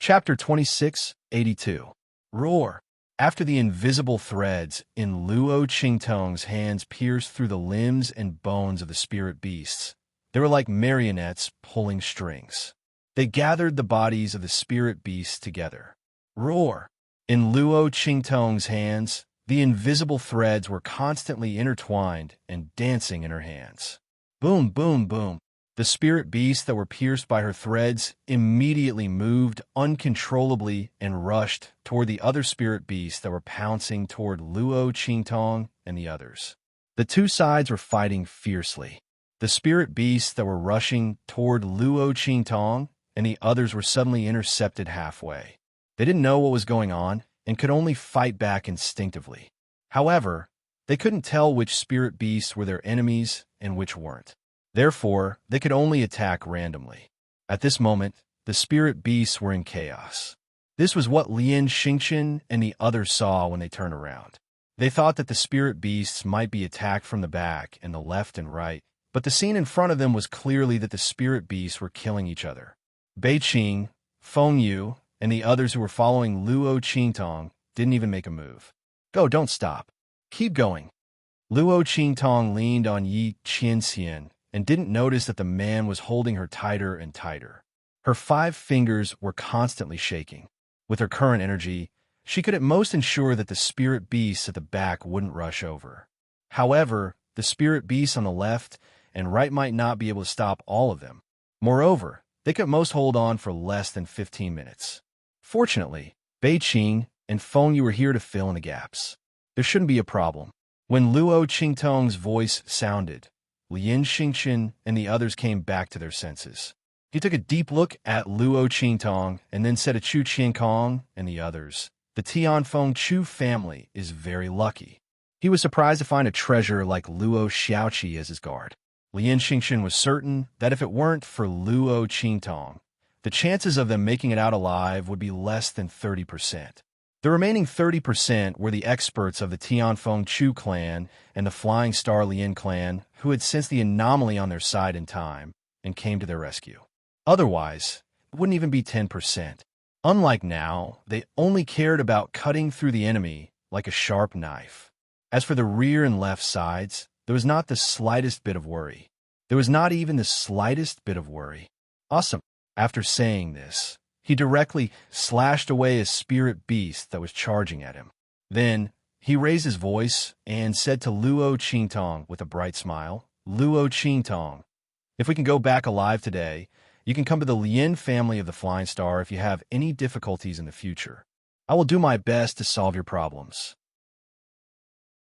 Chapter 2682. Roar. After the invisible threads in Luo Qingtong's hands pierced through the limbs and bones of the spirit beasts, they were like marionettes pulling strings. They gathered the bodies of the spirit beasts together. Roar. In Luo Qingtong's hands, the invisible threads were constantly intertwined and dancing in her hands. Boom, boom, boom. The spirit beasts that were pierced by her threads immediately moved uncontrollably and rushed toward the other spirit beasts that were pouncing toward Luo Qingtong and the others. The two sides were fighting fiercely. The spirit beasts that were rushing toward Luo Qingtong and the others were suddenly intercepted halfway. They didn't know what was going on and could only fight back instinctively. However, they couldn't tell which spirit beasts were their enemies and which weren't. Therefore, they could only attack randomly. At this moment, the spirit beasts were in chaos. This was what Lien Xingqian and the others saw when they turned around. They thought that the spirit beasts might be attacked from the back and the left and right, but the scene in front of them was clearly that the spirit beasts were killing each other. Bei Qing, Feng Yu, and the others who were following Luo Qingtong didn't even make a move. Go, don't stop. Keep going. Luo Qingtong leaned on Yi Qianxian and didn't notice that the man was holding her tighter and tighter. Her 5 fingers were constantly shaking. With her current energy, she could at most ensure that the spirit beasts at the back wouldn't rush over. However, the spirit beasts on the left and right might not be able to stop all of them. Moreover, they could at most hold on for less than 15 minutes. Fortunately, Bei Qing and Feng Yu were here to fill in the gaps. There shouldn't be a problem. When Luo Qingtong's voice sounded, Lien Xingqian and the others came back to their senses. He took a deep look at Luo Qingtong and then said to Chu Qiankong and the others, "The Tianfeng Chu family is very lucky." He was surprised to find a treasure like Luo Xiaoqi as his guard. Lien Xingqian was certain that if it weren't for Luo Qingtong, the chances of them making it out alive would be less than 30%. The remaining 30% were the experts of the Tianfeng Chu clan and the Flying Star Lien clan who had sensed the anomaly on their side in time and came to their rescue. Otherwise, it wouldn't even be 10%. Unlike now, they only cared about cutting through the enemy like a sharp knife. As for the rear and left sides, there was not the slightest bit of worry. There was not even the slightest bit of worry. Awesome. After saying this, he directly slashed away a spirit beast that was charging at him. Then, he raised his voice and said to Luo Qingtong with a bright smile, "Luo Qingtong, if we can go back alive today, you can come to the Lien family of the Flying Star if you have any difficulties in the future. I will do my best to solve your problems."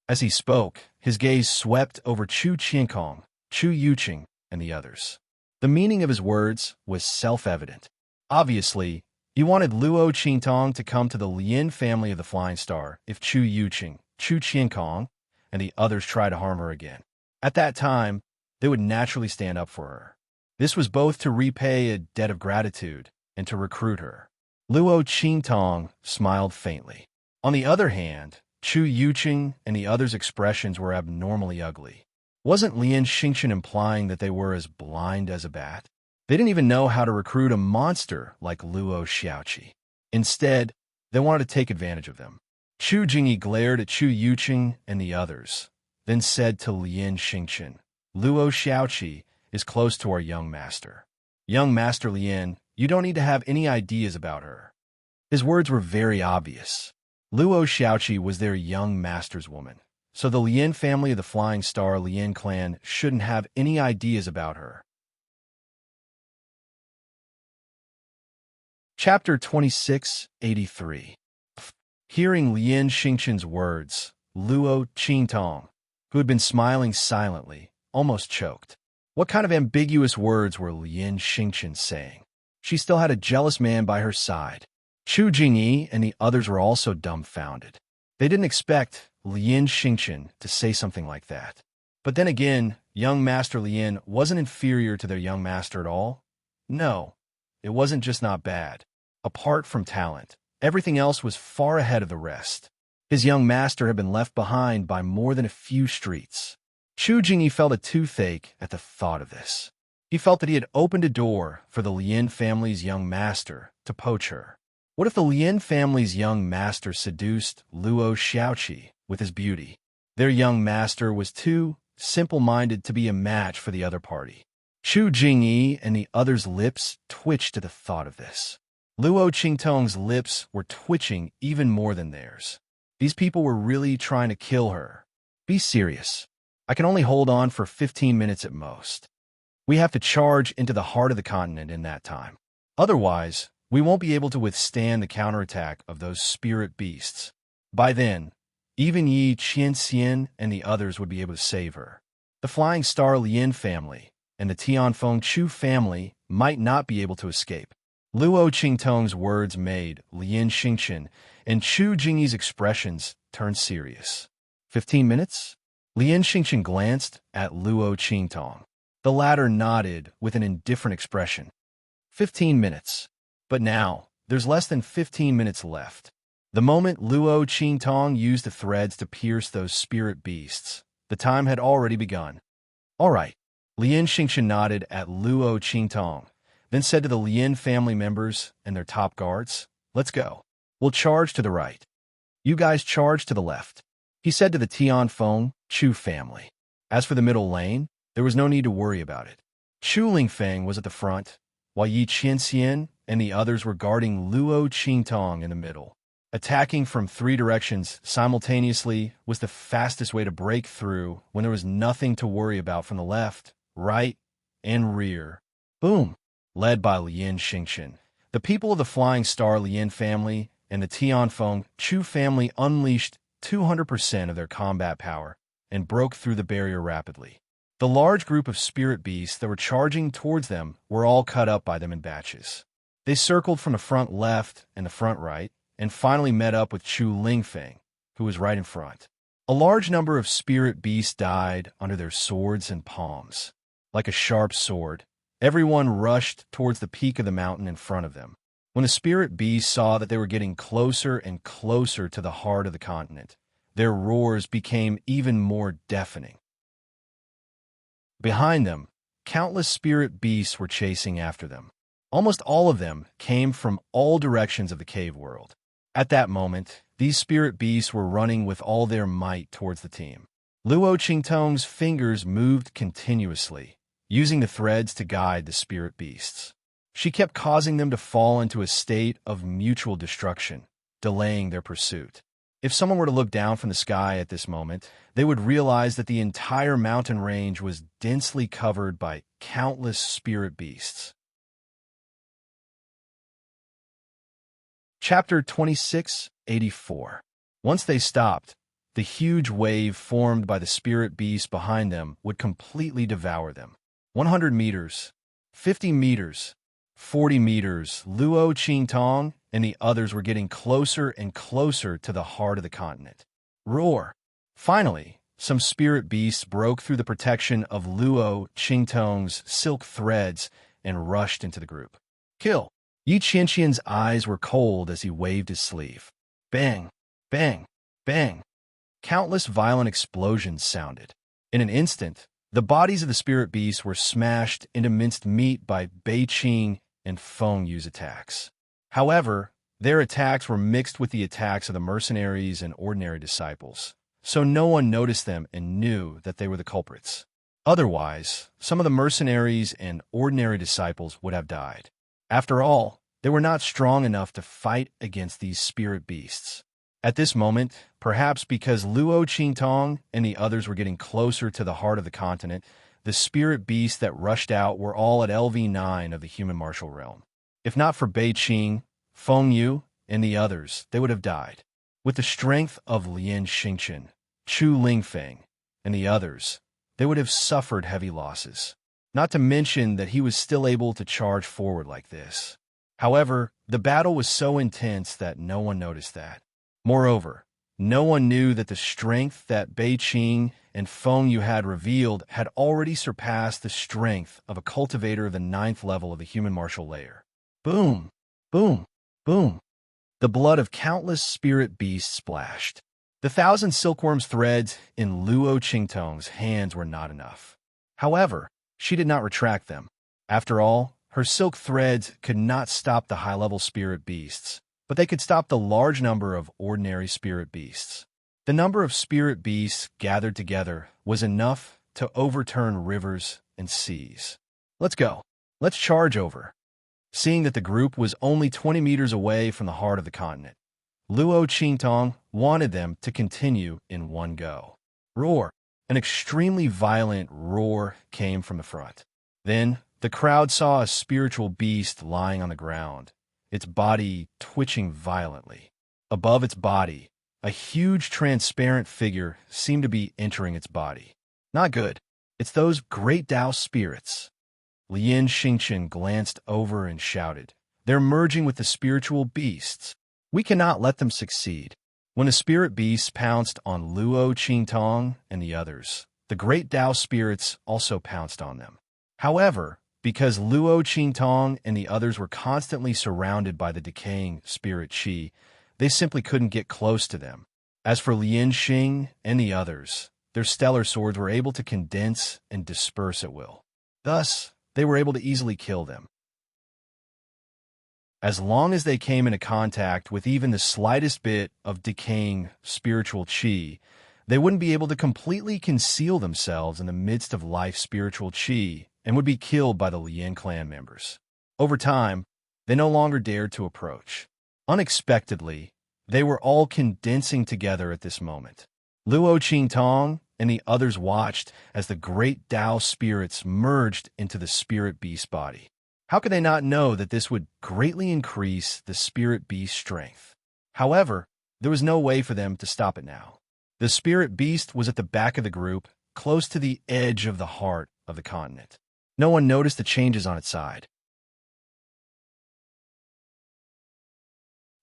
As he spoke, his gaze swept over Chu Qiankong, Chu Yuqing, and the others. The meaning of his words was self-evident. Obviously, he wanted Luo Qingtong to come to the Lien family of the Flying Star if Chu Yuqing, Chu Qiankong, and the others tried to harm her again. At that time, they would naturally stand up for her. This was both to repay a debt of gratitude and to recruit her. Luo Qingtong smiled faintly. On the other hand, Chu Yuqing and the others' expressions were abnormally ugly. Wasn't Lien Xingqian implying that they were as blind as a bat? They didn't even know how to recruit a monster like Luo Xiaoqi. Instead, they wanted to take advantage of them. Chu Jingyi glared at Chu Yuqing and the others, then said to Lien Xingqian, "Luo Xiaoqi is close to our young master. Young Master Lien, you don't need to have any ideas about her." His words were very obvious. Luo Xiaoqi was their young master's woman, so the Lien family of the Flying Star Lien clan shouldn't have any ideas about her. Chapter 2683. Hearing Lien Xingqian's words, Luo Qingtong, who had been smiling silently, almost choked. What kind of ambiguous words were Lien Xingqian saying? She still had a jealous man by her side. Chu Jingyi and the others were also dumbfounded. They didn't expect Lien Xingqian to say something like that. But then again, young Master Lien wasn't inferior to their young master at all. No, it wasn't just not bad. Apart from talent, everything else was far ahead of the rest. His young master had been left behind by more than a few streets. Chu Jingyi felt a toothache at the thought of this. He felt that he had opened a door for the Lien family's young master to poach her. What if the Lin family's young master seduced Luo Xiaoqi with his beauty? Their young master was too simple-minded to be a match for the other party. Chu Jingyi and the other's lips twitched at the thought of this. Luo Qingtong's lips were twitching even more than theirs. These people were really trying to kill her. Be serious. I can only hold on for 15 minutes at most. We have to charge into the heart of the continent in that time. Otherwise, we won't be able to withstand the counterattack of those spirit beasts. By then, even Yi Qianxian and the others would be able to save her. The Flying Star Lin family and the Tianfeng Chu family might not be able to escape. Luo Qingtong's words made Lin Xingqian and Chu Jingyi's expressions turn serious. 15 minutes? Lin Xingqian glanced at Luo Qingtong. The latter nodded with an indifferent expression. 15 minutes. But now, there's less than 15 minutes left. The moment Luo Qingtong used the threads to pierce those spirit beasts, the time had already begun. All right. Lin Xingqian nodded at Luo Qingtong, then said to the Lin family members and their top guards, "Let's go. We'll charge to the right. You guys charge to the left," he said to the Tianfeng Chu family. As for the middle lane, there was no need to worry about it. Chu Lingfeng was at the front, while Yi Qianxian and the others were guarding Luo Qingtong in the middle. Attacking from 3 directions simultaneously was the fastest way to break through when there was nothing to worry about from the left, right, and rear. Boom! Led by Lin Xingqian, the people of the Flying Star Lin family and the Tianfeng Chu family unleashed 200% of their combat power and broke through the barrier rapidly. The large group of spirit beasts that were charging towards them were all cut up by them in batches. They circled from the front left and the front right, and finally met up with Chu Lingfeng, who was right in front. A large number of spirit beasts died under their swords and palms. Like a sharp sword, everyone rushed towards the peak of the mountain in front of them. When the spirit beasts saw that they were getting closer and closer to the heart of the continent, their roars became even more deafening. Behind them, countless spirit beasts were chasing after them. Almost all of them came from all directions of the cave world. At that moment, these spirit beasts were running with all their might towards the team. Luo Qingtong's fingers moved continuously, using the threads to guide the spirit beasts. She kept causing them to fall into a state of mutual destruction, delaying their pursuit. If someone were to look down from the sky at this moment, they would realize that the entire mountain range was densely covered by countless spirit beasts. Chapter 2684. Once they stopped, the huge wave formed by the spirit beasts behind them would completely devour them. 100 meters, 50 meters, 40 meters, Luo Qingtong and the others were getting closer and closer to the heart of the continent. Roar! Finally, some spirit beasts broke through the protection of Luo Qingtong's silk threads and rushed into the group. Kill! Yi Qianxian's eyes were cold as he waved his sleeve. Bang! Bang! Bang! Countless violent explosions sounded. In an instant, the bodies of the spirit beasts were smashed into minced meat by Bei Qing and Feng Yu's attacks. However, their attacks were mixed with the attacks of the mercenaries and ordinary disciples, so no one noticed them and knew that they were the culprits. Otherwise, some of the mercenaries and ordinary disciples would have died. After all, they were not strong enough to fight against these spirit beasts. At this moment, perhaps because Luo Qingtong and the others were getting closer to the heart of the continent, the spirit beasts that rushed out were all at LV9 of the human martial realm. If not for Bei Qing, Feng Yu, and the others, they would have died. With the strength of Lin Xingqian, Chu Lingfeng, and the others, they would have suffered heavy losses. Not to mention that he was still able to charge forward like this. However, the battle was so intense that no one noticed that. Moreover, no one knew that the strength that Bei Qing and Feng Yu had revealed had already surpassed the strength of a cultivator of the 9th level of the human martial layer. Boom! Boom! Boom! The blood of countless spirit beasts splashed. The 1,000 silkworm's threads in Luo Qingtong's hands were not enough. However, she did not retract them. After all, her silk threads could not stop the high-level spirit beasts, but they could stop the large number of ordinary spirit beasts. The number of spirit beasts gathered together was enough to overturn rivers and seas. Let's go. Let's charge over. Seeing that the group was only 20 meters away from the heart of the continent, Luo Qingtong wanted them to continue in one go. Roar! An extremely violent roar came from the front. Then, the crowd saw a spiritual beast lying on the ground, its body twitching violently. Above its body, a huge transparent figure seemed to be entering its body. Not good. It's those great Tao spirits. Lian Xingqian glanced over and shouted, "They're merging with the spiritual beasts. We cannot let them succeed." When the spirit beasts pounced on Luo Qingtong and the others, the great Tao spirits also pounced on them. However, because Luo Qingtong and the others were constantly surrounded by the decaying spirit qi, they simply couldn't get close to them. As for Lian Xing and the others, their stellar swords were able to condense and disperse at will. Thus, they were able to easily kill them. As long as they came into contact with even the slightest bit of decaying spiritual qi, they wouldn't be able to completely conceal themselves in the midst of life's spiritual qi and would be killed by the Lian clan members. Over time, they no longer dared to approach. Unexpectedly, they were all condensing together at this moment. Luo Qingtong and the others watched as the great Tao spirits merged into the spirit beast body. How could they not know that this would greatly increase the spirit beast's strength? However, there was no way for them to stop it now. The spirit beast was at the back of the group, close to the edge of the heart of the continent. No one noticed the changes on its side.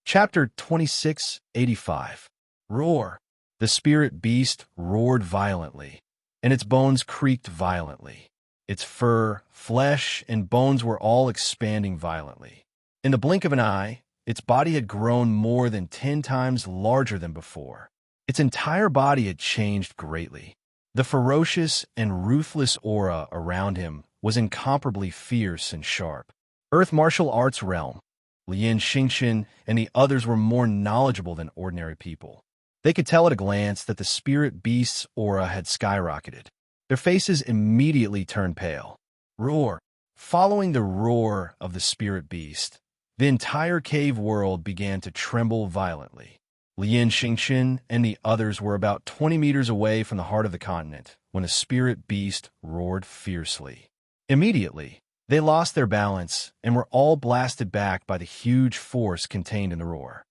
Chapter 2685. Roar! The spirit beast roared violently, and its bones creaked violently. Its fur, flesh, and bones were all expanding violently. In the blink of an eye, its body had grown more than 10 times larger than before. Its entire body had changed greatly. The ferocious and ruthless aura around him was incomparably fierce and sharp. Earth martial arts realm. Lian Xingqian and the others were more knowledgeable than ordinary people. They could tell at a glance that the spirit beast's aura had skyrocketed. Their faces immediately turned pale. Roar! Following the roar of the spirit beast, the entire cave world began to tremble violently. Lian Xingqian and the others were about 20 meters away from the heart of the continent when a spirit beast roared fiercely. Immediately, they lost their balance and were all blasted back by the huge force contained in the roar.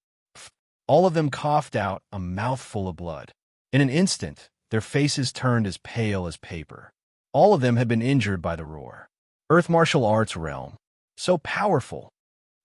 All of them coughed out a mouthful of blood. In an instant, their faces turned as pale as paper. All of them had been injured by the roar. Earth martial arts realm. So powerful.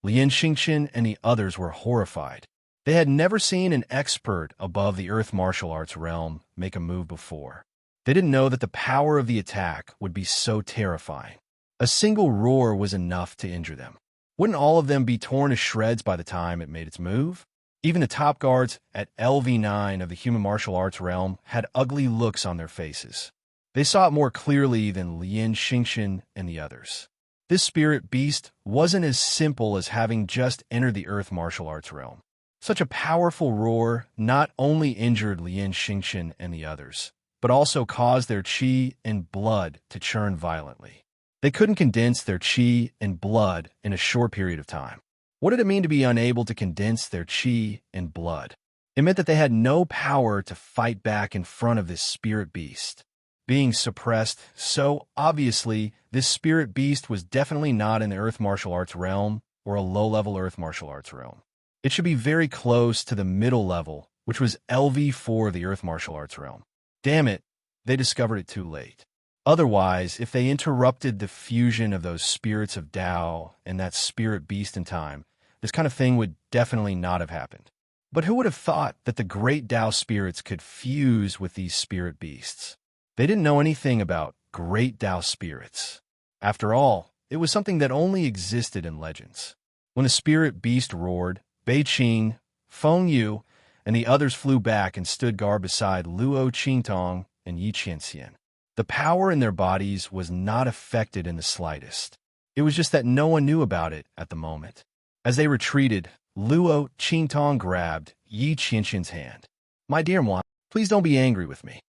Lian Xingqian and the others were horrified. They had never seen an expert above the earth martial arts realm make a move before. They didn't know that the power of the attack would be so terrifying. A single roar was enough to injure them. Wouldn't all of them be torn to shreds by the time it made its move? Even the top guards at LV9 of the human martial arts realm had ugly looks on their faces. They saw it more clearly than Lian Xingqian and the others. This spirit beast wasn't as simple as having just entered the earth martial arts realm. Such a powerful roar not only injured Lian Xingqian and the others, but also caused their qi and blood to churn violently. They couldn't condense their qi and blood in a short period of time. What did it mean to be unable to condense their qi and blood? It meant that they had no power to fight back in front of this spirit beast. Being suppressed, so obviously, this spirit beast was definitely not in the earth martial arts realm or a low-level earth martial arts realm. It should be very close to the middle level, which was LV4 of the earth martial arts realm. Damn it, they discovered it too late. Otherwise, if they interrupted the fusion of those spirits of Tao and that spirit beast in time, this kind of thing would definitely not have happened. But who would have thought that the great Tao spirits could fuse with these spirit beasts? They didn't know anything about great Tao spirits. After all, it was something that only existed in legends. When the spirit beast roared, Bei Qing, Feng Yu, and the others flew back and stood guard beside Luo Qingtong and Yi Qianxian. The power in their bodies was not affected in the slightest. It was just that no one knew about it at the moment. As they retreated, Luo Qingtong grabbed Yi Qianqian's hand. "My dear moi, please don't be angry with me.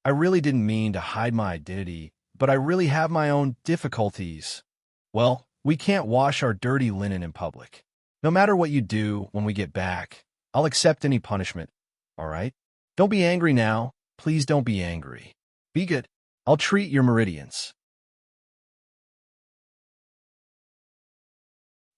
I really didn't mean to hide my identity, but I really have my own difficulties. Well, we can't wash our dirty linen in public. No matter what you do when we get back, I'll accept any punishment, all right? Don't be angry now. Please don't be angry. Be good. I'll treat your meridians."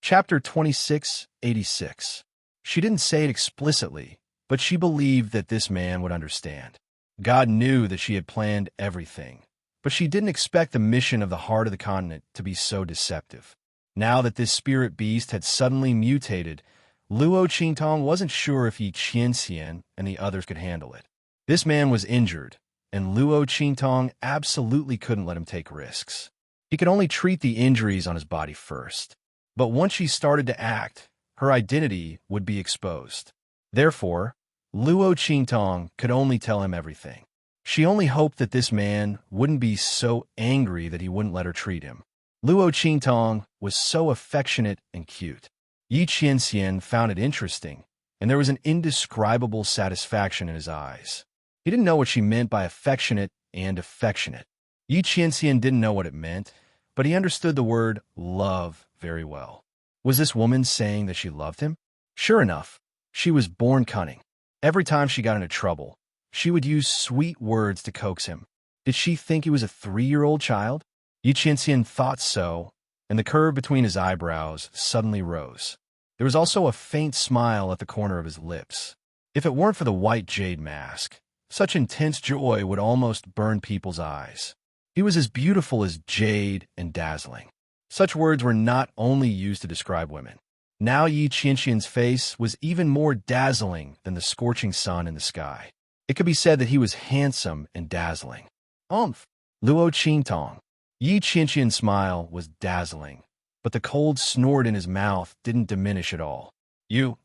Chapter 2686. She didn't say it explicitly, but she believed that this man would understand. God knew that she had planned everything, but she didn't expect the mission of the heart of the continent to be so deceptive. Now that this spirit beast had suddenly mutated, Luo Qingtong wasn't sure if Yi Qianxian and the others could handle it. This man was injured, and Luo Qingtong absolutely couldn't let him take risks. He could only treat the injuries on his body first. But once she started to act, her identity would be exposed. Therefore, Luo Qingtong could only tell him everything. She only hoped that this man wouldn't be so angry that he wouldn't let her treat him. Luo Qingtong was so affectionate and cute. Yi Qianxian found it interesting, and there was an indescribable satisfaction in his eyes. He didn't know what she meant by affectionate and affectionate. Yi Qianxian didn't know what it meant, but he understood the word love very well. Was this woman saying that she loved him? Sure enough, she was born cunning. Every time she got into trouble, she would use sweet words to coax him. Did she think he was a 3-year-old child? Yi Qianxian thought so, and the curve between his eyebrows suddenly rose. There was also a faint smile at the corner of his lips. If it weren't for the white jade mask, such intense joy would almost burn people's eyes. He was as beautiful as jade and dazzling. Such words were not only used to describe women. Now Yi Qianxian's face was even more dazzling than the scorching sun in the sky. It could be said that he was handsome and dazzling. Luo Qingtong. Yi Qianxian's smile was dazzling, but the cold snort in his mouth didn't diminish at all.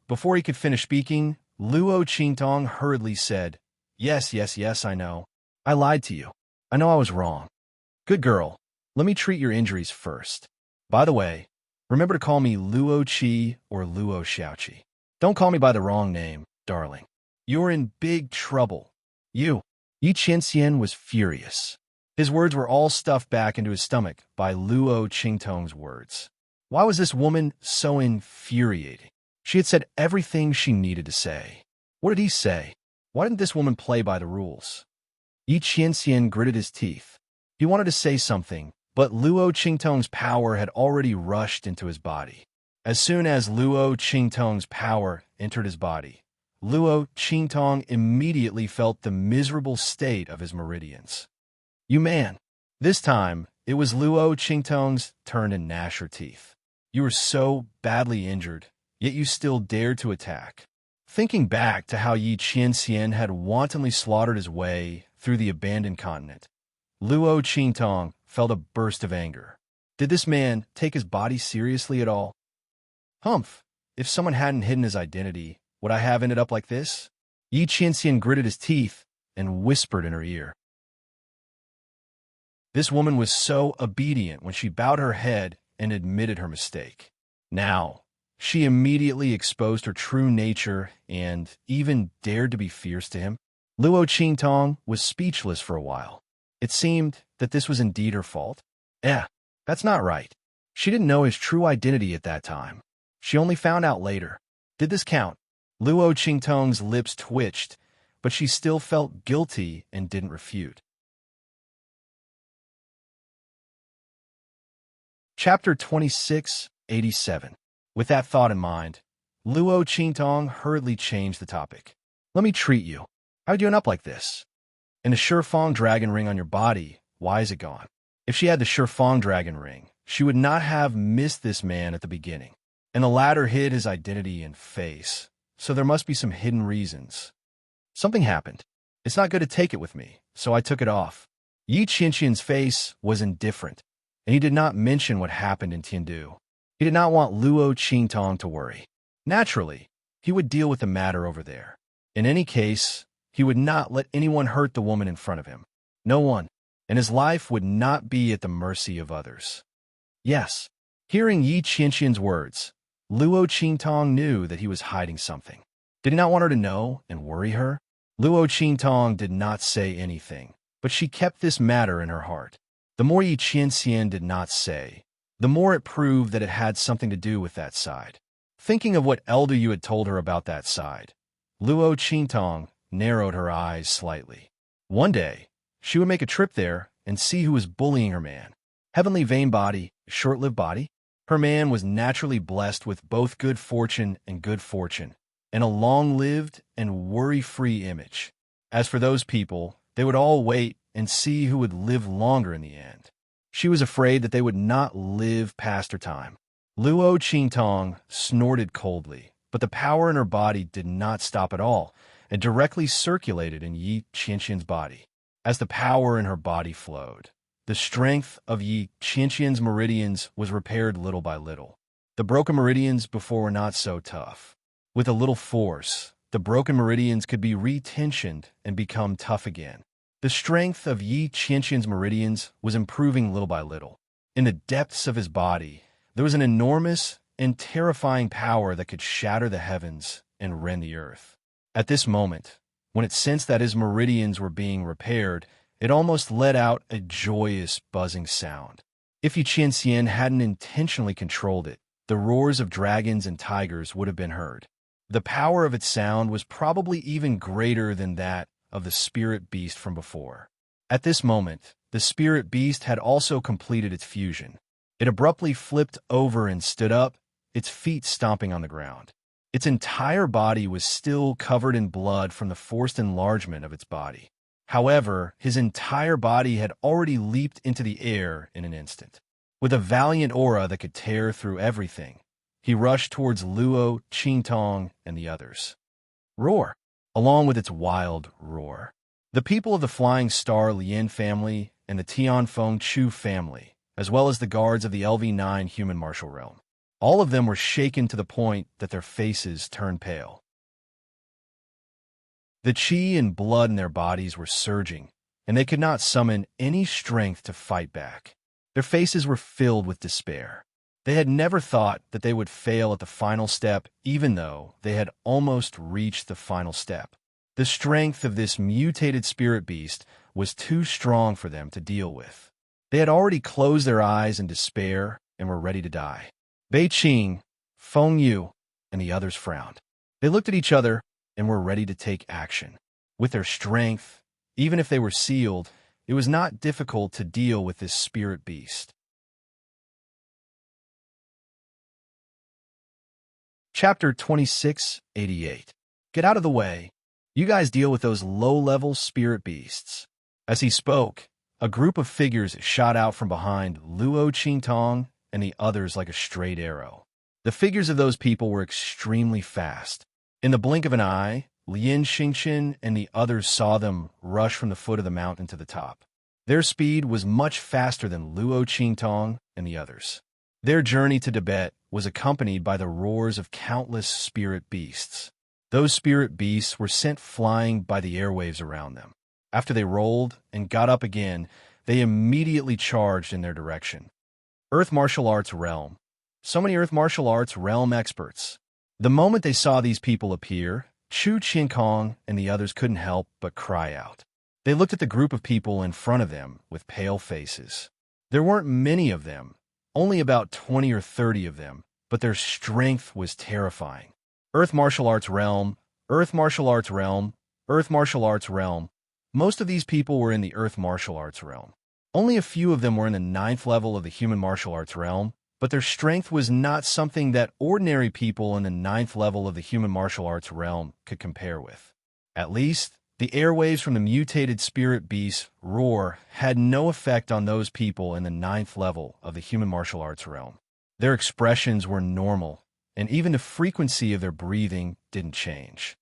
Before he could finish speaking, Luo Qingtong hurriedly said, Yes, I know. I lied to you. I know I was wrong. Good girl. Let me treat your injuries first. By the way, remember to call me Luo Qi or Luo Xiaoqi. Don't call me by the wrong name, darling. You're in big trouble. Yi Qianxian was furious. His words were all stuffed back into his stomach by Luo Qingtong's words. Why was this woman so infuriating? She had said everything she needed to say. What did he say? Why didn't this woman play by the rules? Yi Qianxian gritted his teeth. He wanted to say something, but Luo Qingtong's power had already rushed into his body. As soon as Luo Qingtong's power entered his body, Luo Qingtong immediately felt the miserable state of his meridians. You man. This time, it was Luo Qingtong's turn to gnash her teeth. You were so badly injured, yet you still dared to attack. Thinking back to how Yi Qianxian had wantonly slaughtered his way through the abandoned continent, Luo Qingtong felt a burst of anger. Did this man take his body seriously at all? Humph! If someone hadn't hidden his identity, would I have ended up like this? Yi Qianxian gritted his teeth and whispered in her ear. This woman was so obedient when she bowed her head and admitted her mistake. Now, she immediately exposed her true nature and even dared to be fierce to him. Luo Qingtong was speechless for a while. It seemed that this was indeed her fault. That's not right. She didn't know his true identity at that time. She only found out later. Did this count? Luo Qingtong's lips twitched, but she still felt guilty and didn't refute. Chapter 2687. With that thought in mind, Luo Qingtong hurriedly changed the topic. Let me treat you. How are you doing up like this? And the Shifang dragon ring on your body, why is it gone? If she had the Shifang dragon ring, she would not have missed this man at the beginning. And the latter hid his identity and face, so there must be some hidden reasons. Something happened. It's not good to take it with me, so I took it off. Yi Qianxian's face was indifferent, and he did not mention what happened in Tiandu. He did not want Luo Qingtong to worry. Naturally, he would deal with the matter over there. In any case, he would not let anyone hurt the woman in front of him. No one. And his life would not be at the mercy of others. Yes. Hearing Yi Qianxian's words, Luo Qingtong knew that he was hiding something. Did he not want her to know and worry her? Luo Qingtong did not say anything, but she kept this matter in her heart. The more Yi Qianxian did not say, the more it proved that it had something to do with that side. Thinking of what Elder Yu had told her about that side, Luo Qingtong narrowed her eyes slightly. One day, she would make a trip there and see who was bullying her man. Heavenly vain body, short-lived body? Her man was naturally blessed with both good fortune and good fortune, and a long-lived and worry-free image. As for those people, they would all wait and see who would live longer in the end. She was afraid that they would not live past her time. Luo Qingtong snorted coldly, but the power in her body did not stop at all and directly circulated in Yi Qianxian's body. As the power in her body flowed, the strength of Yi Qianxian's meridians was repaired little by little. The broken meridians before were not so tough. With a little force, the broken meridians could be retensioned and become tough again. The strength of Yi Qianxian's meridians was improving little by little. In the depths of his body, there was an enormous and terrifying power that could shatter the heavens and rend the earth. At this moment, when it sensed that his meridians were being repaired, it almost let out a joyous, buzzing sound. If Yi Qianxian hadn't intentionally controlled it, the roars of dragons and tigers would have been heard. The power of its sound was probably even greater than that of the spirit beast from before. At this moment, the spirit beast had also completed its fusion. It abruptly flipped over and stood up, its feet stomping on the ground. Its entire body was still covered in blood from the forced enlargement of its body. However, his entire body had already leaped into the air in an instant. With a valiant aura that could tear through everything, he rushed towards Luo Qingtong and the others. Roar! Along with its wild roar, the people of the Flying Star Lian family and the Tianfeng Chu family, as well as the guards of the LV9 human martial realm, all of them were shaken to the point that their faces turned pale. The qi and blood in their bodies were surging, and they could not summon any strength to fight back. Their faces were filled with despair. They had never thought that they would fail at the final step, even though they had almost reached the final step. The strength of this mutated spirit beast was too strong for them to deal with. They had already closed their eyes in despair and were ready to die. Bei Qing, Feng Yu, and the others frowned. They looked at each other and were ready to take action. With their strength, even if they were sealed, it was not difficult to deal with this spirit beast. Chapter 2688. Get out of the way. You guys deal with those low-level spirit beasts. As he spoke, a group of figures shot out from behind Luo Qingtong and the others like a straight arrow. The figures of those people were extremely fast. In the blink of an eye, Lian Xingqian and the others saw them rush from the foot of the mountain to the top. Their speed was much faster than Luo Qingtong and the others. Their journey to Tibet was accompanied by the roars of countless spirit beasts. Those spirit beasts were sent flying by the airwaves around them. After they rolled and got up again, they immediately charged in their direction. Earth Martial Arts Realm. So many Earth Martial Arts Realm experts. The moment they saw these people appear, Chu Qiankong and the others couldn't help but cry out. They looked at the group of people in front of them with pale faces. There weren't many of them, only about 20 or 30 of them, but their strength was terrifying. Earth Martial Arts Realm, Earth Martial Arts Realm, Earth Martial Arts Realm. Most of these people were in the Earth Martial Arts Realm. Only a few of them were in the 9th level of the Human Martial Arts Realm, but their strength was not something that ordinary people in the 9th level of the Human Martial Arts Realm could compare with. At least, the airwaves from the mutated spirit beast's roar had no effect on those people in the 9th level of the Human Martial Arts Realm. Their expressions were normal, and even the frequency of their breathing didn't change.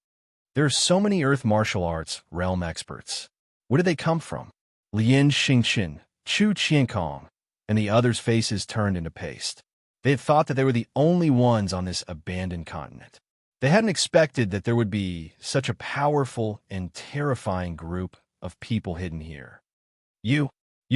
There are so many Earth Martial Arts Realm experts. Where did they come from? Lian Xingqian, Chu Qiankong, and the others' faces turned into paste. They had thought that they were the only ones on this abandoned continent. They hadn't expected that there would be such a powerful and terrifying group of people hidden here. You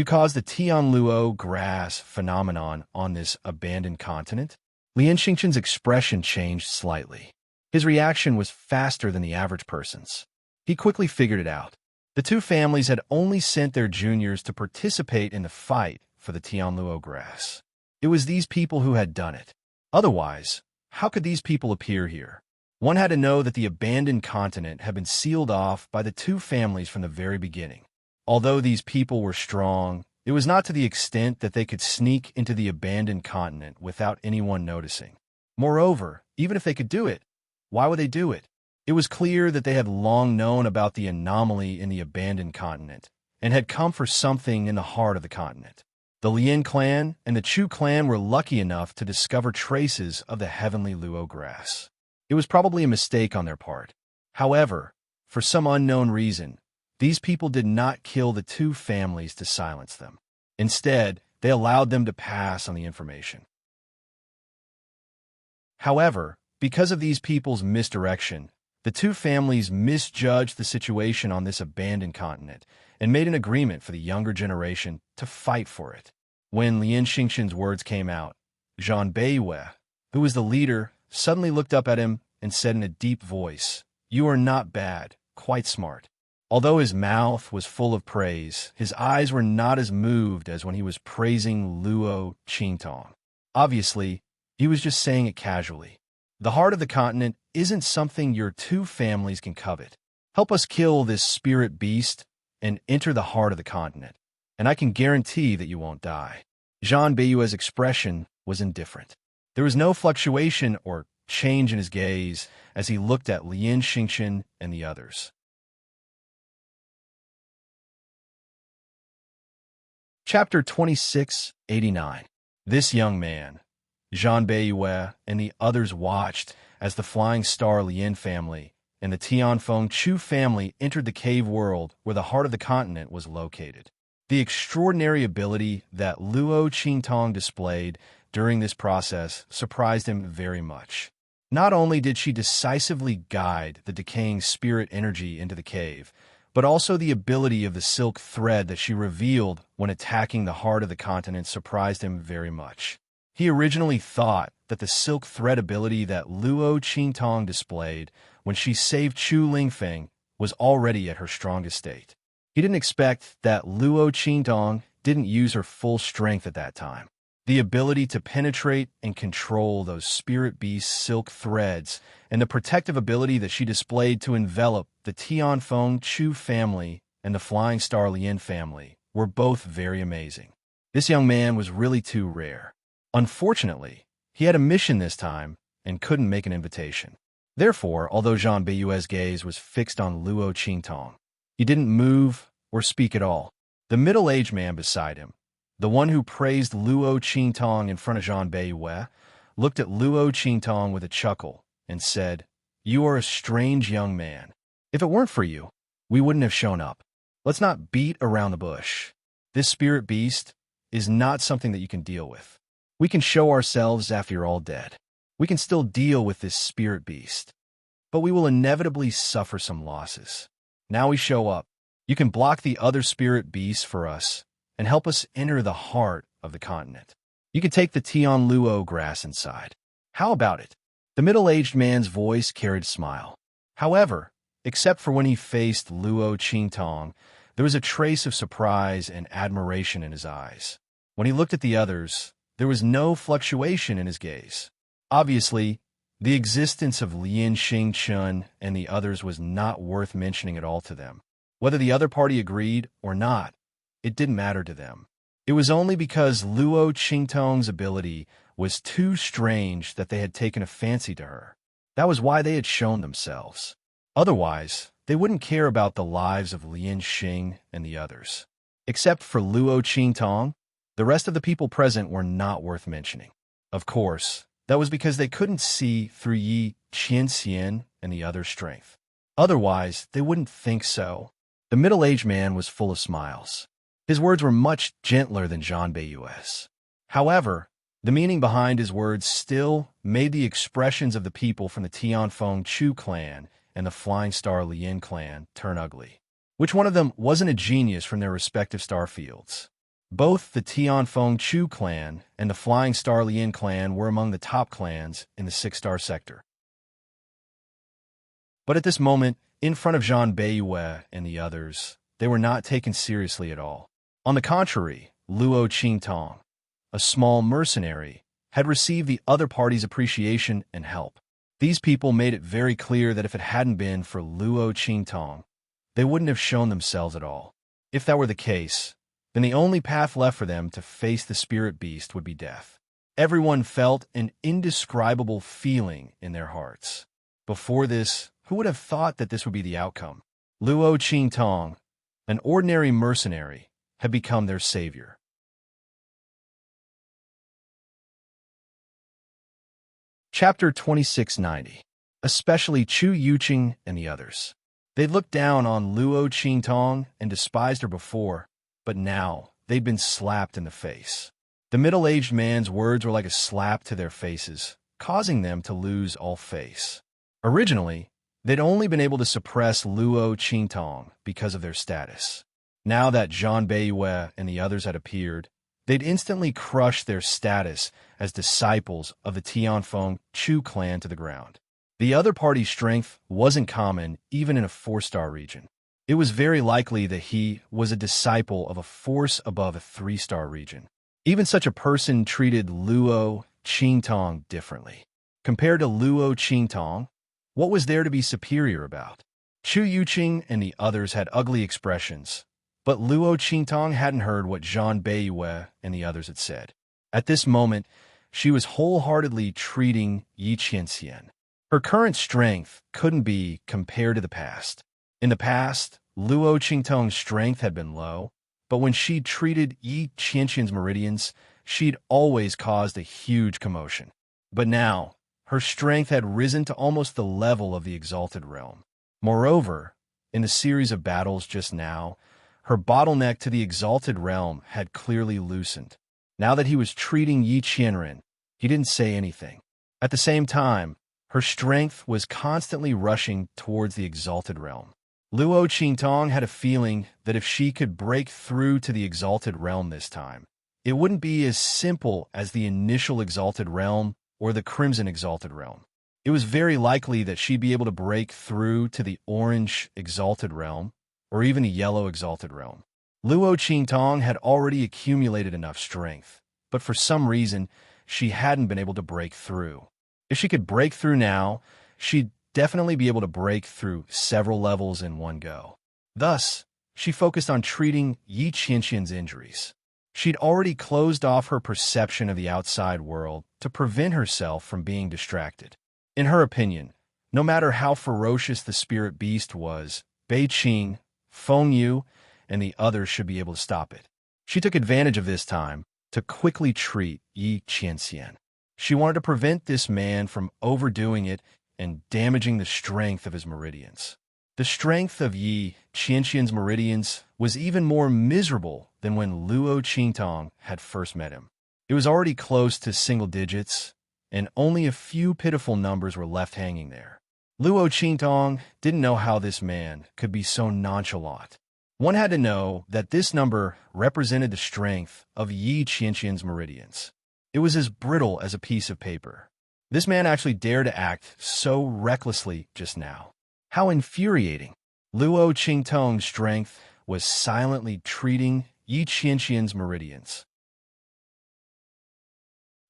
caused the Tianluo grass phenomenon on this abandoned continent? Lian Xingchen's expression changed slightly. His reaction was faster than the average person's. He quickly figured it out. The two families had only sent their juniors to participate in the fight for the Tianluo grass. It was these people who had done it. Otherwise, how could these people appear here? One had to know that the abandoned continent had been sealed off by the two families from the very beginning. Although these people were strong, it was not to the extent that they could sneak into the abandoned continent without anyone noticing. Moreover, even if they could do it, why would they do it? It was clear that they had long known about the anomaly in the abandoned continent and had come for something in the heart of the continent. The Lian clan and the Chu clan were lucky enough to discover traces of the heavenly luo grass. It was probably a mistake on their part. However, for some unknown reason, these people did not kill the two families to silence them. Instead, they allowed them to pass on the information. However, because of these people's misdirection, the two families misjudged the situation on this abandoned continent and made an agreement for the younger generation to fight for it. When Lian Xingchen's words came out, Zhang Beiyue, who was the leader, suddenly looked up at him and said in a deep voice, "You are not bad, quite smart." Although his mouth was full of praise, his eyes were not as moved as when he was praising Luo Qingtong. Obviously, he was just saying it casually. The heart of the continent isn't something your two families can covet. Help us kill this spirit beast and enter the heart of the continent, and I can guarantee that you won't die. Zhang Beiyue's expression was indifferent. There was no fluctuation or change in his gaze as he looked at Lian Xingchen and the others. Chapter 2689. This young man, Zhang Beiyue, and the others watched as the Flying Star Lian family and the Tianfeng Chu family entered the cave world where the heart of the continent was located. The extraordinary ability that Luo Qingtong displayed during this process surprised him very much. Not only did she decisively guide the decaying spirit energy into the cave, but also the ability of the silk thread that she revealed when attacking the heart of the continent surprised him very much. He originally thought that the silk thread ability that Luo Qingtong displayed when she saved Chu Lingfeng was already at her strongest state. He didn't expect that Luo Qingtong didn't use her full strength at that time. The ability to penetrate and control those spirit beast silk threads and the protective ability that she displayed to envelop the Tianfeng Chu family and the Flying Star Lian family were both very amazing. This young man was really too rare. Unfortunately, he had a mission this time and couldn't make an invitation. Therefore, although Zhang Beiyue's gaze was fixed on Luo Qingtong, he didn't move or speak at all. The middle-aged man beside him, the one who praised Luo Qingtong in front of Zhang Beiyue, looked at Luo Qingtong with a chuckle and said, "You are a strange young man. If it weren't for you, we wouldn't have shown up. Let's not beat around the bush. This spirit beast is not something that you can deal with. We can show ourselves after you're all dead. We can still deal with this spirit beast, but we will inevitably suffer some losses. Now we show up. You can block the other spirit beasts for us and help us enter the heart of the continent. You can take the Tianluo grass inside. How about it?" The middle-aged man's voice carried a smile. However, except for when he faced Luo Qingtong, there was a trace of surprise and admiration in his eyes. When he looked at the others, there was no fluctuation in his gaze. Obviously, the existence of Lian Xingchen and the others was not worth mentioning at all to them. Whether the other party agreed or not, it didn't matter to them. It was only because Luo Qingtong's ability was too strange that they had taken a fancy to her. That was why they had shown themselves. Otherwise, they wouldn't care about the lives of Lian Xing and the others. Except for Luo Qingtong, the rest of the people present were not worth mentioning. Of course, that was because they couldn't see through Yi Qianxian and the other's strength. Otherwise, they wouldn't think so. The middle-aged man was full of smiles. His words were much gentler than Zhang Beiyue's. However, the meaning behind his words still made the expressions of the people from the Tianfeng Chu clan and the Flying Star Lian clan turn ugly. Which one of them wasn't a genius from their respective star fields? Both the Tianfeng Chu clan and the Flying Star Lian clan were among the top clans in the six-star sector. But at this moment, in front of Zhang Beiyue and the others, they were not taken seriously at all. On the contrary, Luo Qingtong, a small mercenary, had received the other party's appreciation and help. These people made it very clear that if it hadn't been for Luo Qingtong, they wouldn't have shown themselves at all. If that were the case, then the only path left for them to face the spirit beast would be death. Everyone felt an indescribable feeling in their hearts. Before this, who would have thought that this would be the outcome? Luo Qingtong, an ordinary mercenary, had become their savior. Chapter 2690. Especially Chu Yuqing and the others. They'd looked down on Luo Qingtong and despised her before, but now they'd been slapped in the face. The middle-aged man's words were like a slap to their faces, causing them to lose all face. Originally, they'd only been able to suppress Luo Qingtong because of their status. Now that Zhang Beiyue and the others had appeared, they'd instantly crushed their status as disciples of the Tianfeng Chu clan to the ground. The other party's strength wasn't common even in a 4-star region. It was very likely that he was a disciple of a force above a 3-star region. Even such a person treated Luo Qingtong differently. Compared to Luo Qingtong, what was there to be superior about? Chu Yuqing and the others had ugly expressions, but Luo Qingtong hadn't heard what Zhang Beiyue and the others had said. At this moment, she was wholeheartedly treating Yi Qianxian. Her current strength couldn't be compared to the past. In the past, Luo Qingtong's strength had been low, but when she treated Yi Qianxian's meridians, she'd always caused a huge commotion. But now, her strength had risen to almost the level of the Exalted Realm. Moreover, in the series of battles just now, her bottleneck to the Exalted Realm had clearly loosened. Now that he was treating Yi Qianren, he didn't say anything. At the same time, her strength was constantly rushing towards the Exalted Realm. Luo Qingtong had a feeling that if she could break through to the Exalted Realm this time, it wouldn't be as simple as the initial Exalted Realm or the Crimson Exalted Realm. It was very likely that she'd be able to break through to the Orange Exalted Realm or even the Yellow Exalted Realm. Luo Qingtong had already accumulated enough strength, but for some reason, she hadn't been able to break through. If she could break through now, she'd definitely be able to break through several levels in one go. Thus, she focused on treating Yi Qianxian's injuries. She'd already closed off her perception of the outside world to prevent herself from being distracted. In her opinion, no matter how ferocious the spirit beast was, Bei Qing, Feng Yu, and the others should be able to stop it. She took advantage of this time to quickly treat Yi Qianxian. She wanted to prevent this man from overdoing it and damaging the strength of his meridians. The strength of Yi Qianxian's meridians was even more miserable than when Luo Qingtong had first met him. It was already close to single digits, and only a few pitiful numbers were left hanging there. Luo Qingtong didn't know how this man could be so nonchalant. One had to know that this number represented the strength of Yi Qianxian's meridians. It was as brittle as a piece of paper. This man actually dared to act so recklessly just now. How infuriating! Luo Qingtong's strength was silently treating Yi Qianxian's meridians.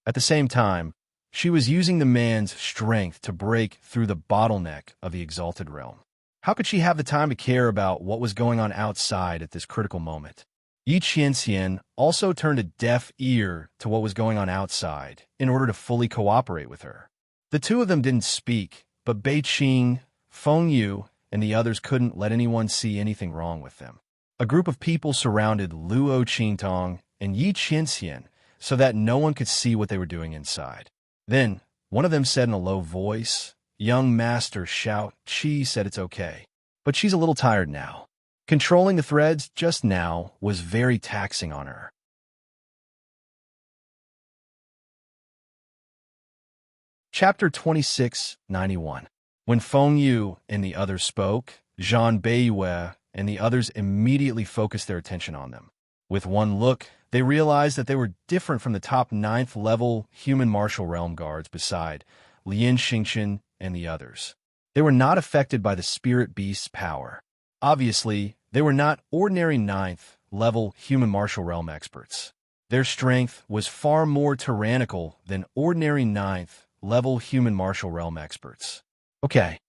At the same time, she was using the man's strength to break through the bottleneck of the Exalted Realm. How could she have the time to care about what was going on outside at this critical moment? Yi Qianxian also turned a deaf ear to what was going on outside in order to fully cooperate with her. The two of them didn't speak, but Bei Qing, Feng Yu, and the others couldn't let anyone see anything wrong with them. A group of people surrounded Luo Qingtong and Yi Qianxian so that no one could see what they were doing inside. Then, one of them said in a low voice, "Young master, shout, she said it's okay. But she's a little tired now. Controlling the threads just now was very taxing on her." Chapter 2691. When Feng Yu and the others spoke, Zhang Beiyue and the others immediately focused their attention on them. With one look, They realized that they were different from the top 9th level human martial realm guards beside Lian Xingqian and the others. They were not affected by the spirit beast's power. Obviously, they were not ordinary 9th level human martial realm experts. Their strength was far more tyrannical than ordinary 9th level human martial realm experts. Okay,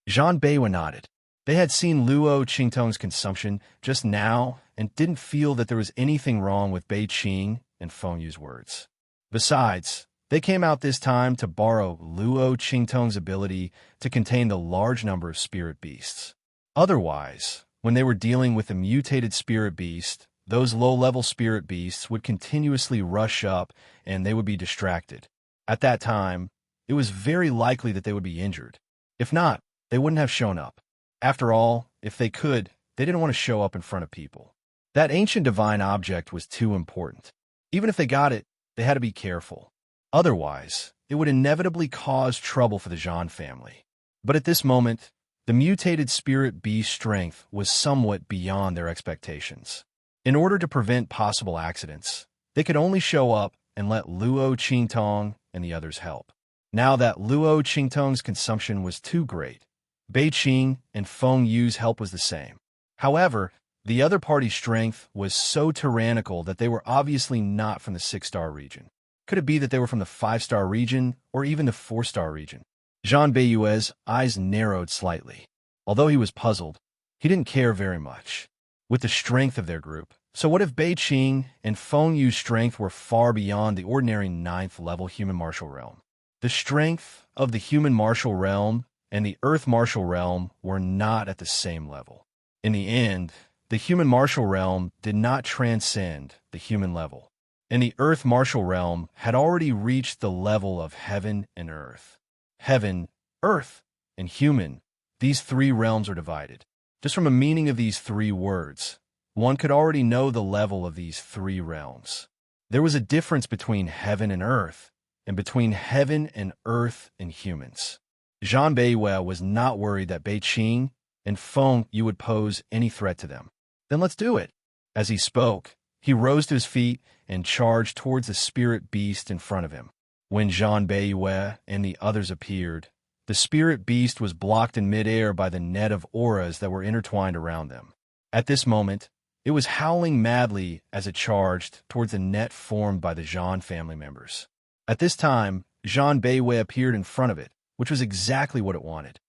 Zhang Beiwa nodded. They had seen Luo Qingtong's consumption just now and didn't feel that there was anything wrong with Bei Qing and Feng Yu's words. Besides, they came out this time to borrow Luo Qingtong's ability to contain the large number of spirit beasts. Otherwise, when they were dealing with a mutated spirit beast, those low-level spirit beasts would continuously rush up and they would be distracted. At that time, it was very likely that they would be injured. If not, they wouldn't have shown up. After all, if they could, they didn't want to show up in front of people. That ancient divine object was too important. Even if they got it, they had to be careful. Otherwise, it would inevitably cause trouble for the Zhan family. But at this moment, the mutated spirit beast strength was somewhat beyond their expectations. In order to prevent possible accidents, they could only show up and let Luo Qingtong and the others help. Now that Luo Qingtong's consumption was too great, Bei Qing and Feng Yu's help was the same. However, the other party's strength was so tyrannical that they were obviously not from the 6-star region. Could it be that they were from the 5-star region or even the 4-star region? Zhang Beiyue's eyes narrowed slightly. Although he was puzzled, he didn't care very much. With the strength of their group, so what if Bei Qing and Feng Yu's strength were far beyond the ordinary 9th level human martial realm? The strength of the human martial realm and the earth martial realm were not at the same level. In the end, the human martial realm did not transcend the human level, and the earth martial realm had already reached the level of heaven and earth. Heaven, earth, and human, these 3 realms are divided. Just from the meaning of these 3 words, one could already know the level of these 3 realms. There was a difference between heaven and earth, and between heaven and earth and humans. Zhang Beiyue was not worried that Bei Qing and Feng Yu would pose any threat to them. Then let's do it. As he spoke, he rose to his feet and charged towards the spirit beast in front of him. When Zhang Beiyue and the others appeared, the spirit beast was blocked in midair by the net of auras that were intertwined around them. At this moment, it was howling madly as it charged towards the net formed by the Zhan family members. At this time, Zhang Beiyue appeared in front of it, which was exactly what it wanted.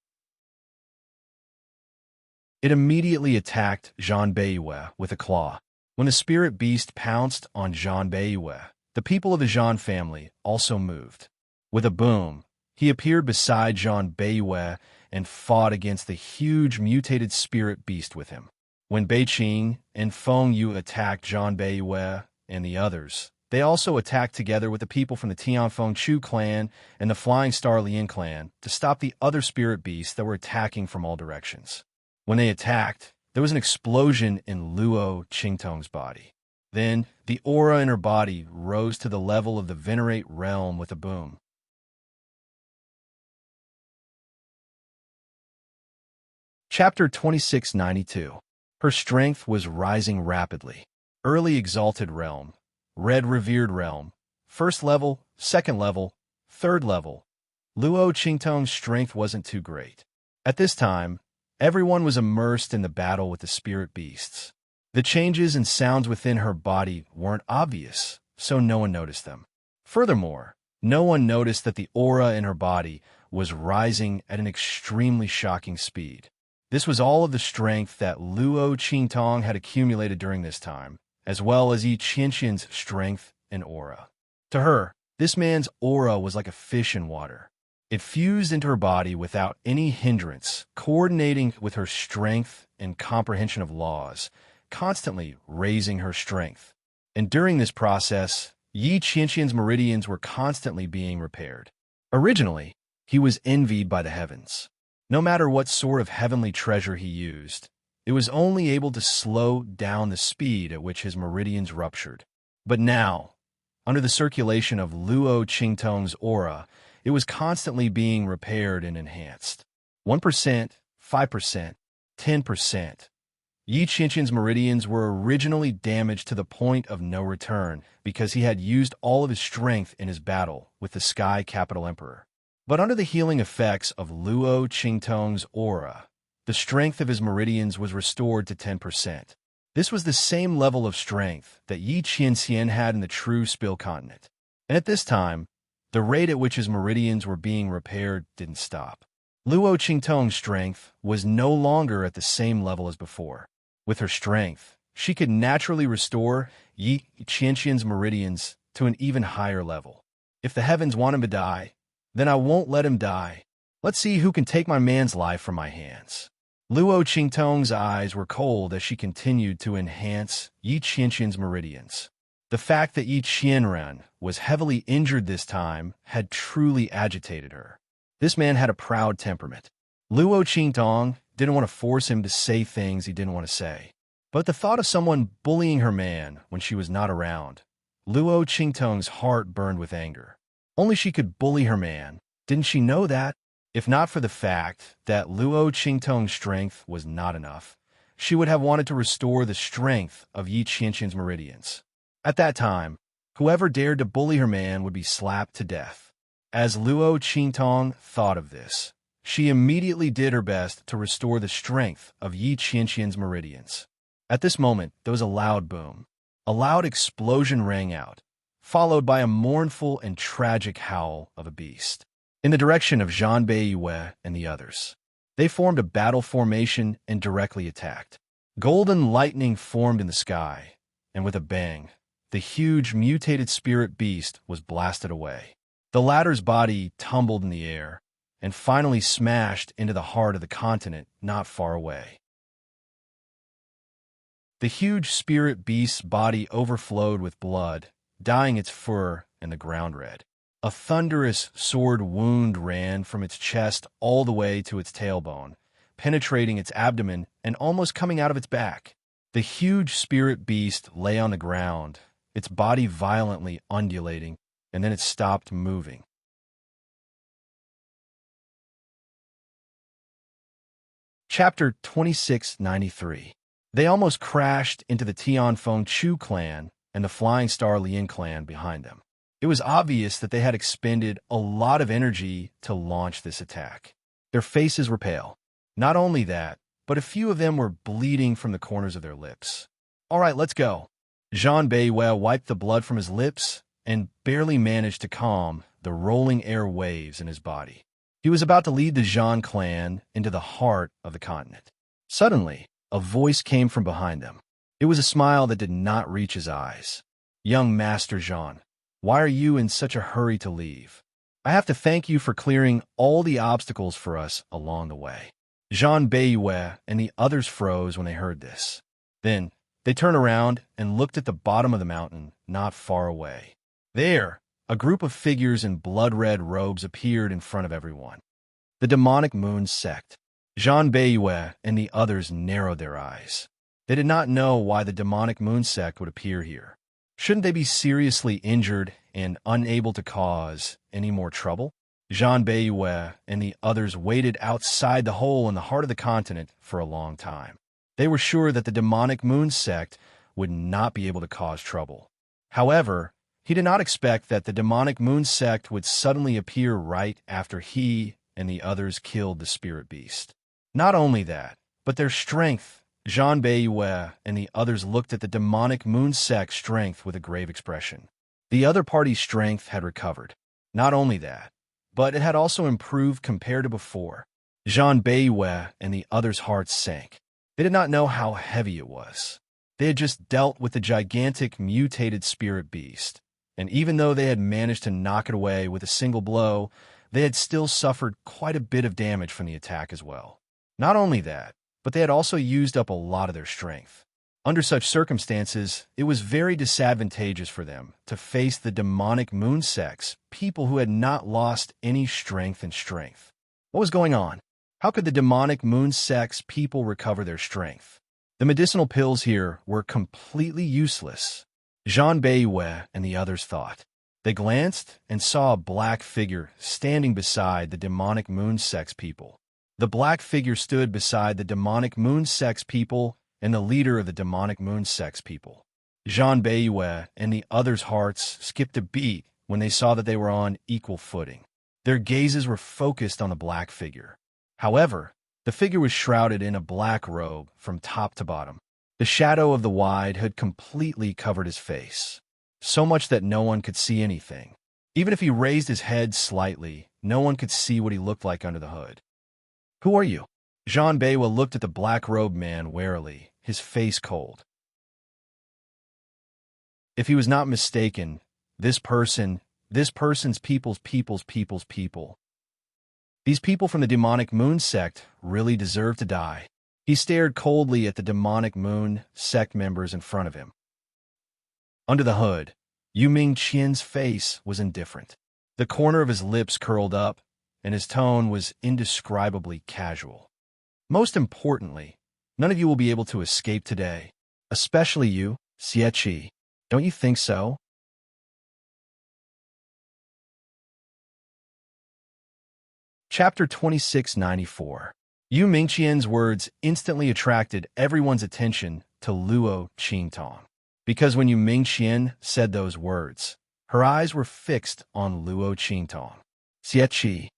It immediately attacked Zhang Beiyue with a claw. When the spirit beast pounced on Zhang Beiyue, the people of the Zhan family also moved. With a boom, he appeared beside Zhang Beiyue and fought against the huge mutated spirit beast with him. When Bei Qing and Feng Yu attacked Zhang Beiyue and the others, they also attacked together with the people from the Tianfeng Chu clan and the Flying Star Lian clan to stop the other spirit beasts that were attacking from all directions. When they attacked, there was an explosion in Luo Qingtong's body. Then, the aura in her body rose to the level of the Venerate realm with a boom. Chapter 2692. Her strength was rising rapidly. Early Exalted Realm, Red Revered Realm, 1st level, 2nd level, 3rd level. Luo Qingtong's strength wasn't too great. At this time, everyone was immersed in the battle with the spirit beasts. The changes and sounds within her body weren't obvious, so no one noticed them. Furthermore, no one noticed that the aura in her body was rising at an extremely shocking speed. This was all of the strength that Luo Qingtong had accumulated during this time, as well as Yi Qianqian's strength and aura. To her, this man's aura was like a fish in water. It fused into her body without any hindrance, coordinating with her strength and comprehension of laws, constantly raising her strength. And during this process, Yi Qianqian's meridians were constantly being repaired. Originally, he was envied by the heavens. No matter what sort of heavenly treasure he used, it was only able to slow down the speed at which his meridians ruptured. But now, under the circulation of Luo Qingtong's aura, it was constantly being repaired and enhanced. 1%, 5%, 10%, Yi Qianqian's meridians were originally damaged to the point of no return because he had used all of his strength in his battle with the Sky Capital Emperor. But under the healing effects of Luo Qingtong's aura, the strength of his meridians was restored to 10%. This was the same level of strength that Yi Qianxian had in the true Spill Continent. And at this time, the rate at which his meridians were being repaired didn't stop. Luo Qingtong's strength was no longer at the same level as before. With her strength, she could naturally restore Yi Qianxian's meridians to an even higher level. If the heavens want him to die, then I won't let him die. Let's see who can take my man's life from my hands. Luo Qingtong's eyes were cold as she continued to enhance Yi Qianxian's meridians. The fact that Yi Qianren was heavily injured this time had truly agitated her. This man had a proud temperament. Luo Qingtong didn't want to force him to say things he didn't want to say. But the thought of someone bullying her man when she was not around, Luo Qingtong's heart burned with anger. Only she could bully her man. Didn't she know that? If not for the fact that Luo Qingtong's strength was not enough, she would have wanted to restore the strength of Yi Qianxian's meridians. At that time, whoever dared to bully her man would be slapped to death. As Luo Qingtong thought of this, she immediately did her best to restore the strength of Yi Qianxian's meridians. At this moment, there was a loud boom. A loud explosion rang out, followed by a mournful and tragic howl of a beast. In the direction of Zhan Beiyue and the others, they formed a battle formation and directly attacked. Golden lightning formed in the sky, and with a bang, the huge mutated spirit beast was blasted away. The latter's body tumbled in the air and finally smashed into the heart of the continent not far away. The huge spirit beast's body overflowed with blood, dyeing its fur and the ground red. A thunderous sword wound ran from its chest all the way to its tailbone, penetrating its abdomen and almost coming out of its back. The huge spirit beast lay on the ground, its body violently undulating, and then it stopped moving. Chapter 2693. They almost crashed into the Tianfeng Chu clan and the Flying Star Lian clan behind them. It was obvious that they had expended a lot of energy to launch this attack. Their faces were pale. Not only that, but a few of them were bleeding from the corners of their lips. All right, let's go. Zhan Beiyue wiped the blood from his lips and barely managed to calm the rolling air waves in his body. He was about to lead the Zhan clan into the heart of the continent. Suddenly, a voice came from behind them. It was a smile that did not reach his eyes. Young Master Zhan, why are you in such a hurry to leave? I have to thank you for clearing all the obstacles for us along the way. Zhan Beiyue and the others froze when they heard this. Then, they turned around and looked at the bottom of the mountain not far away. There, a group of figures in blood-red robes appeared in front of everyone. The demonic moon sect. Zhan Beiyue and the others narrowed their eyes. They did not know why the demonic moon sect would appear here. Shouldn't they be seriously injured and unable to cause any more trouble? Zhan Beiyue and the others waited outside the hole in the heart of the continent for a long time. They were sure that the demonic moon sect would not be able to cause trouble. However, he did not expect that the demonic moon sect would suddenly appear right after he and the others killed the spirit beast. Not only that, but their strength. Zhan Beiyue and the others looked at the demonic moon sect's strength with a grave expression. The other party's strength had recovered. Not only that, but it had also improved compared to before. Zhan Beiyue and the others' hearts sank. They did not know how heavy it was. They had just dealt with the gigantic mutated spirit beast, and even though they had managed to knock it away with a single blow, they had still suffered quite a bit of damage from the attack as well. Not only that, but they had also used up a lot of their strength. Under such circumstances, it was very disadvantageous for them to face the demonic moon sect's people who had not lost any strength and strength. What was going on? How could the demonic moon sect's people recover their strength? The medicinal pills here were completely useless. Zhan Beiyue and the others thought. They glanced and saw a black figure standing beside the demonic moon sect's people. The black figure stood beside the demonic moon sect's people and the leader of the demonic moon sex people. Jean Bayouet and the others' hearts skipped a beat when they saw that they were on equal footing. Their gazes were focused on the black figure. However, the figure was shrouded in a black robe from top to bottom. The shadow of the wide hood completely covered his face, so much that no one could see anything. Even if he raised his head slightly, no one could see what he looked like under the hood. "Who are you?" Jean Bayouet looked at the black-robed man warily, his face cold. If he was not mistaken, this person's people. These people from the demonic moon sect really deserve to die. He stared coldly at the demonic moon sect members in front of him. Under the hood, Yu Mingqian's face was indifferent. The corner of his lips curled up, and his tone was indescribably casual. "Most importantly, none of you will be able to escape today, especially you, Xie. Don't you think so?" Chapter 2694. Yu Mingqian's words instantly attracted everyone's attention to Luo Qingtong. Because when Yu Mingqian said those words, her eyes were fixed on Luo Qingtong. Xie.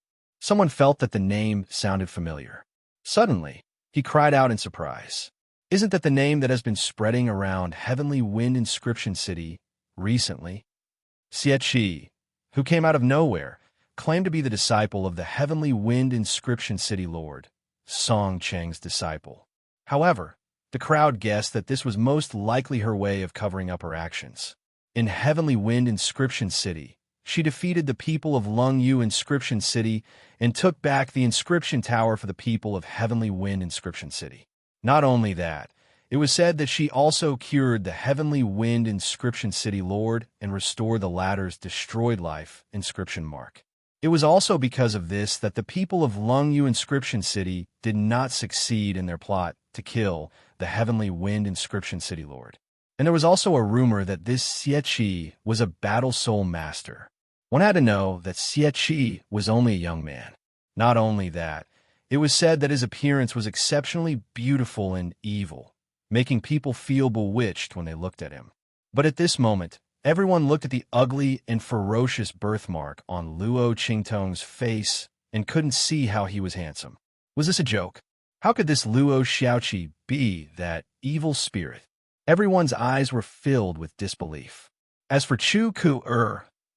Someone felt that the name sounded familiar. Suddenly, he cried out in surprise. "Isn't that the name that has been spreading around Heavenly Wind Inscription City recently?" Xie, who came out of nowhere, claimed to be the disciple of the Heavenly Wind Inscription City Lord, Song Cheng's disciple. However, the crowd guessed that this was most likely her way of covering up her actions. In Heavenly Wind Inscription City, she defeated the people of Lung Yu Inscription City and took back the inscription tower for the people of Heavenly Wind Inscription City. Not only that, it was said that she also cured the Heavenly Wind Inscription City Lord and restored the latter's destroyed life inscription mark. It was also because of this that the people of Lung Yu Inscription City did not succeed in their plot to kill the Heavenly Wind Inscription City Lord. And there was also a rumor that this Xie was a battle soul master. One had to know that Xie was only a young man. Not only that, it was said that his appearance was exceptionally beautiful and evil, making people feel bewitched when they looked at him. But at this moment, everyone looked at the ugly and ferocious birthmark on Luo Qingtong's face and couldn't see how he was handsome. Was this a joke? How could this Luo Xiaoqi be that evil spirit? Everyone's eyes were filled with disbelief. As for Chu Ku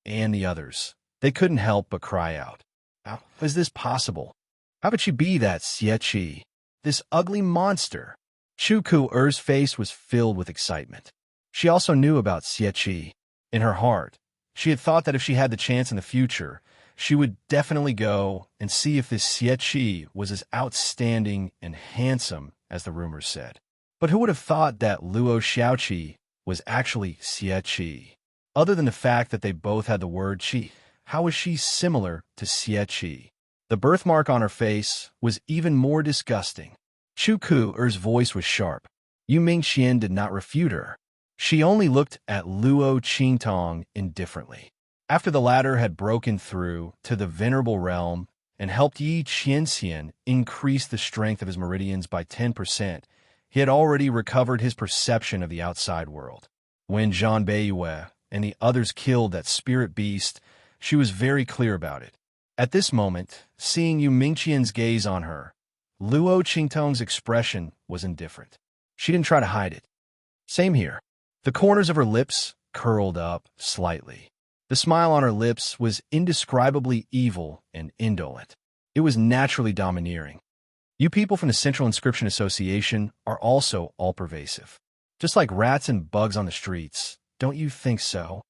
and the others, they couldn't help but cry out. How is this possible? How could she be that Xie? This ugly monster? Chu Ku's face was filled with excitement. She also knew about Xie. In her heart, she had thought that if she had the chance in the future, she would definitely go and see if this Xie was as outstanding and handsome as the rumors said. But who would have thought that Luo Xiaoqi was actually Xie? Other than the fact that they both had the word qi, how was she similar to Xie? The birthmark on her face was even more disgusting. Chu Ku's voice was sharp. Yu Mingqian did not refute her. She only looked at Luo Qingtong indifferently. After the latter had broken through to the venerable realm and helped Yi Qianxian increase the strength of his meridians by 10%, he had already recovered his perception of the outside world. When Jean Bayouet and the others killed that spirit beast, she was very clear about it. At this moment, seeing Yu Mingqian's gaze on her, Luo Qingtong's expression was indifferent. She didn't try to hide it. Same here. The corners of her lips curled up slightly. The smile on her lips was indescribably evil and indolent. It was naturally domineering. You people from the Central Inscription Association are also all-pervasive. Just like rats and bugs on the streets, don't you think so?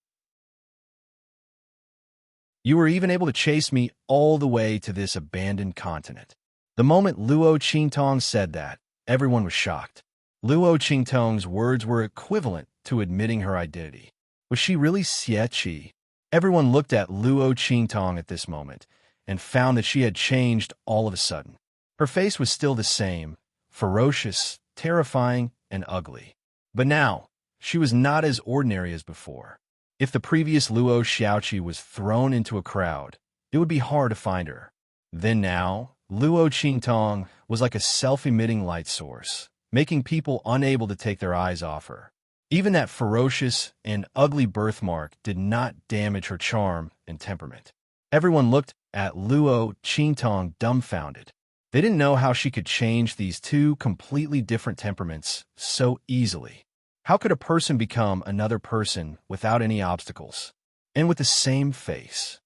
You were even able to chase me all the way to this abandoned continent. The moment Luo Qingtong said that, everyone was shocked. Luo Qingtong's words were equivalent to admitting her identity. Was she really Xie? Everyone looked at Luo Qingtong at this moment and found that she had changed all of a sudden. Her face was still the same, ferocious, terrifying, and ugly. But now, she was not as ordinary as before. If the previous Luo Xiaoqi was thrown into a crowd, it would be hard to find her. Then now, Luo Qingtong was like a self-emitting light source, making people unable to take their eyes off her. Even that ferocious and ugly birthmark did not damage her charm and temperament. Everyone looked at Luo Qingtong dumbfounded. They didn't know how she could change these two completely different temperaments so easily. How could a person become another person without any obstacles, and with the same face?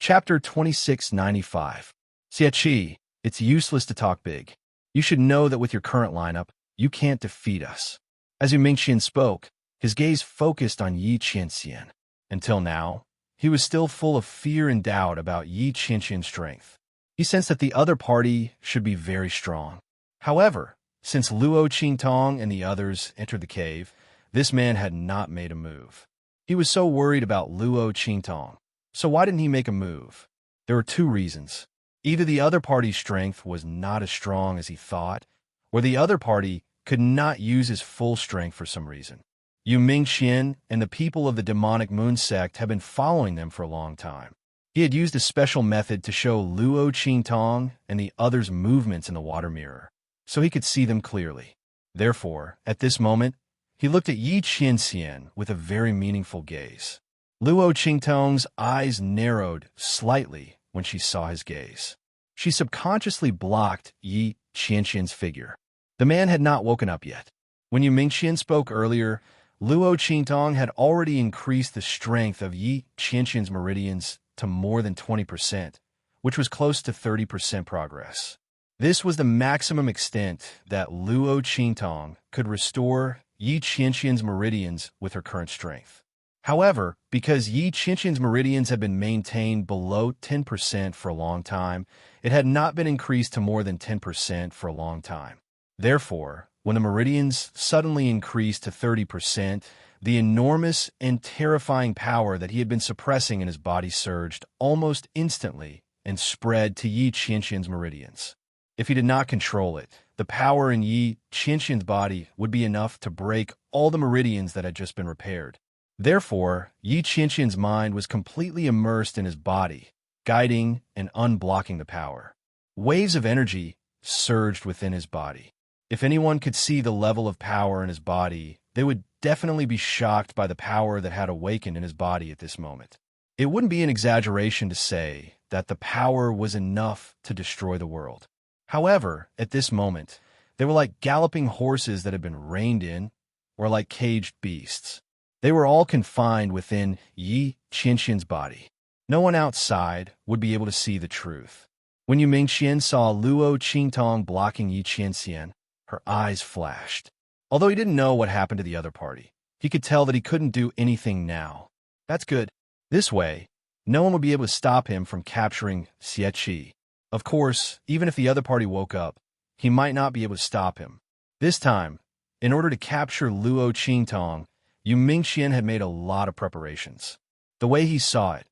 Chapter 2695. Xie, it's useless to talk big. You should know that with your current lineup, you can't defeat us. As Yu Mingxian spoke, his gaze focused on Yi Qianxian. Until now, he was still full of fear and doubt about Yi Qianxian's strength. He sensed that the other party should be very strong. However, since Luo Qingtong and the others entered the cave, this man had not made a move. He was so worried about Luo Qingtong. So why didn't he make a move? There were two reasons. Either the other party's strength was not as strong as he thought, or the other party could not use his full strength for some reason. Yu Mingxian and the people of the demonic moon sect had been following them for a long time. He had used a special method to show Luo Qingtong and the others' movements in the water mirror, so he could see them clearly. Therefore, at this moment, he looked at Yi Qianxian with a very meaningful gaze. Luo Qingtong's eyes narrowed slightly when she saw his gaze. She subconsciously blocked Yi Qianxian's figure. The man had not woken up yet. When Yu Mingxian spoke earlier, Luo Qingtong had already increased the strength of Yi Qianxian's meridians to more than 20%, which was close to 30% progress. This was the maximum extent that Luo Qingtong could restore Yi Qianxian's meridians with her current strength. However, because Yi Qianxian's meridians had been maintained below 10% for a long time, it had not been increased to more than 10% for a long time. Therefore, when the meridians suddenly increased to 30%, the enormous and terrifying power that he had been suppressing in his body surged almost instantly and spread to Yi Qianxian's meridians. If he did not control it, the power in Yi Qianxian's body would be enough to break all the meridians that had just been repaired. Therefore, Yi Qianxian's mind was completely immersed in his body, guiding and unblocking the power. Waves of energy surged within his body. If anyone could see the level of power in his body, they would definitely be shocked by the power that had awakened in his body at this moment. It wouldn't be an exaggeration to say that the power was enough to destroy the world. However, at this moment, they were like galloping horses that had been reined in, or like caged beasts. They were all confined within Yi Qianxian's body. No one outside would be able to see the truth. When Yu Mingxian saw Luo Qingtong blocking Yi Qianxian, her eyes flashed. Although he didn't know what happened to the other party, he could tell that he couldn't do anything now. That's good. This way, no one would be able to stop him from capturing Xie. Of course, even if the other party woke up, he might not be able to stop him. This time, in order to capture Luo Qingtong, Yu Mingxian had made a lot of preparations. The way he saw it,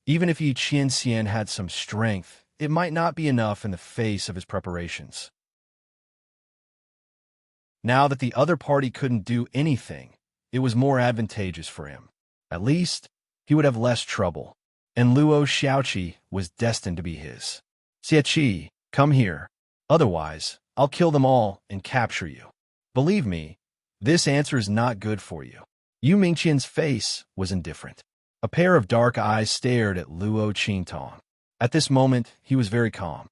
even if Yi Qianxian had some strength, it might not be enough in the face of his preparations. Now that the other party couldn't do anything, it was more advantageous for him. At least, he would have less trouble, and Luo Xiaoqi was destined to be his. Xie, come here. Otherwise, I'll kill them all and capture you. Believe me, this answer is not good for you. Yu Mingxian's face was indifferent. A pair of dark eyes stared at Luo Qingtong. At this moment, he was very calm.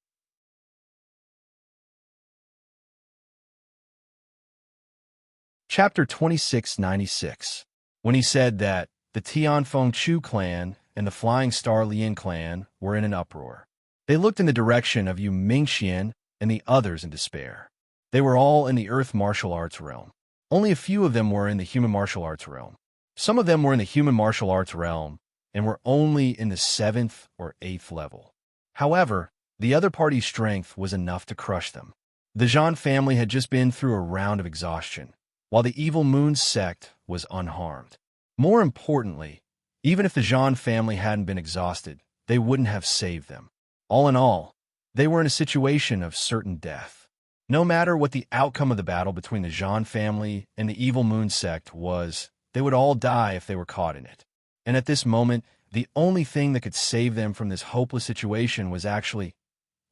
Chapter 2696. When he said that the Tianfeng Chu clan and the Flying Star Lian clan were in an uproar, they looked in the direction of Yu Mingxian and the others in despair. They were all in the Earth martial arts realm. Only a few of them were in the human martial arts realm. Some of them were in the human martial arts realm and were only in the 7th or 8th level. However, the other party's strength was enough to crush them. The Zhan family had just been through a round of exhaustion, while the evil moon sect was unharmed. More importantly, even if the Zhan family hadn't been exhausted, they wouldn't have saved them. All in all, they were in a situation of certain death. No matter what the outcome of the battle between the Zhan family and the evil moon sect was, they would all die if they were caught in it. And at this moment, the only thing that could save them from this hopeless situation was actually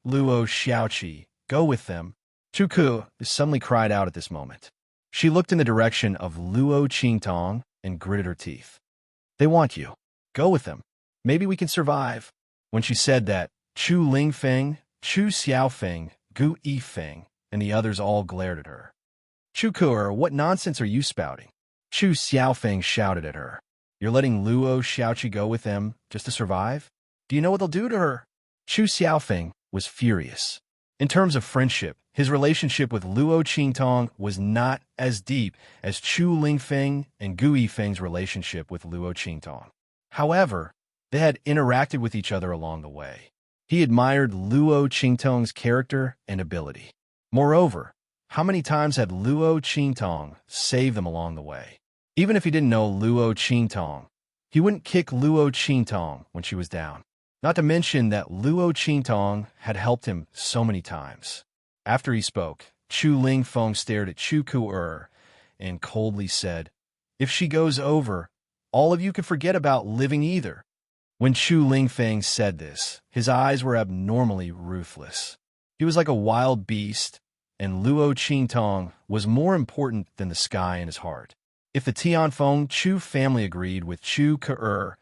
Luo Xiaoqi, go with them. Chu Ku suddenly cried out at this moment. She looked in the direction of Luo Qingtong and gritted her teeth. They want you. Go with them. Maybe we can survive. When she said that, Chu Lingfeng, Chu Xiaofeng, Gu Yifeng, and the others all glared at her. Chu Ku, what nonsense are you spouting? Chu Xiaofeng shouted at her. You're letting Luo Xiaoqi go with them just to survive? Do you know what they'll do to her? Chu Xiaofeng was furious. In terms of friendship, his relationship with Luo Qingtong was not as deep as Chu Lingfeng and Gu Yifeng's relationship with Luo Qingtong. However, they had interacted with each other along the way. He admired Luo Qingtong's character and ability. Moreover, how many times had Luo Qingtong saved them along the way? Even if he didn't know Luo Qingtong, he wouldn't kick Luo Qingtong when she was down. Not to mention that Luo Qingtong had helped him so many times. After he spoke, Chu Lingfeng stared at Chu Ku and coldly said, If she goes over, all of you can forget about living either. When Chu Lingfeng said this, his eyes were abnormally ruthless. He was like a wild beast, and Luo Qingtong was more important than the sky in his heart. If the Tianfeng Chu family agreed with Chu Ku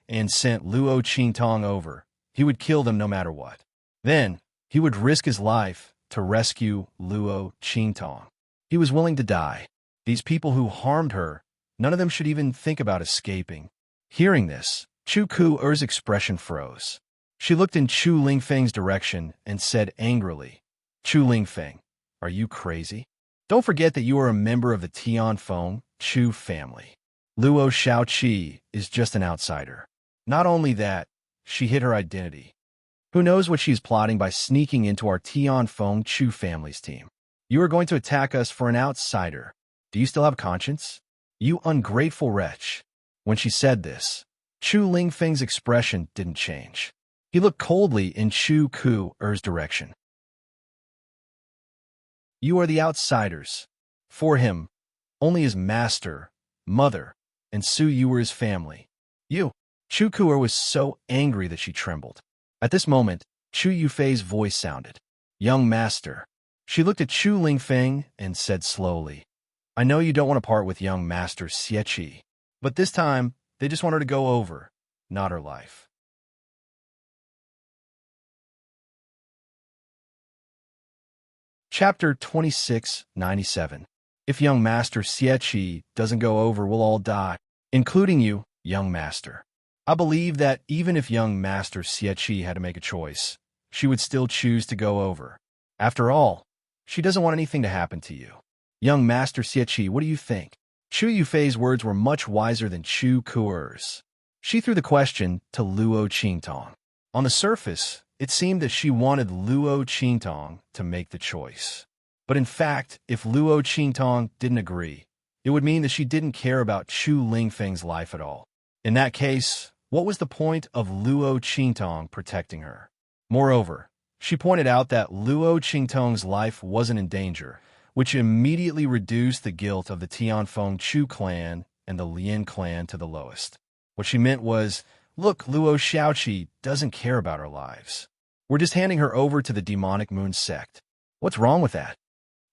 and sent Luo Qingtong over, he would kill them no matter what. Then, he would risk his life to rescue Luo Qingtong. He was willing to die. These people who harmed her, none of them should even think about escaping. Hearing this, Chu Ku's expression froze. She looked in Chu Lingfeng's direction and said angrily, Chu Lingfeng, are you crazy? Don't forget that you are a member of the Tianfeng Chu family. Luo Xiaoqi is just an outsider. Not only that, she hid her identity. Who knows what she's plotting by sneaking into our Tianfeng Chu family's team? You are going to attack us for an outsider. Do you still have conscience? You ungrateful wretch. When she said this, Chu Lingfeng's expression didn't change. He looked coldly in Chu Ku's direction. You are the outsiders. For him, only his master, mother, and Su Yu were his family. You. Chu Ku was so angry that she trembled. At this moment, Chu Yufei's voice sounded. Young master. She looked at Chu Lingfeng and said slowly, I know you don't want to part with young master Xieqi, but this time, they just want her to go over, not her life. Chapter 2697. If young master Xieqi doesn't go over, we'll all die, including you, young master. I believe that even if young master Xieqi had to make a choice, she would still choose to go over. After all, she doesn't want anything to happen to you. Young master Xieqi, what do you think? Chu Yufei's words were much wiser than Chu Ku's. She threw the question to Luo Qingtong. On the surface, it seemed that she wanted Luo Qingtong to make the choice. But in fact, if Luo Qingtong didn't agree, it would mean that she didn't care about Chu Lingfeng's life at all. In that case, what was the point of Luo Qingtong protecting her? Moreover, she pointed out that Luo Qingtong's life wasn't in danger, which immediately reduced the guilt of the Tianfeng Chu clan and the Lin clan to the lowest. What she meant was, look, Luo Xiaoqi doesn't care about our lives. We're just handing her over to the demonic moon sect. What's wrong with that?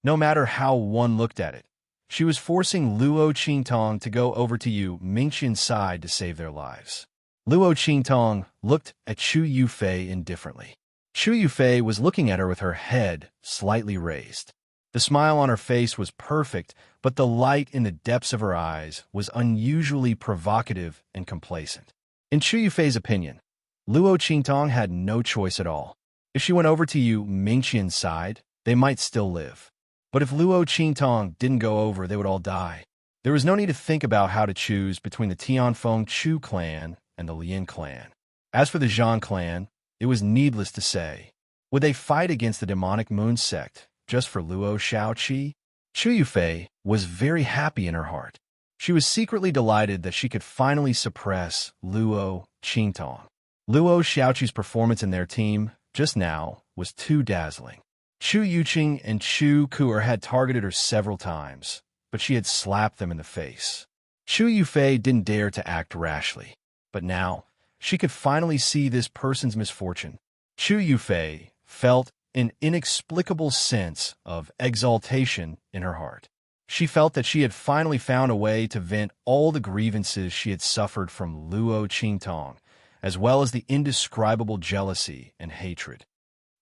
No matter how one looked at it, she was forcing Luo Qingtong to go over to Yu Mingqian's side to save their lives. Luo Qingtong looked at Chu Yufei indifferently. Chu Yufei was looking at her with her head slightly raised. The smile on her face was perfect, but the light in the depths of her eyes was unusually provocative and complacent. In Chu Yufei's opinion, Luo Qingtong had no choice at all. If she went over to Yu Mingqian's side, they might still live. But if Luo Qingtong didn't go over, they would all die. There was no need to think about how to choose between the Tianfeng Chu clan and the Lin clan. As for the Zhang clan, it was needless to say. Would they fight against the demonic moon sect just for Luo Xiaoqi? Chu Yufei was very happy in her heart. She was secretly delighted that she could finally suppress Luo Qingtong. Luo Xiaoqi's performance in their team, just now, was too dazzling. Chu Yuqing and Chu Ku had targeted her several times, but she had slapped them in the face. Chu Yufei didn't dare to act rashly. But now, she could finally see this person's misfortune. Chu Yufei felt an inexplicable sense of exaltation in her heart. She felt that she had finally found a way to vent all the grievances she had suffered from Luo Qingtong, as well as the indescribable jealousy and hatred.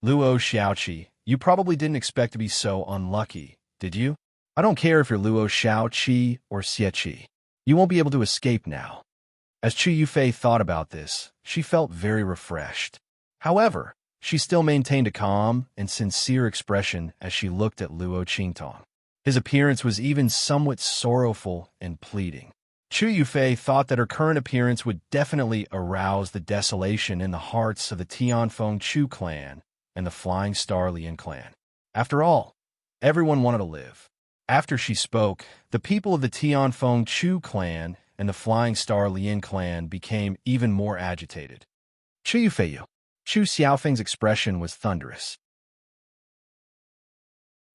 Luo Xiaoqi, you probably didn't expect to be so unlucky, did you? I don't care if you're Luo Xiaoqi or Xieqi. You won't be able to escape now. As Chu Yufei thought about this, she felt very refreshed. However, she still maintained a calm and sincere expression as she looked at Luo Qingtong. His appearance was even somewhat sorrowful and pleading. Chu Yufei thought that her current appearance would definitely arouse the desolation in the hearts of the Tianfeng Chu clan and the Flying Star Lian clan. After all, everyone wanted to live. After she spoke, the people of the Tianfeng Chu clan and the Flying Star Lian clan became even more agitated. Chu Yufei. Chu Xiaofeng's expression was thunderous.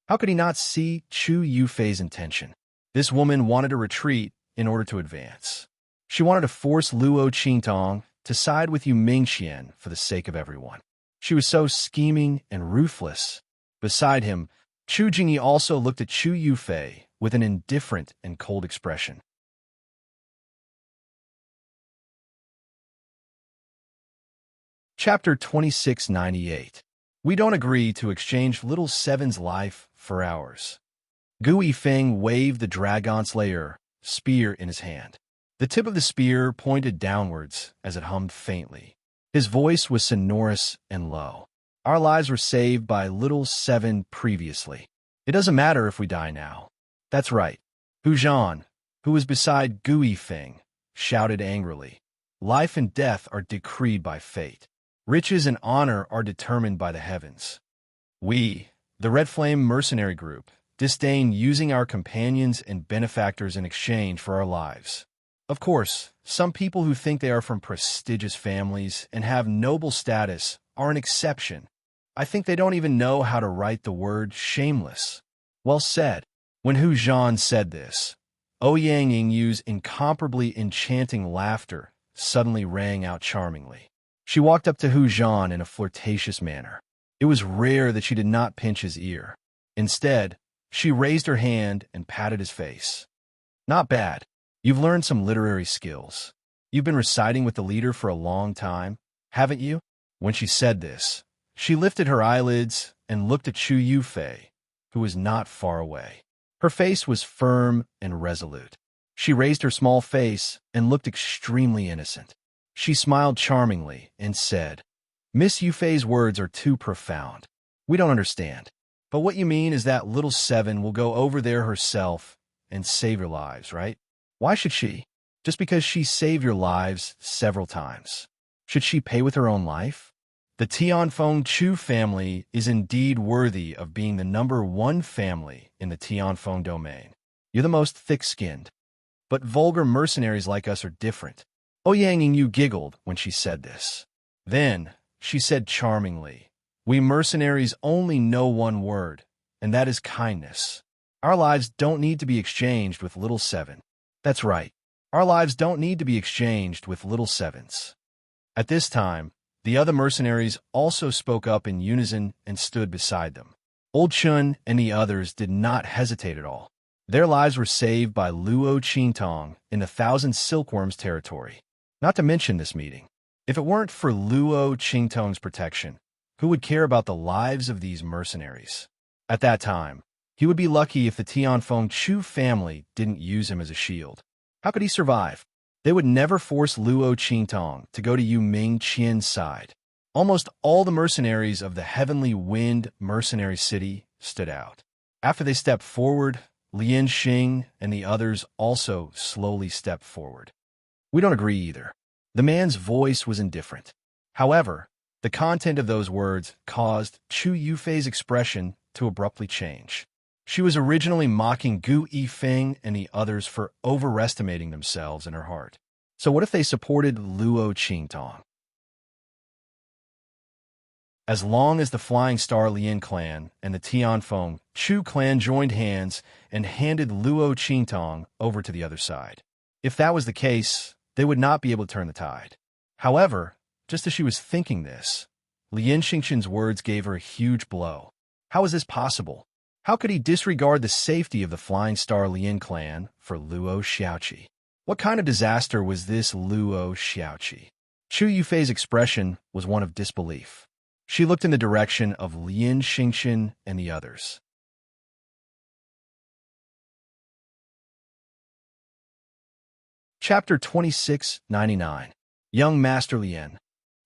How could he not see Chu Yufei's intention? This woman wanted to retreat in order to advance. She wanted to force Luo Qingtong to side with Yu Mingqian for the sake of everyone. She was so scheming and ruthless. Beside him, Chu Jingyi also looked at Chu Yufei with an indifferent and cold expression. Chapter 2698. We don't agree to exchange Little Seven's life for ours. Gu Yifeng waved the Dragon Slayer spear in his hand. The tip of the spear pointed downwards as it hummed faintly. His voice was sonorous and low. Our lives were saved by Little Seven previously. It doesn't matter if we die now. That's right. Hu Zhan, who was beside Gu Yifeng, shouted angrily. Life and death are decreed by fate. Riches and honor are determined by the heavens. We, the Red Flame Mercenary Group, disdain using our companions and benefactors in exchange for our lives. Of course, some people who think they are from prestigious families and have noble status are an exception. I think they don't even know how to write the word shameless. Well said. When Hu Zhan said this, Ouyang Yingyu's incomparably enchanting laughter suddenly rang out charmingly. She walked up to Hu Zhan in a flirtatious manner. It was rare that she did not pinch his ear. Instead, she raised her hand and patted his face. Not bad. You've learned some literary skills. You've been reciting with the leader for a long time, haven't you? When she said this, she lifted her eyelids and looked at Chu Yufei, who was not far away. Her face was firm and resolute. She raised her small face and looked extremely innocent. She smiled charmingly and said, Miss Yufei's words are too profound. We don't understand. But what you mean is that Little Seven will go over there herself and save your lives, right? Why should she? Just because she saved your lives several times. Should she pay with her own life? The Tianfeng Chu family is indeed worthy of being the #1 family in the Tianfeng domain. You're the most thick-skinned. But vulgar mercenaries like us are different. Ouyang Yingyu giggled when she said this. Then, she said charmingly, We mercenaries only know one word, and that is kindness. Our lives don't need to be exchanged with Little Seven. That's right. Our lives don't need to be exchanged with Little Sevens. At this time, the other mercenaries also spoke up in unison and stood beside them. Old Chun and the others did not hesitate at all. Their lives were saved by Luo Qingtong in the Thousand Silkworms territory. Not to mention this meeting. If it weren't for Luo Qingtong's protection, who would care about the lives of these mercenaries? At that time, he would be lucky if the Tianfeng Chu family didn't use him as a shield. How could he survive? They would never force Luo Qingtong to go to Yu Mingqian's side. Almost all the mercenaries of the Heavenly Wind Mercenary City stood out. After they stepped forward, Lian Xing and the others also slowly stepped forward. We don't agree either. The man's voice was indifferent. However, the content of those words caused Chu Yufei's expression to abruptly change. She was originally mocking Gu Yifeng and the others for overestimating themselves in her heart. So what if they supported Luo Qingtong? As long as the Flying Star Lian clan and the Tianfeng Chu clan joined hands and handed Luo Qingtong over to the other side. If that was the case, they would not be able to turn the tide. However, just as she was thinking this, Lien Xingqian's words gave her a huge blow. How was this possible? How could he disregard the safety of the Flying Star Lien clan for Luo Xiaoqi? What kind of disaster was this Luo Xiaoqi? Chu Yufei's expression was one of disbelief. She looked in the direction of Lien Xingqian and the others. Chapter 2699. Young Master Lien.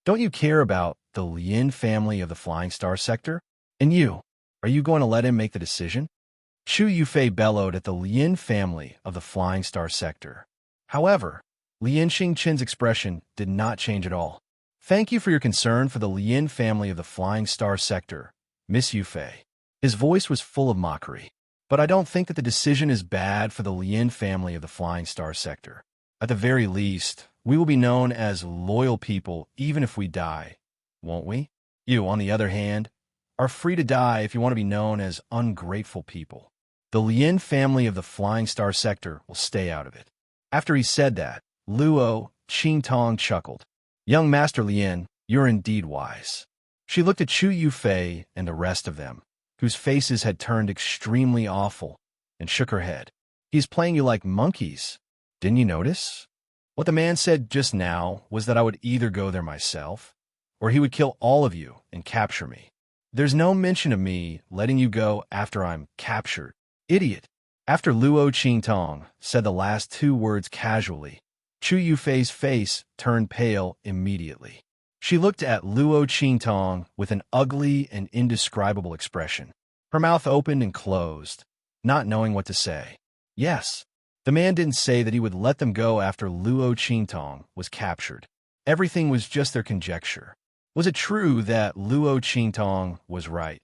Don't you care about the Lien family of the Flying Star sector? And you, are you going to let him make the decision? Chu Yufei bellowed at the Lien family of the Flying Star sector. However, Lien Xingqian's expression did not change at all. Thank you for your concern for the Lien family of the Flying Star sector, Miss Yufei. His voice was full of mockery. But I don't think that the decision is bad for the Lien family of the Flying Star sector. At the very least, we will be known as loyal people even if we die, won't we? You, on the other hand, are free to die if you want to be known as ungrateful people. The Lien family of the Flying Star sector will stay out of it. After he said that, Luo Qingtong chuckled. Young Master Lien, you're indeed wise. She looked at Chu Yufei and the rest of them, whose faces had turned extremely awful, and shook her head. He's playing you like monkeys. Didn't you notice? What the man said just now was that I would either go there myself, or he would kill all of you and capture me. There's no mention of me letting you go after I'm captured. Idiot. After Luo Qingtong said the last two words casually, Chu Yufei's face turned pale immediately. She looked at Luo Qingtong with an ugly and indescribable expression. Her mouth opened and closed, not knowing what to say. Yes, the man didn't say that he would let them go after Luo Qingtong was captured. Everything was just their conjecture. Was it true that Luo Qingtong was right,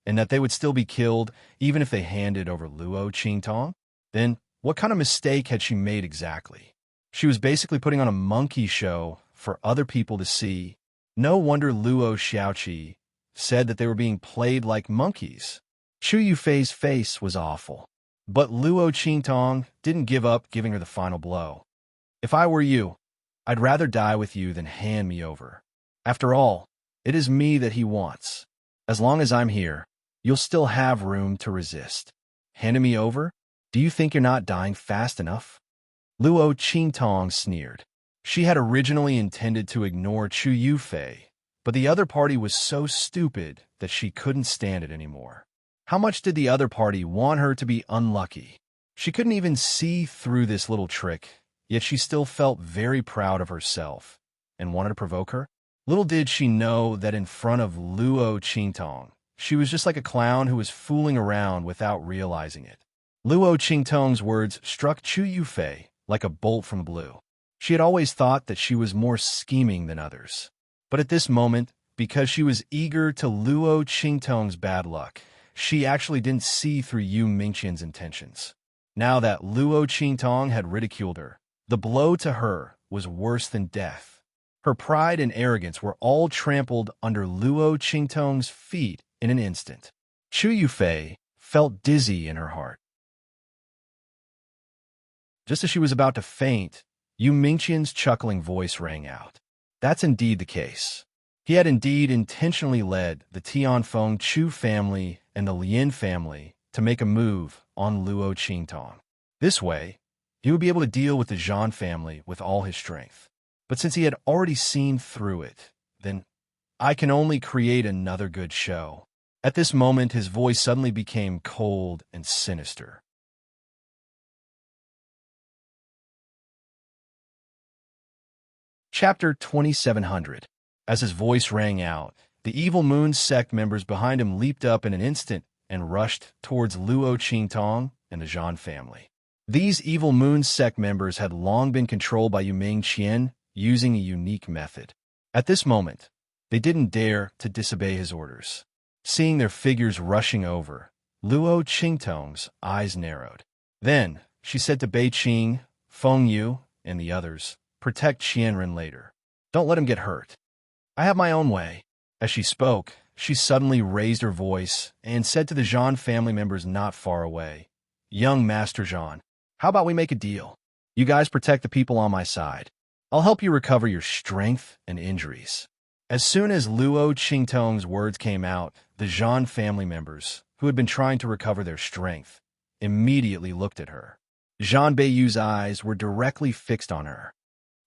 and that they would still be killed even if they handed over Luo Qingtong? Then, what kind of mistake had she made exactly? She was basically putting on a monkey show for other people to see. No wonder Luo Xiaoqi said that they were being played like monkeys. Chu Yufei's face was awful. But Luo Qingtong didn't give up giving her the final blow. If I were you, I'd rather die with you than hand me over. After all, it is me that he wants. As long as I'm here, you'll still have room to resist. Handing me over? Do you think you're not dying fast enough? Luo Qingtong sneered. She had originally intended to ignore Chu Yufei, but the other party was so stupid that she couldn't stand it anymore. How much did the other party want her to be unlucky? She couldn't even see through this little trick, yet she still felt very proud of herself and wanted to provoke her. Little did she know that in front of Luo Qingtong, she was just like a clown who was fooling around without realizing it. Luo Qingtong's words struck Chu Yufei like a bolt from the blue. She had always thought that she was more scheming than others. But at this moment, because she was eager to Luo Qingtong's bad luck, she actually didn't see through Yu Mingqian's intentions. Now that Luo Qingtong had ridiculed her, the blow to her was worse than death. Her pride and arrogance were all trampled under Luo Qingtong's feet in an instant. Chu Yufei felt dizzy in her heart. Just as she was about to faint, Yu Mingqian's chuckling voice rang out. That's indeed the case. He had indeed intentionally led the Tianfeng Chu family and the Lien family to make a move on Luo Qingtong. This way, he would be able to deal with the Zhan family with all his strength. But since he had already seen through it, then I can only create another good show. At this moment, his voice suddenly became cold and sinister. Chapter 2700. As his voice rang out, the Evil Moon sect members behind him leaped up in an instant and rushed towards Luo Qingtong and the Zhan family. These Evil Moon sect members had long been controlled by Yu Mingqian using a unique method. At this moment, they didn't dare to disobey his orders. Seeing their figures rushing over, Luo Qingtong's eyes narrowed. Then, she said to Bei Qing, Feng Yu, and the others, protect Qianren later. Don't let him get hurt. I have my own way. As she spoke, she suddenly raised her voice and said to the Zhan family members not far away, Young Master Zhan, how about we make a deal? You guys protect the people on my side. I'll help you recover your strength and injuries. As soon as Luo Qingtong's words came out, the Zhan family members, who had been trying to recover their strength, immediately looked at her. Zhan Beiyu's eyes were directly fixed on her.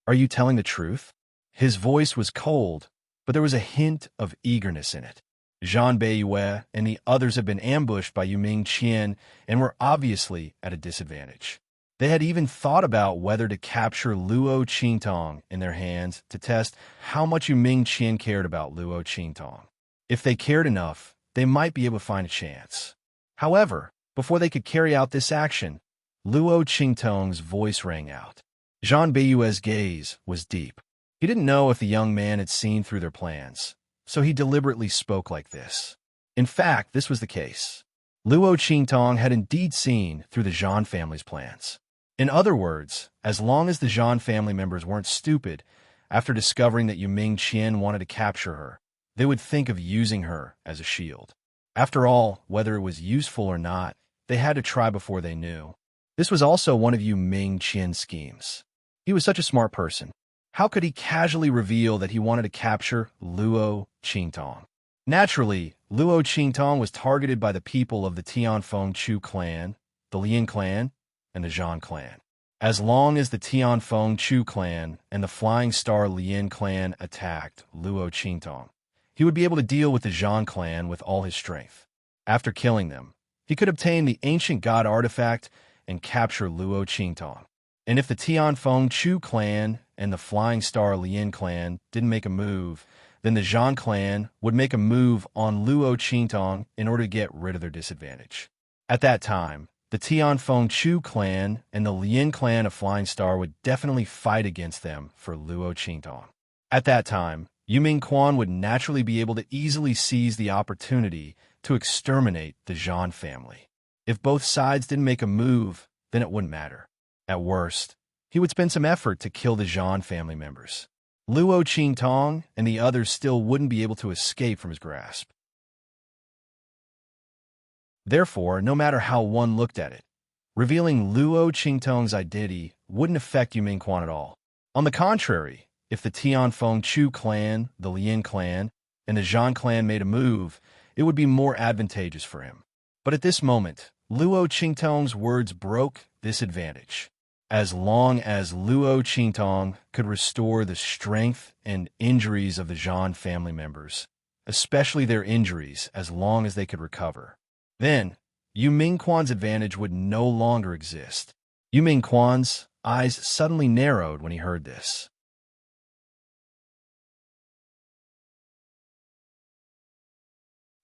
"Are you telling the truth?" His voice was cold, but there was a hint of eagerness in it. Zhan Beiyue and the others had been ambushed by Yuming Qian and were obviously at a disadvantage. They had even thought about whether to capture Luo Qingtong in their hands to test how much Yuming Qian cared about Luo Qingtong. If they cared enough, they might be able to find a chance. However, before they could carry out this action, Luo Qingtong's voice rang out. Zhan Beiyue's gaze was deep. He didn't know if the young man had seen through their plans, so he deliberately spoke like this. In fact, this was the case. Luo Qingtong had indeed seen through the Zhan family's plans. In other words, as long as the Zhan family members weren't stupid, after discovering that Yuming Qian wanted to capture her, they would think of using her as a shield. After all, whether it was useful or not, they had to try before they knew. This was also one of Yuming Qian's schemes. He was such a smart person. How could he casually reveal that he wanted to capture Luo Qingtong? Naturally, Luo Qingtong was targeted by the people of the Tianfeng Chu clan, the Lian clan, and the Zhan clan. As long as the Tianfeng Chu clan and the Flying Star Lian clan attacked Luo Qingtong, he would be able to deal with the Zhan clan with all his strength. After killing them, he could obtain the ancient god artifact and capture Luo Qingtong. And if the Tianfeng Chu clan and the Flying Star Lian clan didn't make a move, then the Zhan clan would make a move on Luo Qingtong in order to get rid of their disadvantage. At that time, the Tianfeng Chu clan and the Lian clan of Flying Star would definitely fight against them for Luo Qingtong. At that time, Yuming Quan would naturally be able to easily seize the opportunity to exterminate the Zhan family. If both sides didn't make a move, then it wouldn't matter. At worst, he would spend some effort to kill the Zhan family members. Luo Qingtong and the others still wouldn't be able to escape from his grasp. Therefore, no matter how one looked at it, revealing Luo Qingtong's identity wouldn't affect Yuming Quan at all. On the contrary, if the Tianfeng Chu clan, the Lian clan, and the Zhan clan made a move, it would be more advantageous for him. But at this moment, Luo Qingtong's words broke this advantage. As long as Luo Qingtong could restore the strength and injuries of the Zhan family members, especially their injuries as long as they could recover, then Yuming Quan's advantage would no longer exist. Yuming Quan's eyes suddenly narrowed when he heard this.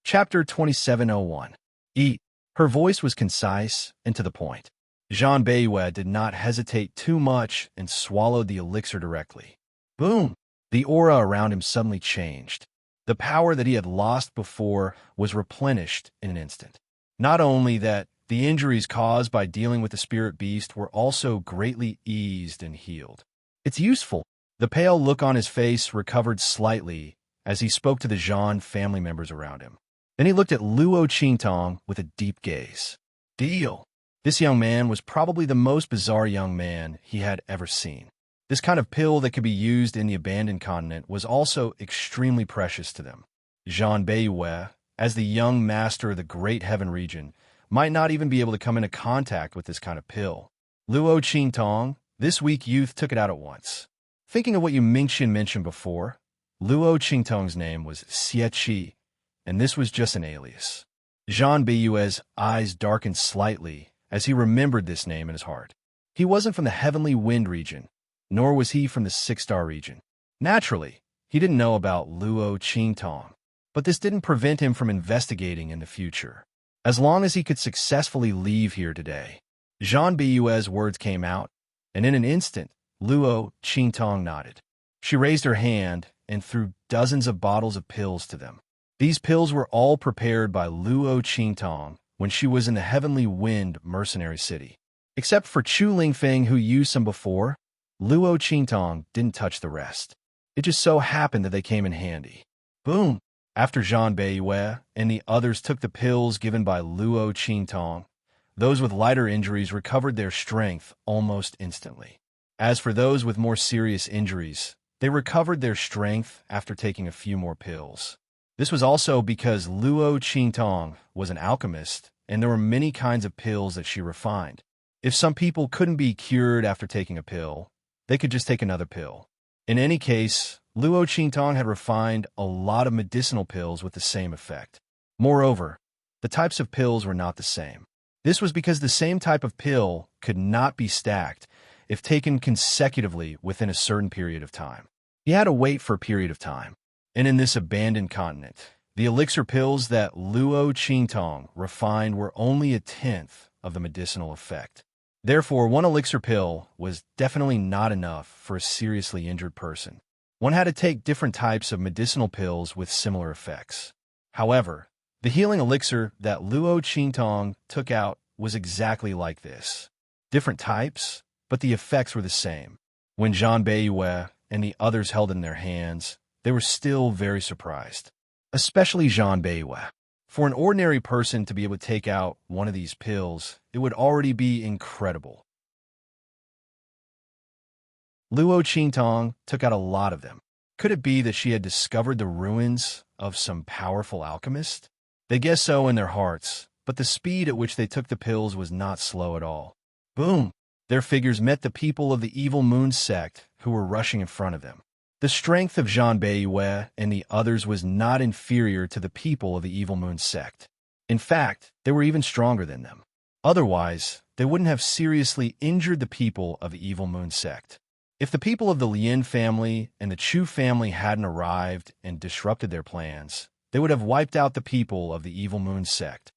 Chapter 2701. Eat. Her voice was concise and to the point. Zhan Beiyue did not hesitate too much and swallowed the elixir directly. Boom! The aura around him suddenly changed. The power that he had lost before was replenished in an instant. Not only that, the injuries caused by dealing with the spirit beast were also greatly eased and healed. It's useful. The pale look on his face recovered slightly as he spoke to the Zhan family members around him. Then he looked at Luo Qingtong with a deep gaze. Deal. This young man was probably the most bizarre young man he had ever seen. This kind of pill that could be used in the abandoned continent was also extremely precious to them. Zhan Beiyue, as the young master of the Great Heaven region, might not even be able to come into contact with this kind of pill. Luo Qingtong, this weak youth, took it out at once. Thinking of what Yuming Qian mentioned before, Luo Qingtong's name was Xie Qi, and this was just an alias. Zhan Beiyue's eyes darkened slightly as he remembered this name in his heart. He wasn't from the Heavenly Wind region, nor was he from the Six-Star region. Naturally, he didn't know about Luo Qingtong, but this didn't prevent him from investigating in the future. As long as he could successfully leave here today. Zhan Beiyue's words came out, and in an instant, Luo Qingtong nodded. She raised her hand and threw dozens of bottles of pills to them. These pills were all prepared by Luo Qingtong when she was in the Heavenly Wind mercenary city. Except for Chu Lingfeng, who used some before, Luo Qingtong didn't touch the rest. It just so happened that they came in handy. Boom! After Zhan Beiyue and the others took the pills given by Luo Qingtong, those with lighter injuries recovered their strength almost instantly. As for those with more serious injuries, they recovered their strength after taking a few more pills. This was also because Luo Qingtong was an alchemist, and there were many kinds of pills that she refined. If some people couldn't be cured after taking a pill, they could just take another pill. In any case, Luo Qingtong had refined a lot of medicinal pills with the same effect. Moreover, the types of pills were not the same. This was because the same type of pill could not be stacked if taken consecutively within a certain period of time. He had to wait for a period of time. And in this abandoned continent, the elixir pills that Luo Qingtong refined were only a tenth of the medicinal effect. Therefore, one elixir pill was definitely not enough for a seriously injured person. One had to take different types of medicinal pills with similar effects. However, the healing elixir that Luo Qingtong took out was exactly like this. Different types, but the effects were the same. When Zhang Beiyue and the others held it in their hands, they were still very surprised, especially Zhang Beiyue. For an ordinary person to be able to take out one of these pills, it would already be incredible. Luo Qingtong took out a lot of them. Could it be that she had discovered the ruins of some powerful alchemist? They guessed so in their hearts, but the speed at which they took the pills was not slow at all. Boom! Their figures met the people of the Evil Moon sect who were rushing in front of them. The strength of Zhang Beiyue and the others was not inferior to the people of the Evil Moon sect. In fact, they were even stronger than them. Otherwise, they wouldn't have seriously injured the people of the Evil Moon sect. If the people of the Lin family and the Chu family hadn't arrived and disrupted their plans, they would have wiped out the people of the Evil Moon sect.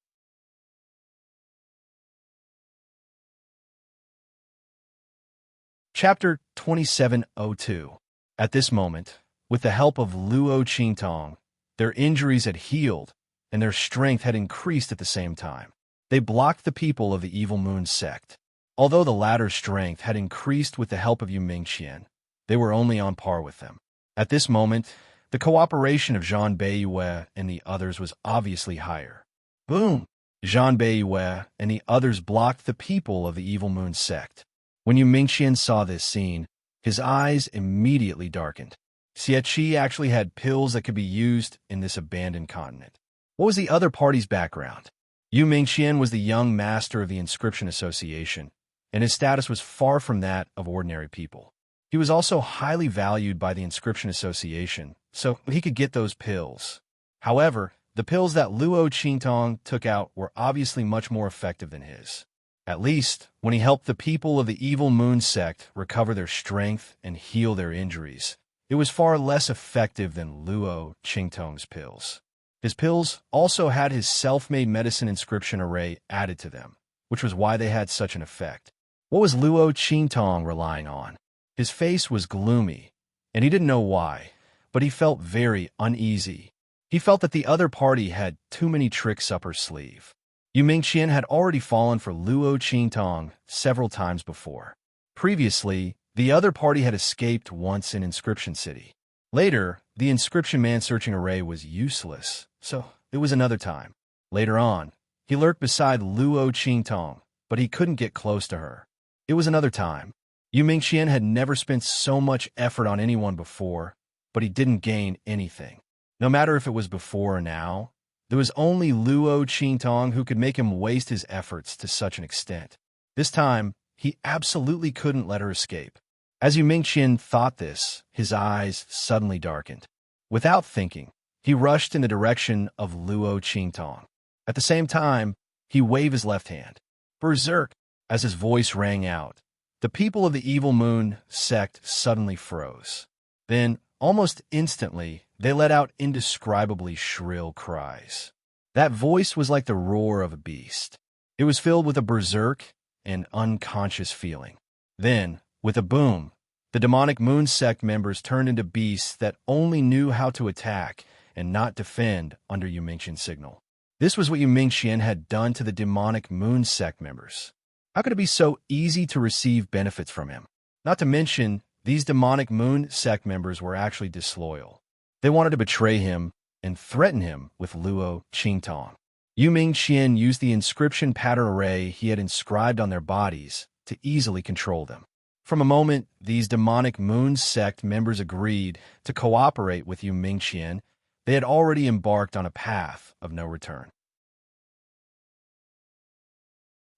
Chapter 2702. At this moment, with the help of Luo Qingtong, their injuries had healed, and their strength had increased at the same time. They blocked the people of the Evil Moon sect. Although the latter's strength had increased with the help of Yu Mingqian, they were only on par with them. At this moment, the cooperation of Zhang Beiyue and the others was obviously higher. Boom! Zhang Beiyue and the others blocked the people of the Evil Moon sect. When Yu Mingqian saw this scene, his eyes immediately darkened. Xie Qi actually had pills that could be used in this abandoned continent. What was the other party's background? Yu Mingqian was the young master of the Inscription Association, and his status was far from that of ordinary people. He was also highly valued by the Inscription Association, so he could get those pills. However, the pills that Luo Qingtong took out were obviously much more effective than his. At least, when he helped the people of the Evil Moon sect recover their strength and heal their injuries, it was far less effective than Luo Qingtong's pills. His pills also had his self-made medicine inscription array added to them, which was why they had such an effect. What was Luo Qingtong relying on? His face was gloomy, and he didn't know why, but he felt very uneasy. He felt that the other party had too many tricks up her sleeve. Yu Mingqian had already fallen for Luo Qingtong several times before. Previously, the other party had escaped once in Inscription City. Later, the Inscription Man-searching array was useless, so it was another time. Later on, he lurked beside Luo Qingtong, but he couldn't get close to her. It was another time. Yu Mingqian had never spent so much effort on anyone before, but he didn't gain anything. No matter if it was before or now, there was only Luo Qingtong who could make him waste his efforts to such an extent. This time, he absolutely couldn't let her escape. As Yu Mingqian thought this, his eyes suddenly darkened. Without thinking, he rushed in the direction of Luo Qingtong. At the same time, he waved his left hand. Berserk! As his voice rang out, the people of the Evil Moon sect suddenly froze. Then, almost instantly, they let out indescribably shrill cries. That voice was like the roar of a beast. It was filled with a berserk and unconscious feeling. Then, with a boom, the demonic Moon sect members turned into beasts that only knew how to attack and not defend under Yu Mingqian's signal. This was what Yu Mingqian had done to the demonic Moon sect members. How could it be so easy to receive benefits from him? Not to mention, these demonic Moon sect members were actually disloyal. They wanted to betray him and threaten him with Luo Qingtong. Yu Mingqian used the inscription pattern array he had inscribed on their bodies to easily control them. From a moment these demonic moon sect members agreed to cooperate with Yu Mingqian, they had already embarked on a path of no return.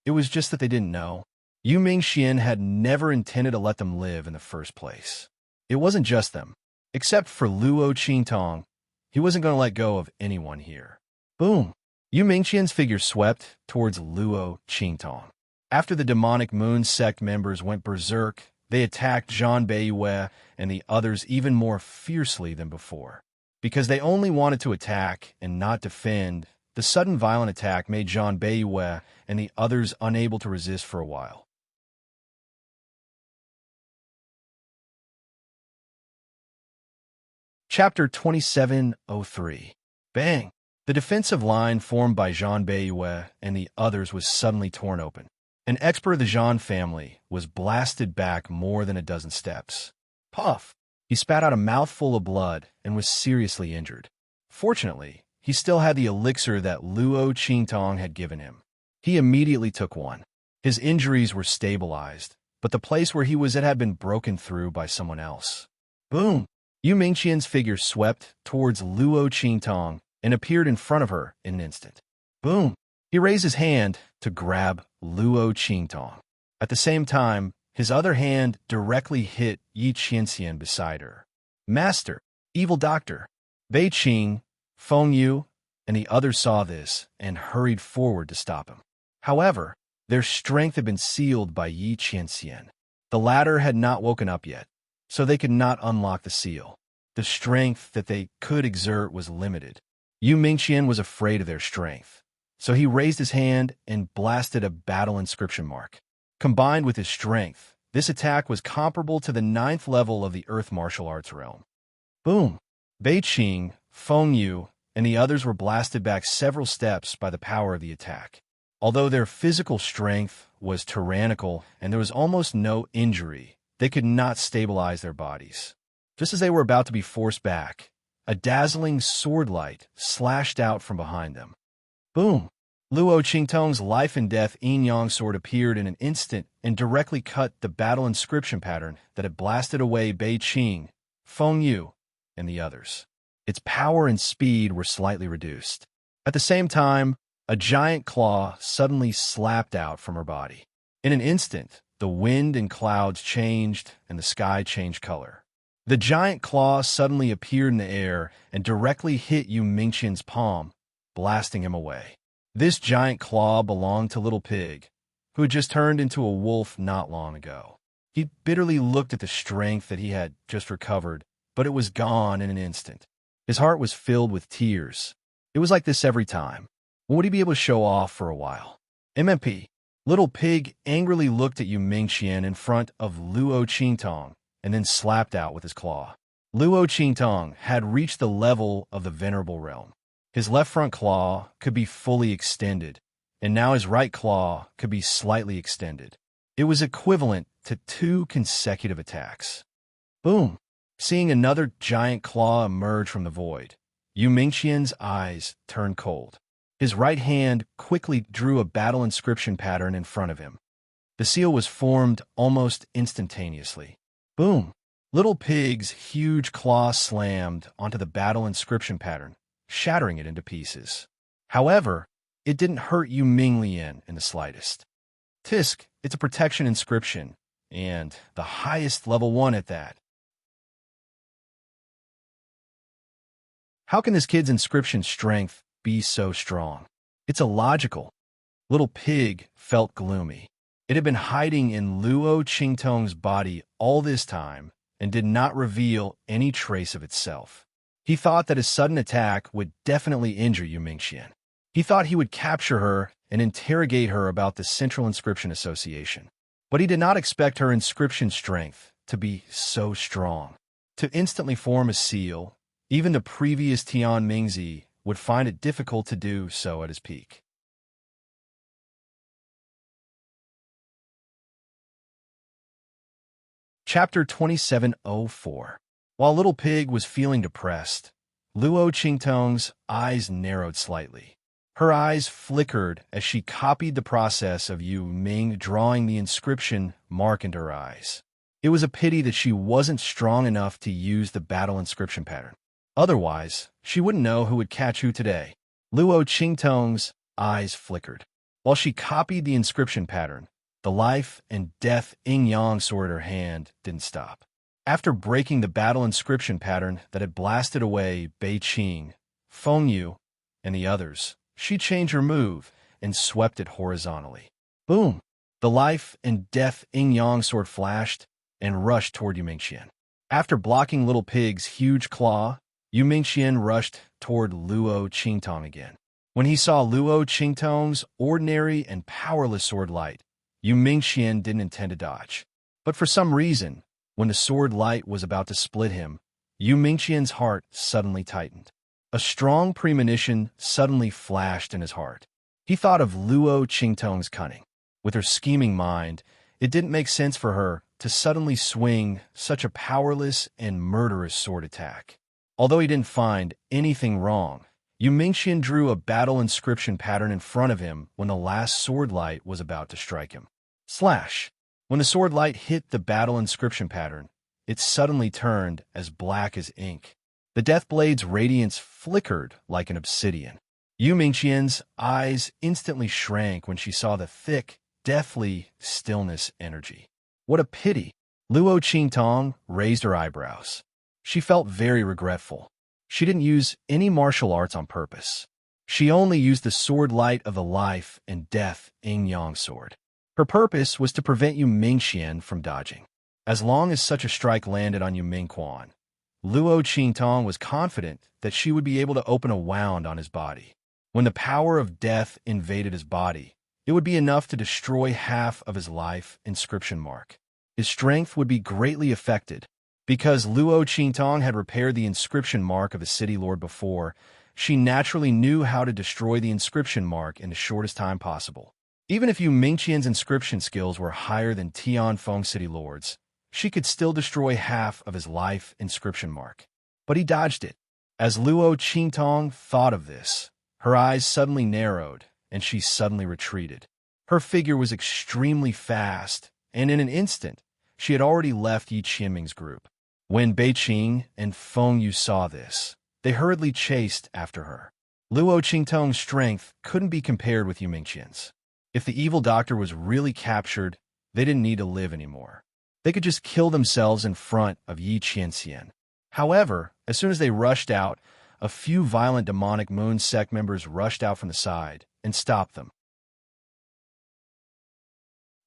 It was just that they didn't know. Yu Mingqian had never intended to let them live in the first place. It wasn't just them. Except for Luo Qingtong, he wasn't going to let go of anyone here. Boom! Yu Mingqian's figure swept towards Luo Qingtong. After the demonic moon sect members went berserk, they attacked Zhan Beiyue and the others even more fiercely than before. Because they only wanted to attack and not defend, the sudden violent attack made Zhan Beiyue and the others unable to resist for a while. Chapter 2703. Bang! The defensive line formed by Zhan Beiyue and the others was suddenly torn open. An expert of the Zhan family was blasted back more than a dozen steps. Puff! He spat out a mouthful of blood and was seriously injured. Fortunately, he still had the elixir that Luo Qingtong had given him. He immediately took one. His injuries were stabilized, but the place where he was at had been broken through by someone else. Boom! Yu Mingqian's figure swept towards Luo Qingtong and appeared in front of her in an instant. Boom! He raised his hand to grab Luo Qingtong. At the same time, his other hand directly hit Yi Qianxian beside her. Master, evil doctor, Bei Qing, Feng Yu, and the others saw this and hurried forward to stop him. However, their strength had been sealed by Yi Qianxian. The latter had not woken up yet, so they could not unlock the seal. The strength that they could exert was limited. Yu Mingqian was afraid of their strength, so he raised his hand and blasted a battle inscription mark. Combined with his strength, this attack was comparable to the 9th level of the Earth martial arts realm. Boom! Bei Qing, Feng Yu, and the others were blasted back several steps by the power of the attack. Although their physical strength was tyrannical and there was almost no injury, they could not stabilize their bodies. Just as they were about to be forced back, a dazzling sword light slashed out from behind them. Boom! Luo Qingtong's life and death yin-yang sword appeared in an instant and directly cut the battle inscription pattern that had blasted away Bei Qing, Feng Yu, and the others. Its power and speed were slightly reduced. At the same time, a giant claw suddenly slapped out from her body. In an instant, the wind and clouds changed and the sky changed color. The giant claw suddenly appeared in the air and directly hit Yu Mingqian's palm, blasting him away. This giant claw belonged to Little Pig, who had just turned into a wolf not long ago. He bitterly looked at the strength that he had just recovered, but it was gone in an instant. His heart was filled with tears. It was like this every time. When would he be able to show off for a while? MMP. Little Pig angrily looked at Yu Mingqian in front of Luo Qingtong and then slapped out with his claw. Luo Qingtong had reached the level of the Venerable Realm. His left front claw could be fully extended, and now his right claw could be slightly extended. It was equivalent to 2 consecutive attacks. Boom! Seeing another giant claw emerge from the void, Yu Mingqian's eyes turned cold. His right hand quickly drew a battle inscription pattern in front of him. The seal was formed almost instantaneously. Boom! Little Pig's huge claw slammed onto the battle inscription pattern, shattering it into pieces. However, it didn't hurt Yu Minglian in the slightest. Tisk, it's a protection inscription, and the highest level 1 at that. How can this kid's inscription strength be so strong? It's illogical. Little Pig felt gloomy. It had been hiding in Luo Qingtong's body all this time and did not reveal any trace of itself. He thought that his sudden attack would definitely injure Yu Mingqian. He thought he would capture her and interrogate her about the Central Inscription Association. But he did not expect her inscription strength to be so strong. To instantly form a seal, even the previous Tian Mingzi would find it difficult to do so at his peak. Chapter 2704. While Little Pig was feeling depressed, Luo Qingtong's eyes narrowed slightly. Her eyes flickered as she copied the process of Yu Ming drawing the inscription mark into her eyes. It was a pity that she wasn't strong enough to use the battle inscription pattern. Otherwise, she wouldn't know who would catch who today. Luo Qingtong's eyes flickered. While she copied the inscription pattern, the life and death yin-yang sword in her hand didn't stop. After breaking the battle inscription pattern that had blasted away Bei Qing, Feng Yu, and the others, she changed her move and swept it horizontally. Boom! The life and death yin-yang sword flashed and rushed toward Yu Mingxian. After blocking Little Pig's huge claw, Yu Mingxian rushed toward Luo Qingtong again. When he saw Luo Qingtong's ordinary and powerless sword light, Yu Mingxian didn't intend to dodge. But for some reason, when the sword light was about to split him, Yu Mingxian's heart suddenly tightened. A strong premonition suddenly flashed in his heart. He thought of Luo Qingtong's cunning. With her scheming mind, it didn't make sense for her to suddenly swing such a powerless and murderous sword attack. Although he didn't find anything wrong, Yu Mingxian drew a battle inscription pattern in front of him when the last sword light was about to strike him. Slash! When the sword light hit the battle inscription pattern, it suddenly turned as black as ink. The death blade's radiance flickered like an obsidian. Yu Mingxian's eyes instantly shrank when she saw the thick, deathly stillness energy. What a pity! Luo Qingtong raised her eyebrows. She felt very regretful. She didn't use any martial arts on purpose. She only used the sword light of the life and death yin-yang sword. Her purpose was to prevent Yu Mingxian from dodging. As long as such a strike landed on Yu Mingquan, Luo Qingtong was confident that she would be able to open a wound on his body. When the power of death invaded his body, it would be enough to destroy half of his life inscription mark. His strength would be greatly affected. Because Luo Qingtong had repaired the inscription mark of a city lord before, she naturally knew how to destroy the inscription mark in the shortest time possible. Even if Yu Mingqian's inscription skills were higher than Tianfeng city lords, she could still destroy half of his life inscription mark. But he dodged it. As Luo Qingtong thought of this, her eyes suddenly narrowed, and she suddenly retreated. Her figure was extremely fast, and in an instant, she had already left Yi Qianming's group. When Bei Qing and Feng Yu saw this, they hurriedly chased after her. Luo Qingtong's strength couldn't be compared with Yu Mingqian's. If the evil doctor was really captured, they didn't need to live anymore. They could just kill themselves in front of Yi Qianxian. However, as soon as they rushed out, a few violent demonic moon sect members rushed out from the side and stopped them.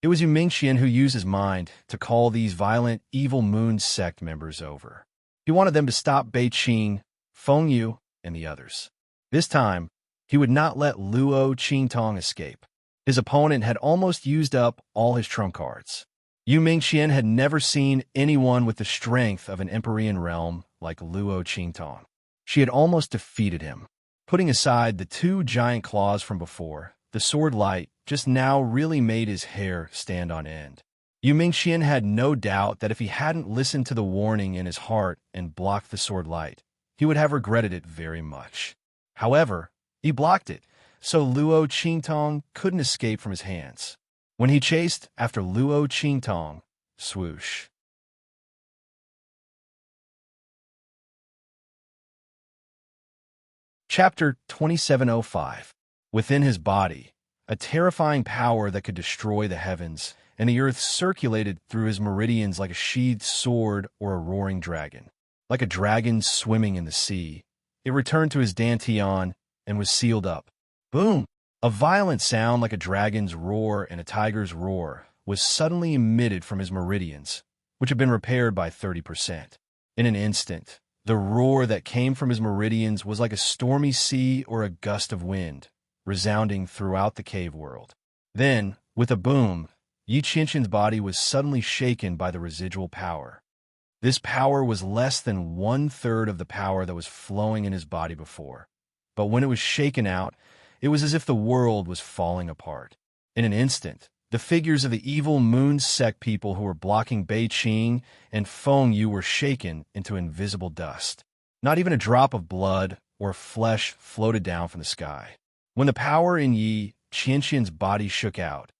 It was Yu Mingxian who used his mind to call these violent, evil moon sect members over. He wanted them to stop Bei Qing, Feng Yu, and the others. This time, he would not let Luo Qingtong escape. His opponent had almost used up all his trump cards. Yu Mingxian had never seen anyone with the strength of an Empyrean realm like Luo Qingtong. She had almost defeated him. Putting aside the two giant claws from before, the sword light just now really made his hair stand on end. Yu Mingxian had no doubt that if he hadn't listened to the warning in his heart and blocked the sword light, he would have regretted it very much. However, he blocked it, so Luo Qingtong couldn't escape from his hands. When he chased after Luo Qingtong, swoosh. Chapter 2705. Within his body, a terrifying power that could destroy the heavens, and the earth circulated through his meridians like a sheathed sword or a roaring dragon. Like a dragon swimming in the sea, it returned to his dantian and was sealed up. Boom! A violent sound like a dragon's roar and a tiger's roar was suddenly emitted from his meridians, which had been repaired by 30%. In an instant, the roar that came from his meridians was like a stormy sea or a gust of wind, resounding throughout the cave world. Then, with a boom, Yi Qianxian's body was suddenly shaken by the residual power. This power was less than 1/3 of the power that was flowing in his body before. But when it was shaken out, it was as if the world was falling apart. In an instant, the figures of the evil moon sect people who were blocking Bei Qing and Feng Yu were shaken into invisible dust. Not even a drop of blood or flesh floated down from the sky. When the power in Yi Qianxian's body shook out,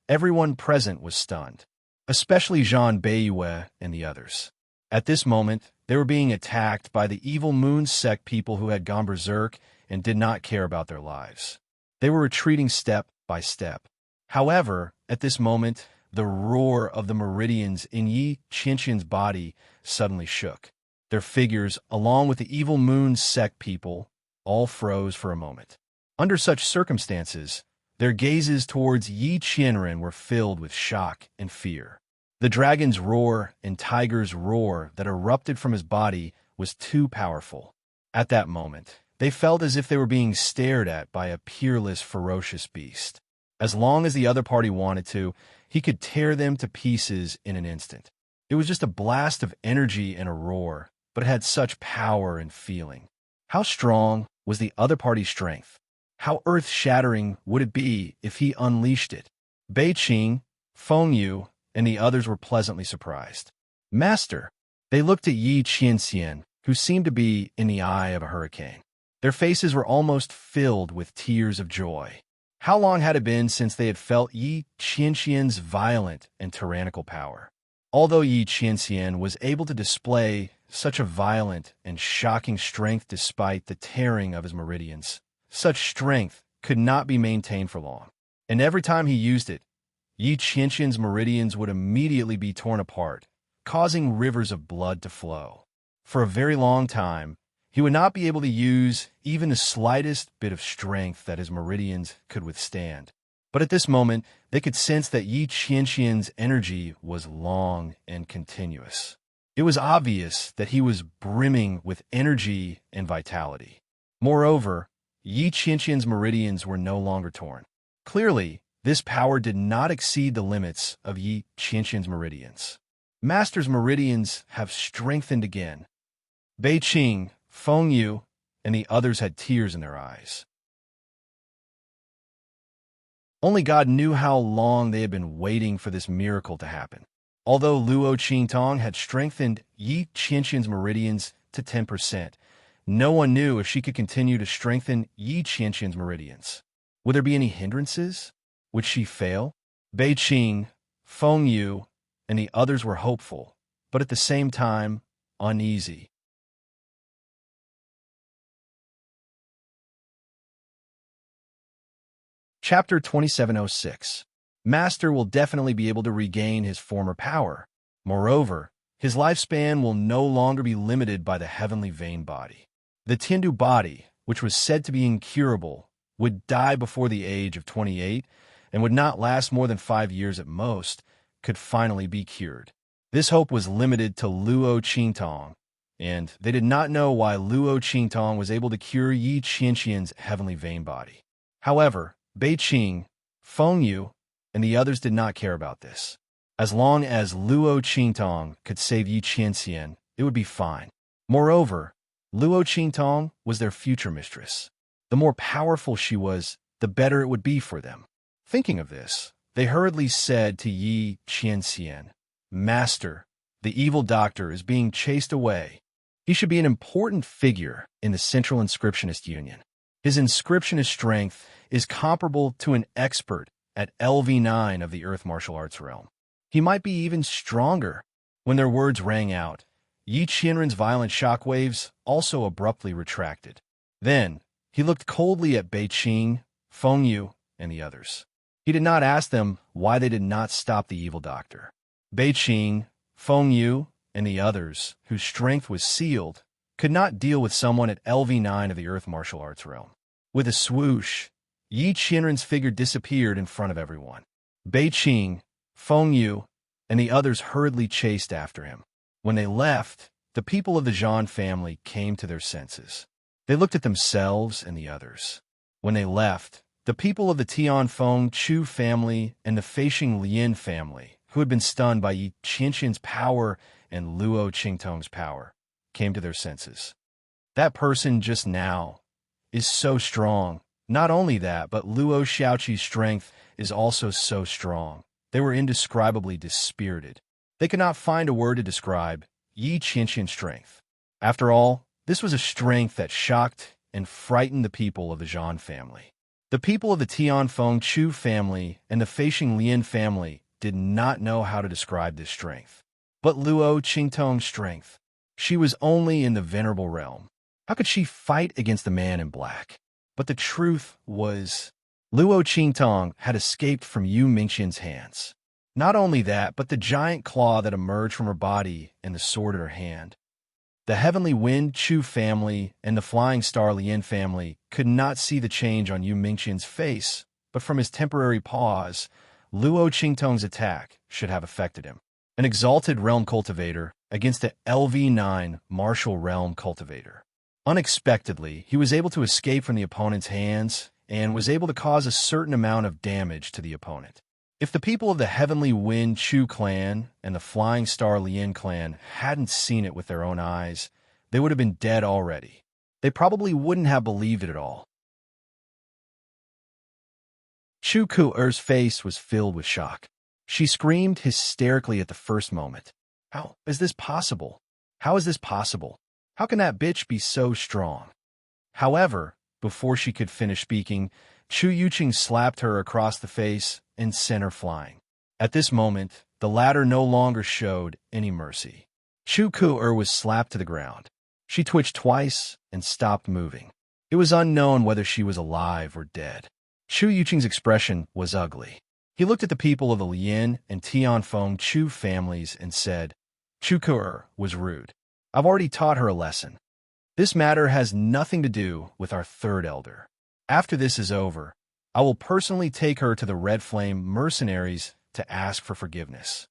everyone present was stunned. especially Jean Bayouet and the others. At this moment, they were being attacked by the evil moon sect people who had gone berserk and did not care about their lives. They were retreating step by step. However, at this moment, the roar of the meridians in Yi Qianqian's body suddenly shook. Their figures, along with the evil moon sect people, all froze for a moment. Under such circumstances, their gazes towards Yi Qianren were filled with shock and fear. The dragon's roar and tiger's roar that erupted from his body was too powerful. At that moment, they felt as if they were being stared at by a peerless, ferocious beast. As long as the other party wanted to, he could tear them to pieces in an instant. It was just a blast of energy and a roar, but it had such power and feeling. How strong was the other party's strength? How earth-shattering would it be if he unleashed it? Bei Qing, Feng Yu, and the others were pleasantly surprised. Master! They looked at Yi Qianxian, who seemed to be in the eye of a hurricane. Their faces were almost filled with tears of joy. How long had it been since they had felt Yi Qianxian's violent and tyrannical power? Although Yi Qianxian was able to display such a violent and shocking strength despite the tearing of his meridians, such strength could not be maintained for long. And every time he used it, Yi Qianxian's meridians would immediately be torn apart, causing rivers of blood to flow. For a very long time, he would not be able to use even the slightest bit of strength that his meridians could withstand. But at this moment, they could sense that Yi Qianxian's energy was long and continuous. It was obvious that he was brimming with energy and vitality. Moreover, Yi Qianxian's meridians were no longer torn. Clearly, this power did not exceed the limits of Yi Qianxian's meridians. Master's meridians have strengthened again. Bei Qing, Feng Yu, and the others had tears in their eyes. Only God knew how long they had been waiting for this miracle to happen. Although Luo Qingtong had strengthened Yi Qianxian's meridians to 10%, no one knew if she could continue to strengthen Yi Qianxian's meridians. Would there be any hindrances? Would she fail? Bei Qing, Feng Yu, and the others were hopeful, but at the same time, uneasy. Chapter 2706. Master will definitely be able to regain his former power. Moreover, his lifespan will no longer be limited by the heavenly vein body. The Tiandu body, which was said to be incurable, would die before the age of 28 and would not last more than 5 years at most, could finally be cured. This hope was limited to Luo Qingtong, and they did not know why Luo Qingtong was able to cure Yi Qianxian's heavenly vein body. However, Bei Qing, Feng Yu, and the others did not care about this. As long as Luo Qingtong could save Yi Qianxian, it would be fine. Moreover, Luo Qingtong was their future mistress. The more powerful she was, the better it would be for them. Thinking of this, they hurriedly said to Yi Qianxian, Master, the evil doctor is being chased away. He should be an important figure in the Central Inscriptionist Union. His inscriptionist strength is comparable to an expert at LV9 of the Earth Martial Arts realm. He might be even stronger. When their words rang out, Yi Qianren's violent shockwaves also abruptly retracted. Then, he looked coldly at Bei Qing, Feng Yu, and the others. He did not ask them why they did not stop the evil doctor. Bei Qing, Feng Yu, and the others, whose strength was sealed, could not deal with someone at LV9 of the Earth Martial Arts realm. With a swoosh, Yi Qianren's figure disappeared in front of everyone. Bei Qing, Feng Yu, and the others hurriedly chased after him. When they left, the people of the Zhan family came to their senses. They looked at themselves and the others. When they left, the people of the Tianfeng Chu family and the Feixing Lian family, who had been stunned by Yi Qianxian's power and Luo Qingtong's power, came to their senses. That person just now is so strong. Not only that, but Luo Xiaoqi's strength is also so strong. They were indescribably dispirited. They could not find a word to describe Yi Qianxian's strength. After all, this was a strength that shocked and frightened the people of the Zhan family. The people of the Tianfeng Chu family and the Feixing Lian family did not know how to describe this strength. But Luo Qingtong's strength. She was only in the venerable realm. How could she fight against the man in black? But the truth was, Luo Qingtong had escaped from Yu Mingqian's hands. Not only that, but the giant claw that emerged from her body and the sword in her hand. The Heavenly Wind Chu family and the Flying Star Lian family could not see the change on Yu Mingqian's face, but from his temporary pause, Luo Qingtong's attack should have affected him. An exalted realm cultivator against an LV9 martial realm cultivator. Unexpectedly, he was able to escape from the opponent's hands and was able to cause a certain amount of damage to the opponent. If the people of the Heavenly Wind Chu clan and the Flying Star Lian clan hadn't seen it with their own eyes, they would have been dead already. They probably wouldn't have believed it at all. Chu Ku'er's face was filled with shock. She screamed hysterically at the first moment. How is this possible? How is this possible? How can that bitch be so strong? However, before she could finish speaking, Chu Yuqing slapped her across the face and sent her flying. At this moment, the latter no longer showed any mercy. Chu Ku'er was slapped to the ground. She twitched twice and stopped moving. It was unknown whether she was alive or dead. Chu Yuqing's expression was ugly. He looked at the people of the Lian and Tianfeng Chu families and said, Chu Ku'er was rude. I've already taught her a lesson. This matter has nothing to do with our third elder. After this is over, I will personally take her to the Red Flame mercenaries to ask for forgiveness.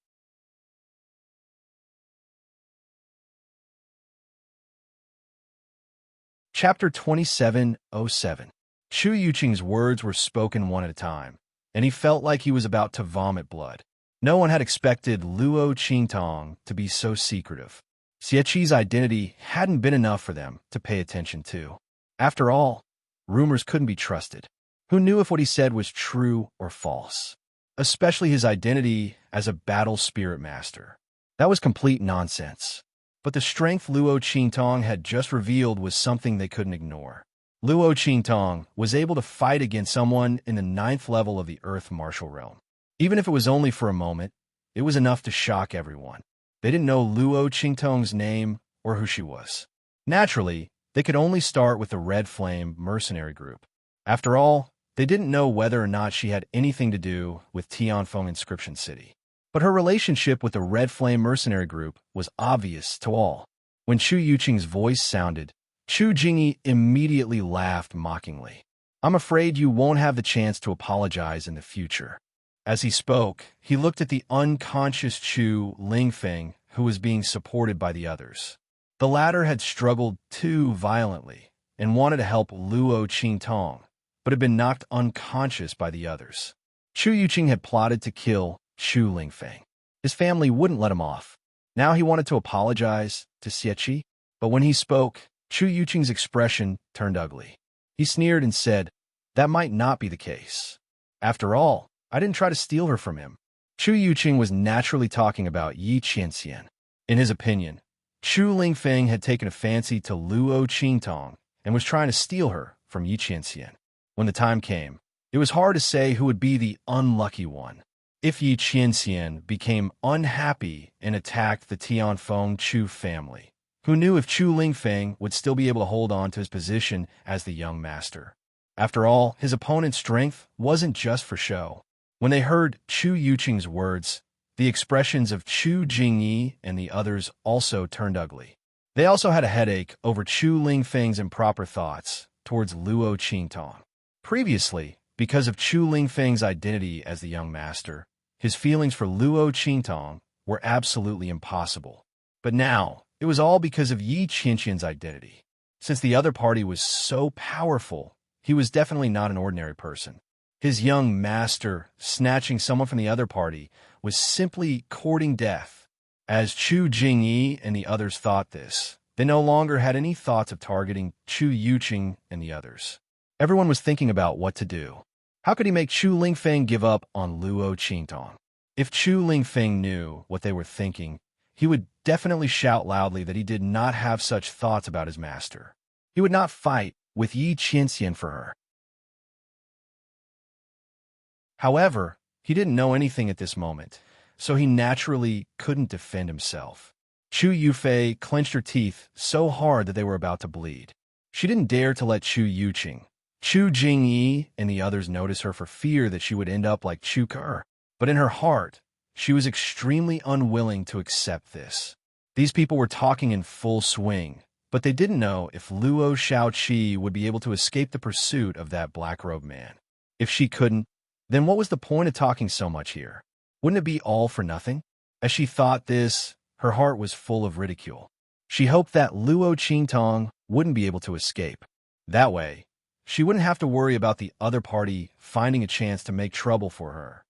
Chapter 2707. Chu Yuqing's words were spoken one at a time, and he felt like he was about to vomit blood. No one had expected Luo Qingtong to be so secretive. Xieqi's identity hadn't been enough for them to pay attention to. After all, rumors couldn't be trusted. Who knew if what he said was true or false? Especially his identity as a battle spirit master. That was complete nonsense. But the strength Luo Qingtong had just revealed was something they couldn't ignore. Luo Qingtong was able to fight against someone in the 9th level of the Earth Martial Realm. Even if it was only for a moment, it was enough to shock everyone. They didn't know Luo Qingtong's name or who she was. Naturally, they could only start with the Red Flame mercenary group. After all, they didn't know whether or not she had anything to do with Tianfeng Inscription City. But her relationship with the Red Flame mercenary group was obvious to all. When Chu Yuqing's voice sounded, Chu Jingyi immediately laughed mockingly. I'm afraid you won't have the chance to apologize in the future. As he spoke, he looked at the unconscious Chu Lingfeng, who was being supported by the others. The latter had struggled too violently and wanted to help Luo Qingtong, but had been knocked unconscious by the others. Chu Yuqing had plotted to kill Chu Lingfeng. His family wouldn't let him off. Now he wanted to apologize to Xieqi, but when he spoke, Chu Yuqing's expression turned ugly. He sneered and said, that might not be the case. After all, I didn't try to steal her from him. Chu Yuqing was naturally talking about Yi Qianxian. In his opinion, Chu Lingfeng had taken a fancy to Luo Qingtong and was trying to steal her from Yi Qianxian. When the time came, it was hard to say who would be the unlucky one. If Yi Qianxian became unhappy and attacked the Tianfeng Chu family, who knew if Chu Lingfeng would still be able to hold on to his position as the young master? After all, his opponent's strength wasn't just for show. When they heard Chu Yuqing's words, the expressions of Chu Jingyi and the others also turned ugly. They also had a headache over Chu Lingfeng's improper thoughts towards Luo Qingtong. Previously, because of Chu Lingfeng's identity as the young master, his feelings for Luo Qingtong were absolutely impossible. But now, it was all because of Yi Qianxian's identity. Since the other party was so powerful, he was definitely not an ordinary person. His young master, snatching someone from the other party, was simply courting death. As Chu Jingyi and the others thought this, they no longer had any thoughts of targeting Chu Yuqing and the others. Everyone was thinking about what to do. How could he make Chu Lingfeng give up on Luo Qingtong? If Chu Lingfeng knew what they were thinking, he would definitely shout loudly that he did not have such thoughts about his master. He would not fight with Yi Qianxian for her. However, He didn't know anything at this moment, so he naturally couldn't defend himself. Chu Yufei clenched her teeth so hard that they were about to bleed. She didn't dare to let Chu Yuqing, Chu Jingyi, and the others notice her for fear that she would end up like Chu Ke. But in her heart, she was extremely unwilling to accept this. These people were talking in full swing, but they didn't know if Luo Shaoqi would be able to escape the pursuit of that black-robed man. If she couldn't, then what was the point of talking so much here? Wouldn't it be all for nothing? As she thought this, her heart was full of ridicule. She hoped that Luo Qingtong wouldn't be able to escape. That way, she wouldn't have to worry about the other party finding a chance to make trouble for her.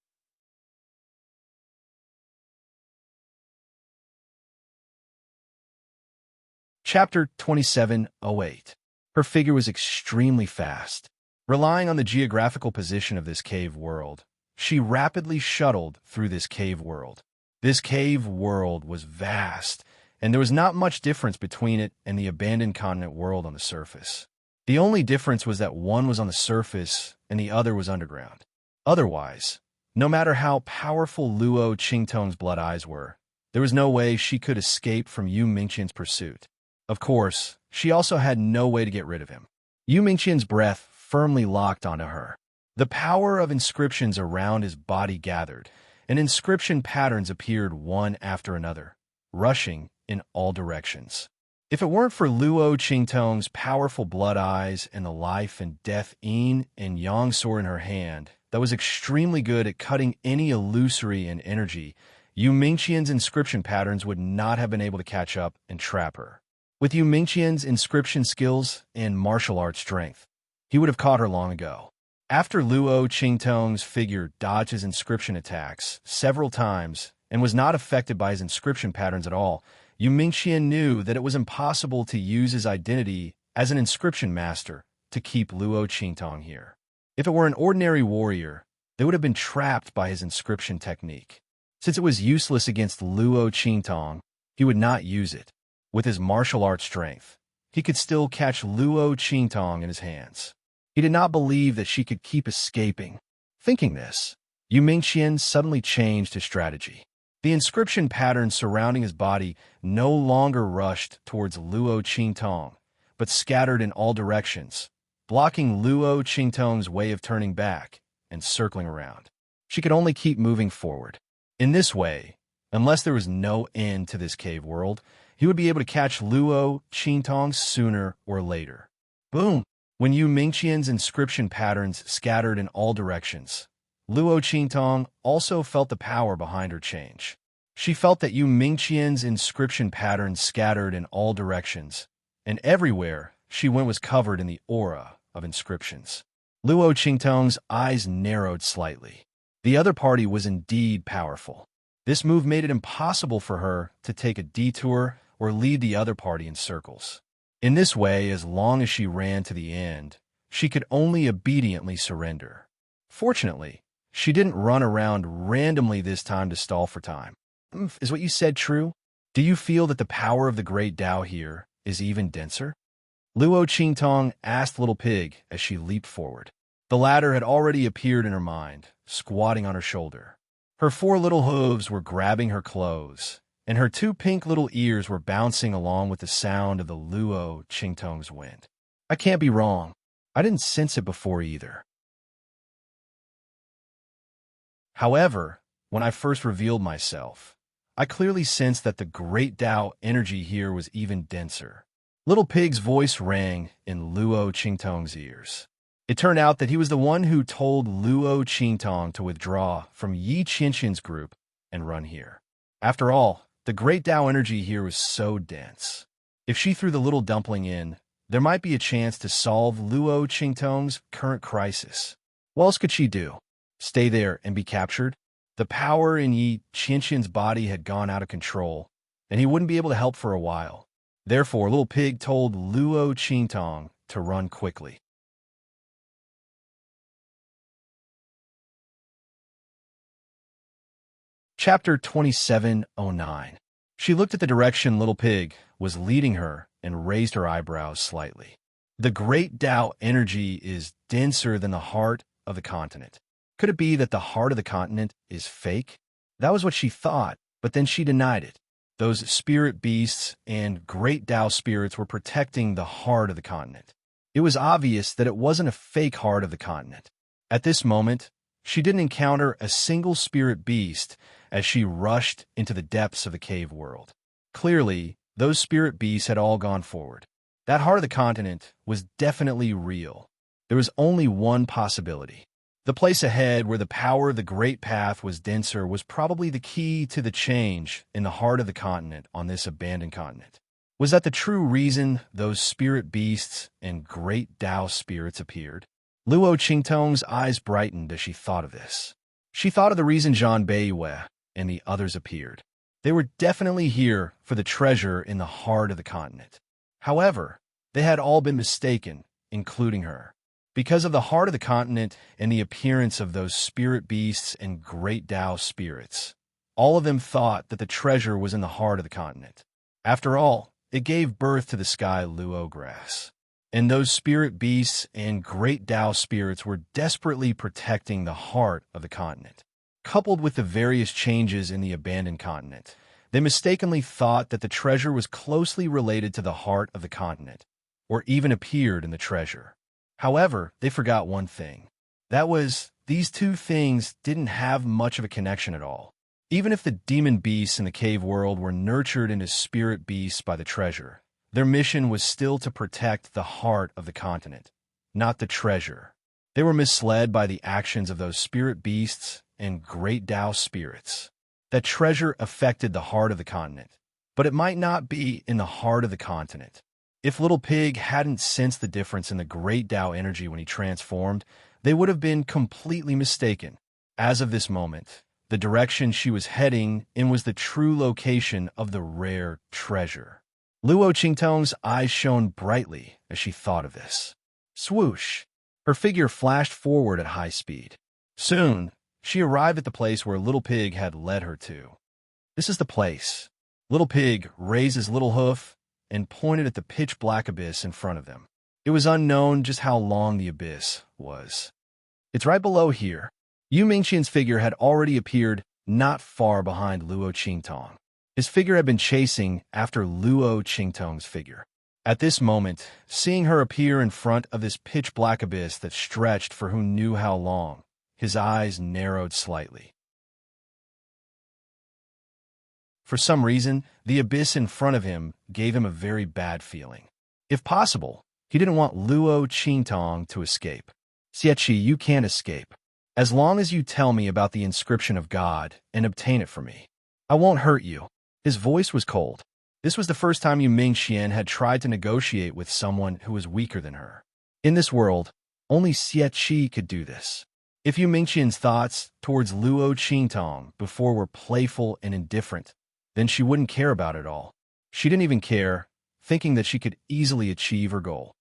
Chapter 2708. Her figure was extremely fast. Relying on the geographical position of this cave world, she rapidly shuttled through this cave world. This cave world was vast, and there was not much difference between it and the abandoned continent world on the surface. The only difference was that one was on the surface and the other was underground. Otherwise, no matter how powerful Luo Qingtong's blood eyes were, there was no way she could escape from Yu Mingqian's pursuit. Of course, she also had no way to get rid of him. Yu Mingqian's breath firmly locked onto her. The power of inscriptions around his body gathered, and inscription patterns appeared one after another, rushing in all directions. If it weren't for Luo Qingtong's powerful blood eyes and the life and death yin and yang sword in her hand that was extremely good at cutting any illusory and energy, Yu Mingqian's inscription patterns would not have been able to catch up and trap her. With Yu Mingqian's inscription skills and martial arts strength, he would have caught her long ago. After Luo Qingtong's figure dodged his inscription attacks several times and was not affected by his inscription patterns at all, Yu Mingqian knew that it was impossible to use his identity as an inscription master to keep Luo Qingtong here. If it were an ordinary warrior, they would have been trapped by his inscription technique. Since it was useless against Luo Qingtong, he would not use it. With his martial arts strength, he could still catch Luo Qingtong in his hands. He did not believe that she could keep escaping. Thinking this, Yu Mingqian suddenly changed his strategy. The inscription patterns surrounding his body no longer rushed towards Luo Qingtong, but scattered in all directions, blocking Luo Qingtong's way of turning back and circling around. She could only keep moving forward. In this way, unless there was no end to this cave world, he would be able to catch Luo Qingtong sooner or later. Boom! When Yu Mingqian's inscription patterns scattered in all directions, Luo Qingtong also felt the power behind her change. She felt that Yu Mingqian's inscription patterns scattered in all directions, and everywhere she went was covered in the aura of inscriptions. Luo Qingtong's eyes narrowed slightly. The other party was indeed powerful. This move made it impossible for her to take a detour or lead the other party in circles. In this way, as long as she ran to the end, she could only obediently surrender. Fortunately, she didn't run around randomly this time to stall for time. Is what you said true? Do you feel that the power of the great Tao here is even denser? Luo Qingtong asked Little Pig as she leaped forward. The latter had already appeared in her mind, squatting on her shoulder. Her 4 little hooves were grabbing her clothes, and her 2 pink little ears were bouncing along with the sound of the Luo Qingtong's wind. I can't be wrong. I didn't sense it before either. However, when I first revealed myself, I clearly sensed that the great Tao energy here was even denser. Little Pig's voice rang in Luo Qingtong's ears. It turned out that he was the one who told Luo Qingtong to withdraw from Yi Qianqian's group and run here. After all, the great Tao energy here was so dense. If she threw the little dumpling in, there might be a chance to solve Luo Qingtong's current crisis. What else could she do? Stay there and be captured? The power in Yi Qianqian's body had gone out of control, and he wouldn't be able to help for a while. Therefore, Little Pig told Luo Qingtong to run quickly. Chapter 2709. She looked at the direction Little Pig was leading her and raised her eyebrows slightly. The great Tao energy is denser than the heart of the continent. Could it be that the heart of the continent is fake? That was what she thought, but then she denied it. Those spirit beasts and great Tao spirits were protecting the heart of the continent. It was obvious that it wasn't a fake heart of the continent. At this moment, she didn't encounter a single spirit beast as she rushed into the depths of the cave world. Clearly, those spirit beasts had all gone forward. That heart of the continent was definitely real. There was only one possibility. The place ahead where the power of the Great Path was denser was probably the key to the change in the heart of the continent on this abandoned continent. Was that the true reason those spirit beasts and great Tao spirits appeared? Luo Qingtong's eyes brightened as she thought of this. She thought of the reason Zhang Beiyue and the others appeared. They were definitely here for the treasure in the heart of the continent. However, they had all been mistaken, including her. Because of the heart of the continent and the appearance of those spirit beasts and great Tao spirits, all of them thought that the treasure was in the heart of the continent. After all, it gave birth to the sky Luo grass. And those spirit beasts and great Tao spirits were desperately protecting the heart of the continent. Coupled with the various changes in the abandoned continent, they mistakenly thought that the treasure was closely related to the heart of the continent, or even appeared in the treasure. However, they forgot one thing. That was, these two things didn't have much of a connection at all. Even if the demon beasts in the cave world were nurtured into spirit beasts by the treasure, their mission was still to protect the heart of the continent, not the treasure. They were misled by the actions of those spirit beasts and great Tao spirits. That treasure affected the heart of the continent, but it might not be in the heart of the continent. If Little Pig hadn't sensed the difference in the great Tao energy when he transformed, they would have been completely mistaken. As of this moment, the direction she was heading in was the true location of the rare treasure. Luo Qingtong's eyes shone brightly as she thought of this. Swoosh! Her figure flashed forward at high speed. Soon, she arrived at the place where Little Pig had led her to. This is the place. Little Pig raised his little hoof and pointed at the pitch-black abyss in front of them. It was unknown just how long the abyss was. It's right below here. Yu Mingqian's figure had already appeared not far behind Luo Qingtong. His figure had been chasing after Luo Qingtong's figure. At this moment, seeing her appear in front of this pitch-black abyss that stretched for who knew how long, his eyes narrowed slightly. For some reason, the abyss in front of him gave him a very bad feeling. If possible, he didn't want Luo Qingtong to escape. Xieqi, you can't escape. As long as you tell me about the inscription of God and obtain it for me, I won't hurt you. His voice was cold. This was the first time Yu Mingqian had tried to negotiate with someone who was weaker than her. In this world, only Xieqi could do this. If Yu Mingqian's thoughts towards Luo Qingtong before were playful and indifferent, then she wouldn't care about it all. She didn't even care, thinking that she could easily achieve her goal.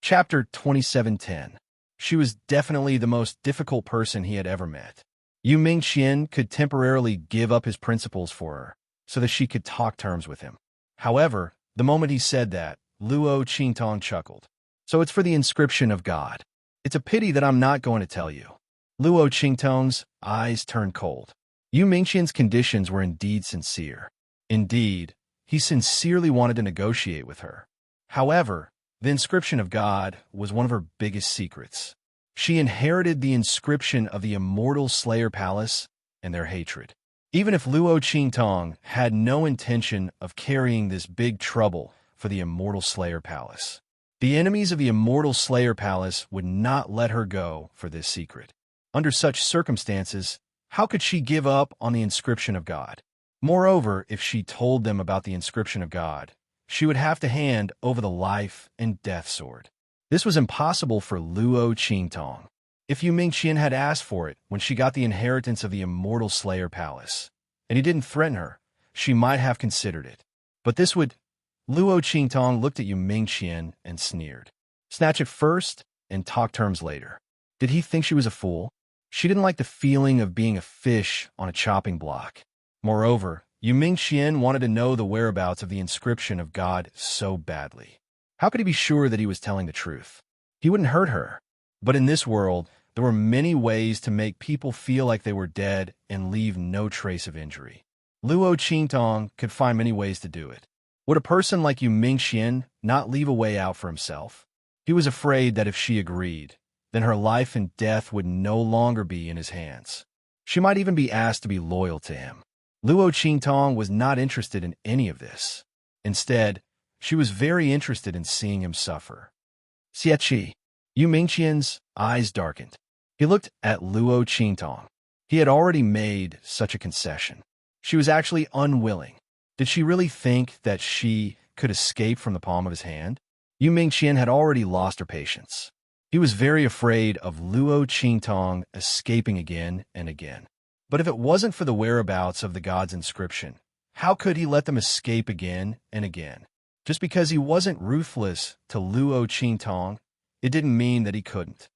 Chapter 2710. She was definitely the most difficult person he had ever met. Yu Mingqian could temporarily give up his principles for her, so that she could talk terms with him. However, the moment he said that, Luo Qingtong chuckled. So it's for the inscription of God. It's a pity that I'm not going to tell you. Luo Qingtong's eyes turned cold. Yu Mingqian's conditions were indeed sincere. Indeed, he sincerely wanted to negotiate with her. However, the inscription of God was one of her biggest secrets. She inherited the inscription of the immortal Slayer Palace and their hatred. Even if Luo Qingtong had no intention of carrying this big trouble for the immortal Slayer Palace, the enemies of the immortal Slayer Palace would not let her go for this secret. Under such circumstances, how could she give up on the inscription of God? Moreover, if she told them about the inscription of God, she would have to hand over the life and death sword. This was impossible for Luo Qingtong. If Yu Mingqian had asked for it when she got the inheritance of the immortal Slayer Palace, and he didn't threaten her, she might have considered it. But this would... Luo Qingtong looked at Yu Mingqian and sneered. Snatch it first and talk terms later. Did he think she was a fool? She didn't like the feeling of being a fish on a chopping block. Moreover, Yu Mingqian wanted to know the whereabouts of the inscription of God so badly. How could he be sure that he was telling the truth? He wouldn't hurt her. But in this world, there were many ways to make people feel like they were dead and leave no trace of injury. Luo Qingtong could find many ways to do it. Would a person like Yu Mingxian not leave a way out for himself? He was afraid that if she agreed, then her life and death would no longer be in his hands. She might even be asked to be loyal to him. Luo Qingtong was not interested in any of this. Instead, she was very interested in seeing him suffer. Xieqi. Yu Mingqian's eyes darkened. He looked at Luo Qingtong. He had already made such a concession. She was actually unwilling. Did she really think that she could escape from the palm of his hand? Yu Mingqian had already lost her patience. He was very afraid of Luo Qingtong escaping again and again. But if it wasn't for the whereabouts of the god's inscription, how could he let them escape again and again? Just because he wasn't ruthless to Luo Qingtong, it didn't mean that he couldn't.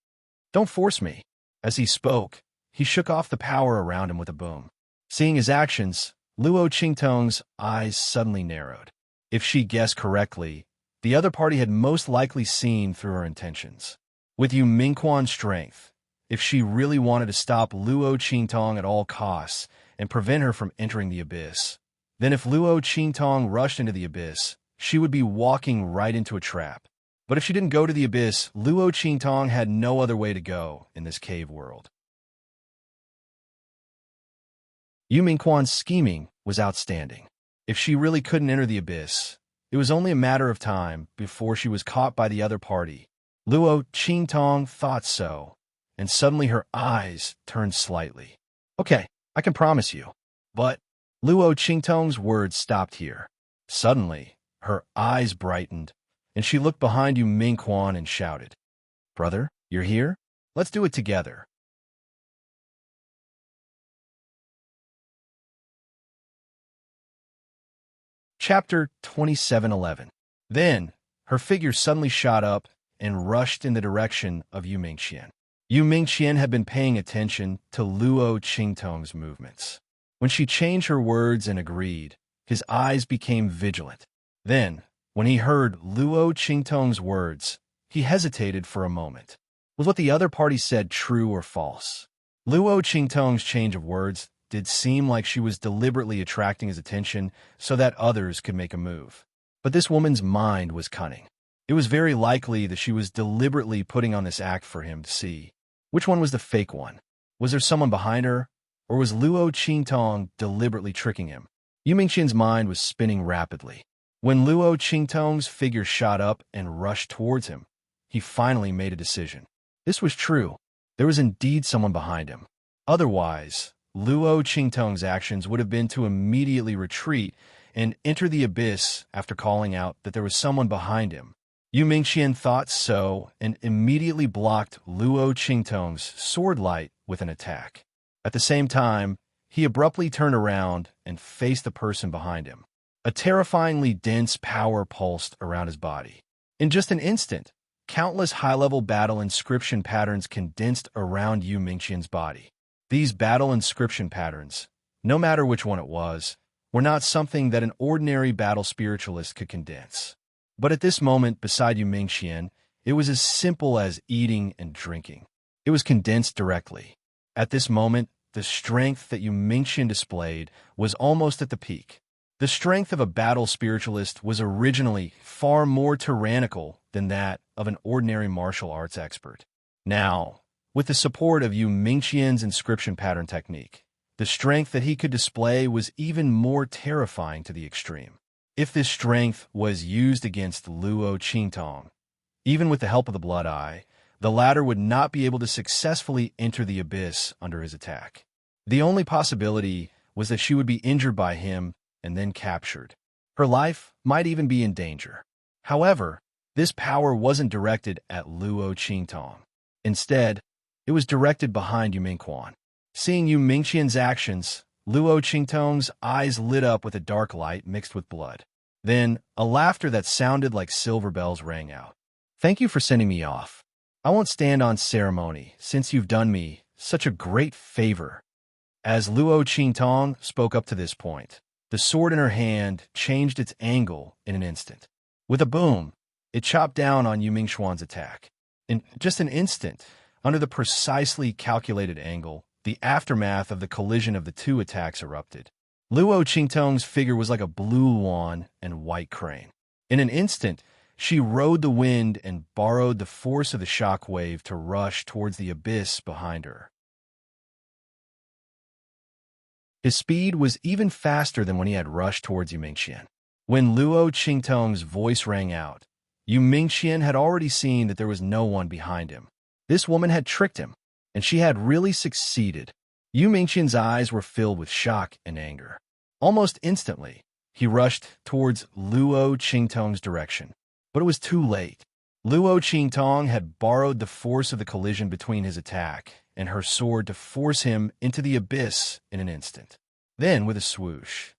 Don't force me. As he spoke, he shook off the power around him with a boom. Seeing his actions, Luo Qingtong's eyes suddenly narrowed. If she guessed correctly, the other party had most likely seen through her intentions. With Yu Mingqian's strength, if she really wanted to stop Luo Qingtong at all costs and prevent her from entering the abyss, then if Luo Qingtong rushed into the abyss, she would be walking right into a trap. But if she didn't go to the abyss, Luo Qingtong had no other way to go in this cave world. Yu Mingqian's scheming was outstanding. If she really couldn't enter the abyss, it was only a matter of time before she was caught by the other party. Luo Qingtong thought so, and suddenly her eyes turned slightly. Okay, I can promise you. But Luo Qingtong's words stopped here. Suddenly, her eyes brightened, and she looked behind Yu Mingqian and shouted, "Brother, you're here? Let's do it together." Chapter 27:11. Then, her figure suddenly shot up and rushed in the direction of Yu Mingqian. Yu Mingqian had been paying attention to Luo Qingtong's movements. When she changed her words and agreed, his eyes became vigilant. Then, when he heard Luo Qingtong's words, he hesitated for a moment. Was what the other party said true or false? Luo Qingtong's change of words did seem like she was deliberately attracting his attention so that others could make a move. But this woman's mind was cunning. It was very likely that she was deliberately putting on this act for him to see. Which one was the fake one? Was there someone behind her? Or was Luo Qingtong deliberately tricking him? Yu Mingqian's mind was spinning rapidly. When Luo Qingtong's figure shot up and rushed towards him, he finally made a decision. This was true. There was indeed someone behind him. Otherwise, Luo Qingtong's actions would have been to immediately retreat and enter the abyss after calling out that there was someone behind him. Yu Mingqian thought so and immediately blocked Luo Qingtong's sword light with an attack. At the same time, he abruptly turned around and faced the person behind him. A terrifyingly dense power pulsed around his body. In just an instant, countless high-level battle inscription patterns condensed around Yu Mingqian's body. These battle inscription patterns, no matter which one it was, were not something that an ordinary battle spiritualist could condense. But at this moment, beside Yu Mingqian, it was as simple as eating and drinking. It was condensed directly. At this moment, the strength that Yu Mingqian displayed was almost at the peak. The strength of a battle spiritualist was originally far more tyrannical than that of an ordinary martial arts expert. Now, with the support of Yu Mingqian's inscription pattern technique, the strength that he could display was even more terrifying to the extreme. If this strength was used against Luo Qingtong, even with the help of the Blood Eye, the latter would not be able to successfully enter the abyss under his attack. The only possibility was that she would be injured by him and then captured. Her life might even be in danger. However, this power wasn't directed at Luo Qingtong. Instead, it was directed behind Yu Mingqian. Seeing Yu Mingqian's actions, Luo Qingtong's eyes lit up with a dark light mixed with blood. Then, a laughter that sounded like silver bells rang out. "Thank you for sending me off. I won't stand on ceremony, since you've done me such a great favor." As Luo Qingtong spoke up to this point, the sword in her hand changed its angle in an instant. With a boom, It chopped down on Yu Mingxuan's attack. In just an instant, under the precisely calculated angle, the aftermath of the collision of the two attacks erupted. Luo Qingtong's figure was like a blue swan and white crane. In an instant, she rode the wind and borrowed the force of the shock wave to rush towards the abyss behind her. His speed was even faster than when he had rushed towards Yu Mingxian. When Luo Qingtong's voice rang out, Yu Mingxian had already seen that there was no one behind him. This woman had tricked him, and she had really succeeded. Yu Mingxian's eyes were filled with shock and anger. Almost instantly, he rushed towards Luo Qingtong's direction. But it was too late. Luo Qingtong had borrowed the force of the collision between his attack and her sword to force him into the abyss in an instant. Then, with a swoosh,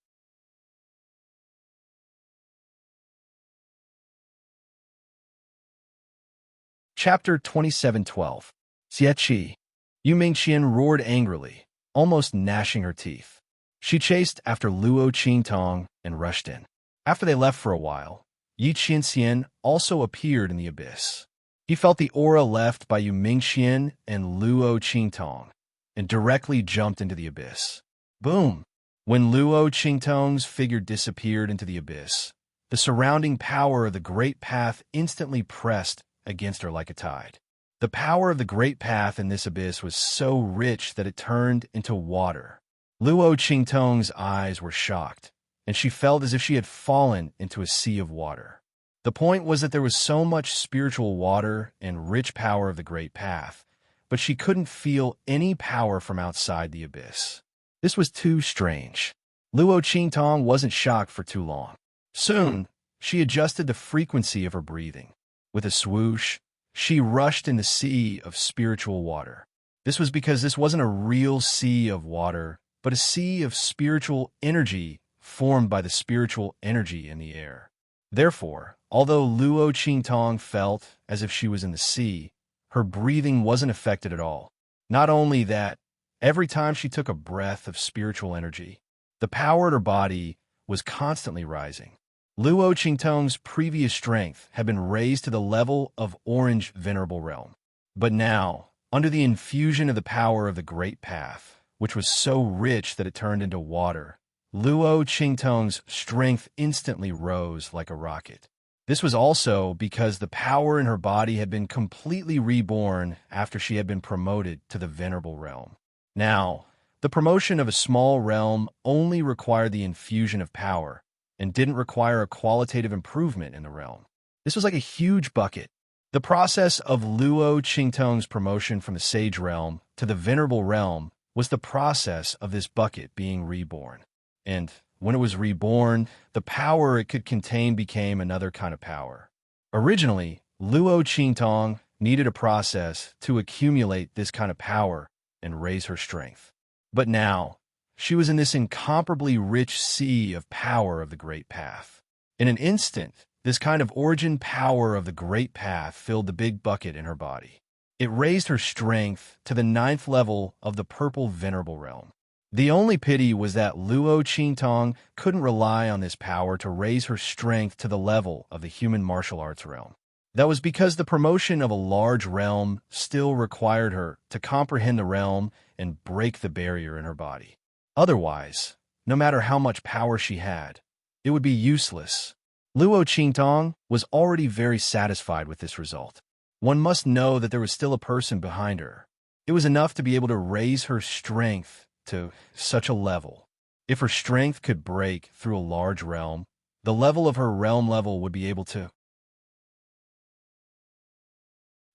Chapter 27:12. Xieqi. Yu Mingxian roared angrily, almost gnashing her teeth. She chased after Luo Qingtong and rushed in. After they left for a while, Yi Qianxian also appeared in the abyss. He felt the aura left by Yu Mingxian and Luo Qingtong and directly jumped into the abyss. Boom! When Luo Qingtong's figure disappeared into the abyss, the surrounding power of the Great Path instantly pressed against her like a tide. The power of the Great Path in this abyss was so rich that it turned into water. Luo Qingtong's eyes were shocked, and she felt as if she had fallen into a sea of water. The point was that there was so much spiritual water and rich power of the Great Path, but she couldn't feel any power from outside the abyss. This was too strange. Luo Qingtong wasn't shocked for too long. Soon, she adjusted the frequency of her breathing. With a swoosh, she rushed in the sea of spiritual water. This was because this wasn't a real sea of water, but a sea of spiritual energy formed by the spiritual energy in the air. Therefore, although Luo Qingtong felt as if she was in the sea, her breathing wasn't affected at all. Not only that, every time she took a breath of spiritual energy, the power in her body was constantly rising. Luo Qingtong's previous strength had been raised to the level of Orange Venerable Realm. But now, under the infusion of the power of the Great Path, which was so rich that it turned into water, Luo Qingtong's strength instantly rose like a rocket. This was also because the power in her body had been completely reborn after she had been promoted to the Venerable Realm. Now, the promotion of a small realm only required the infusion of power, and didn't require a qualitative improvement in the realm. This was like a huge bucket. The process of Luo Qingtong's promotion from the Sage Realm to the Venerable Realm was the process of this bucket being reborn. And when it was reborn, the power it could contain became another kind of power. Originally, Luo Qingtong needed a process to accumulate this kind of power and raise her strength. But now, she was in this incomparably rich sea of power of the Great Path. In an instant, this kind of origin power of the Great Path filled the big bucket in her body. It raised her strength to the 9th level of the Purple Venerable Realm. The only pity was that Luo Qingtong couldn't rely on this power to raise her strength to the level of the Human Martial Arts Realm. That was because the promotion of a large realm still required her to comprehend the realm and break the barrier in her body. Otherwise, no matter how much power she had, it would be useless. Luo Qingtong was already very satisfied with this result. One must know that there was still a person behind her. It was enough to be able to raise her strength to such a level. If her strength could break through a large realm, the level of her realm level would be able to.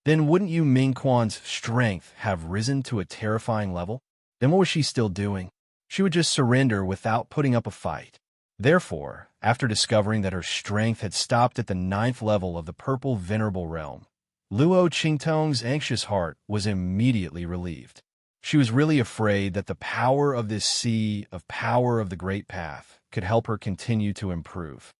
Then wouldn't Yu Mingquan's strength have risen to a terrifying level? Then what was she still doing? She would just surrender without putting up a fight. Therefore, after discovering that her strength had stopped at the 9th level of the Purple Venerable Realm, Luo Qingtong's anxious heart was immediately relieved. She was really afraid that the power of this sea of power of the Great Path could help her continue to improve.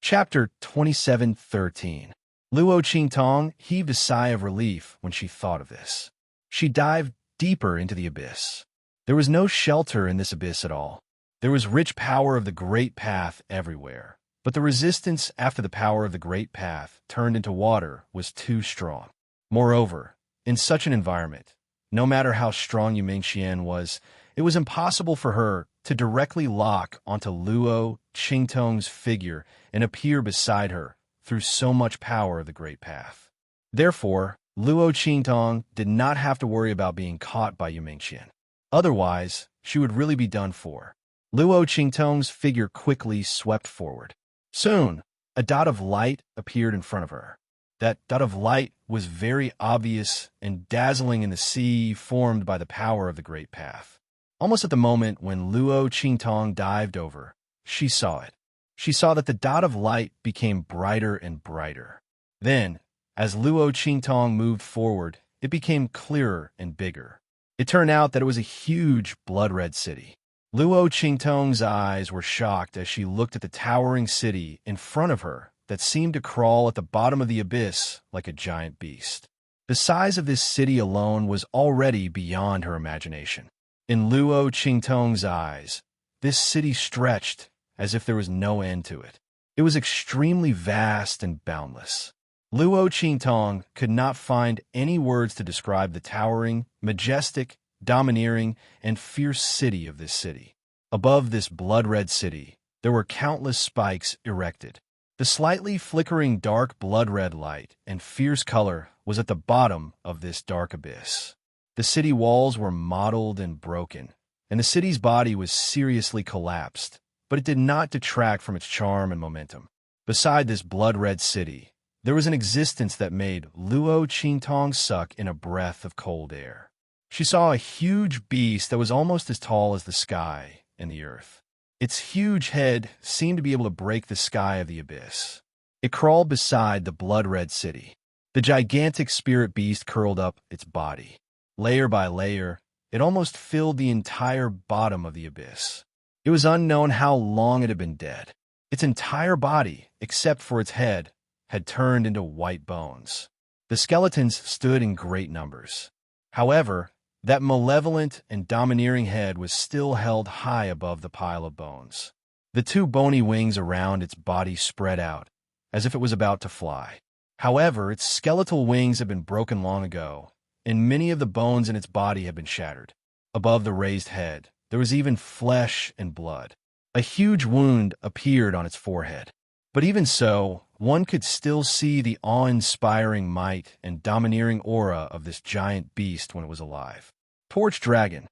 Chapter 27:13. Luo Qingtong heaved a sigh of relief when she thought of this. She dived deeper into the abyss. There was no shelter in this abyss at all. There was rich power of the Great Path everywhere, but the resistance after the power of the Great Path turned into water was too strong. Moreover, in such an environment, no matter how strong Yu Mingxian was, it was impossible for her to directly lock onto Luo Qingtong's figure and appear beside her through so much power of the Great Path. Therefore, Luo Qingtong did not have to worry about being caught by Yu Mingxian. Otherwise, she would really be done for. Luo Qingtong's figure quickly swept forward. Soon, a dot of light appeared in front of her. That dot of light was very obvious and dazzling in the sea formed by the power of the Great Path. Almost at the moment when Luo Qingtong dived over, she saw it. She saw that the dot of light became brighter and brighter. Then, as Luo Qingtong moved forward, it became clearer and bigger. It turned out that it was a huge blood-red city. Luo Qingtong's eyes were shocked as she looked at the towering city in front of her that seemed to crawl at the bottom of the abyss like a giant beast. The size of this city alone was already beyond her imagination. In Luo Qingtong's eyes, this city stretched as if there was no end to it. It was extremely vast and boundless. Luo Qingtong could not find any words to describe the towering, majestic, domineering, and fierce city of this city. Above this blood-red city, there were countless spikes erected. The slightly flickering dark blood-red light and fierce color was at the bottom of this dark abyss. The city walls were mottled and broken, and the city's body was seriously collapsed, but it did not detract from its charm and momentum. Beside this blood-red city, there was an existence that made Luo Qingtong suck in a breath of cold air. She saw a huge beast that was almost as tall as the sky and the earth. Its huge head seemed to be able to break the sky of the abyss. It crawled beside the blood-red city. The gigantic spirit beast curled up its body. Layer by layer, it almost filled the entire bottom of the abyss. It was unknown how long it had been dead. Its entire body, except for its head, had turned into white bones. The skeletons stood in great numbers. However, that malevolent and domineering head was still held high above the pile of bones. The two bony wings around its body spread out, as if it was about to fly. However, its skeletal wings had been broken long ago, and many of the bones in its body had been shattered. Above the raised head, there was even flesh and blood. A huge wound appeared on its forehead. But even so, one could still see the awe-inspiring might and domineering aura of this giant beast when it was alive. Torch Dragon.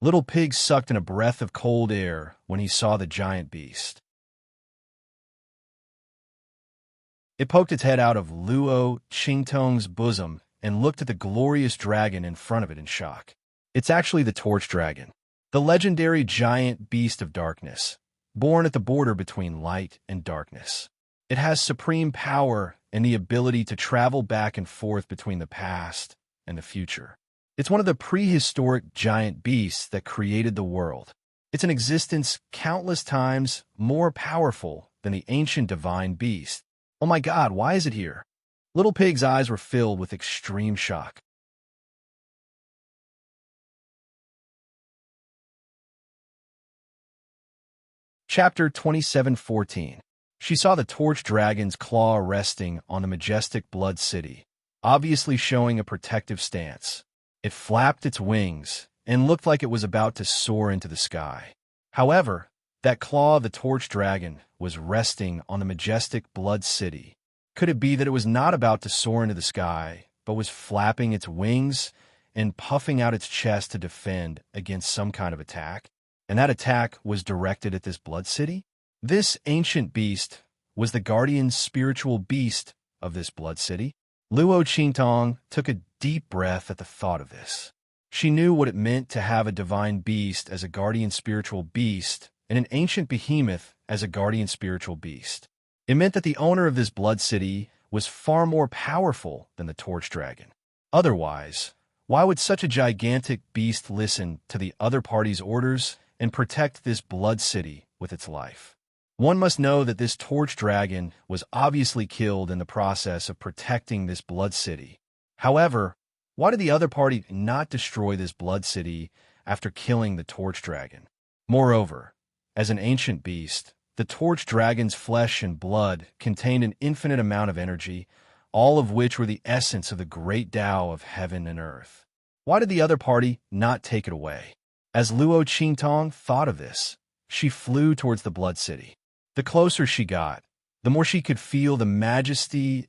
Little Pig sucked in a breath of cold air when he saw the giant beast. It poked its head out of Luo Qingtong's bosom and looked at the glorious dragon in front of it in shock. It's actually the Torch Dragon, the legendary giant beast of darkness, born at the border between light and darkness. It has supreme power and the ability to travel back and forth between the past and the future. It's one of the prehistoric giant beasts that created the world. It's an existence countless times more powerful than the ancient divine beast. Oh my God, why is it here? Little Pig's eyes were filled with extreme shock. Chapter 27:14. She saw the Torch Dragon's claw resting on the majestic Blood City, obviously showing a protective stance. It flapped its wings and looked like it was about to soar into the sky. However, that claw of the Torch Dragon was resting on the majestic Blood City. Could it be that it was not about to soar into the sky, but was flapping its wings and puffing out its chest to defend against some kind of attack? And that attack was directed at this Blood City? This ancient beast was the guardian spiritual beast of this Blood City. Luo Qingtong took a deep breath at the thought of this. She knew what it meant to have a divine beast as a guardian spiritual beast and an ancient behemoth as a guardian spiritual beast. It meant that the owner of this Blood City was far more powerful than the Torch Dragon. Otherwise, why would such a gigantic beast listen to the other party's orders and protect this Blood City with its life? One must know that this Torch Dragon was obviously killed in the process of protecting this Blood City. However, why did the other party not destroy this Blood City after killing the torch dragon. Moreover, as an ancient beast, the torch dragon's flesh and blood contained an infinite amount of energy, all of which were the essence of the great Tao of heaven and earth. Why did the other party not take it away? As Luo Qingtong thought of this, she flew towards the Blood City. The closer she got, the more she could feel the majesty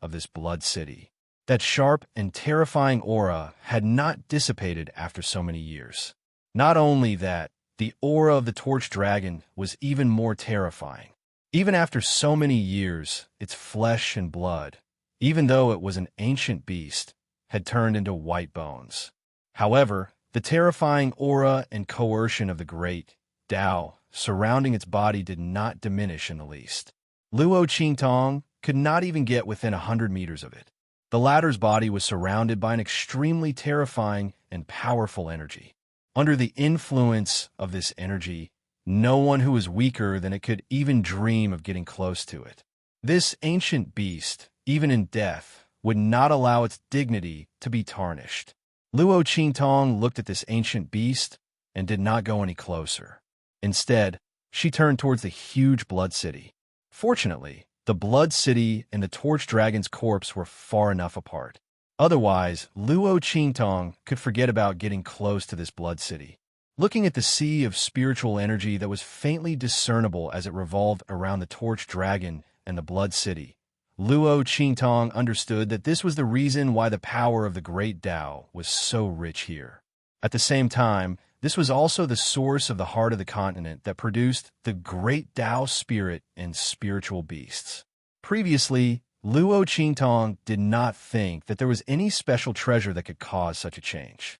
of this Blood City. That sharp and terrifying aura had not dissipated after so many years. Not only that, the aura of the torch dragon was even more terrifying. Even after so many years, its flesh and blood, even though it was an ancient beast, had turned into white bones. However, the terrifying aura and coercion of the great Tao surrounding its body did not diminish in the least. Luo Qingtong could not even get within 100 meters of it. The latter's body was surrounded by an extremely terrifying and powerful energy. Under the influence of this energy, no one who was weaker than it could even dream of getting close to it. This ancient beast, even in death, would not allow its dignity to be tarnished. Luo Qingtong looked at this ancient beast and did not go any closer. Instead, she turned towards the huge Blood City. Fortunately, the Blood City and the Torch Dragon's corpse were far enough apart. Otherwise, Luo Qingtong could forget about getting close to this Blood City. Looking at the sea of spiritual energy that was faintly discernible as it revolved around the Torch Dragon and the Blood City, Luo Qingtong understood that this was the reason why the power of the great Tao was so rich here. At the same time, this was also the source of the heart of the continent that produced the great Tao spirit and spiritual beasts. Previously, Luo Qingtong did not think that there was any special treasure that could cause such a change.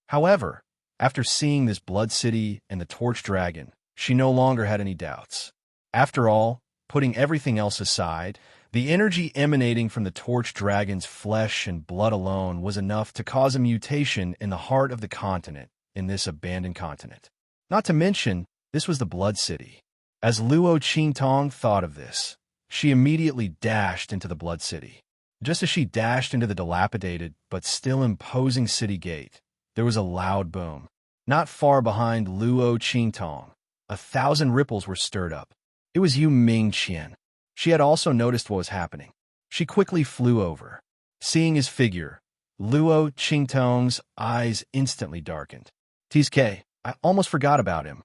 However, after seeing this Blood City and the Torch Dragon, she no longer had any doubts. After all, putting everything else aside, the energy emanating from the Torch Dragon's flesh and blood alone was enough to cause a mutation in the heart of the continent, in this abandoned continent. Not to mention, this was the Blood City. As Luo Qingtong thought of this, she immediately dashed into the Blood City. Just as she dashed into the dilapidated but still imposing city gate, there was a loud boom. Not far behind Luo Qingtong, 1,000 ripples were stirred up. It was Yu Mingqian. She had also noticed what was happening. She quickly flew over. Seeing his figure, Luo Qingtong's eyes instantly darkened. "TSK, I almost forgot about him."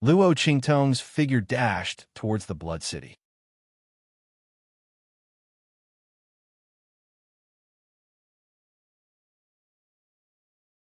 Luo Qingtong's figure dashed towards the Blood City.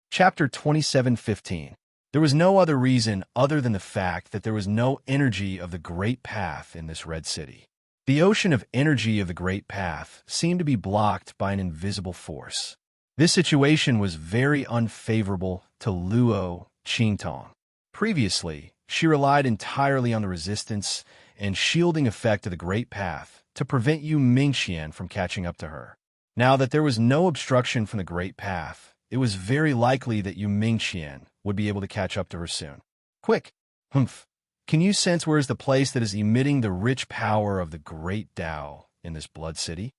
Chapter 27:15. There was no other reason other than the fact that there was no energy of the Great Path in this Red City. The ocean of energy of the Great Path seemed to be blocked by an invisible force. This situation was very unfavorable to Luo Qingtong. Previously, she relied entirely on the resistance and shielding effect of the Great Path to prevent Yu Mingqian from catching up to her. Now that there was no obstruction from the Great Path, it was very likely that Yu Mingqian would be able to catch up to her soon. "Quick! Humph! Can you sense where is the place that is emitting the rich power of the great Tao in this Blood City?"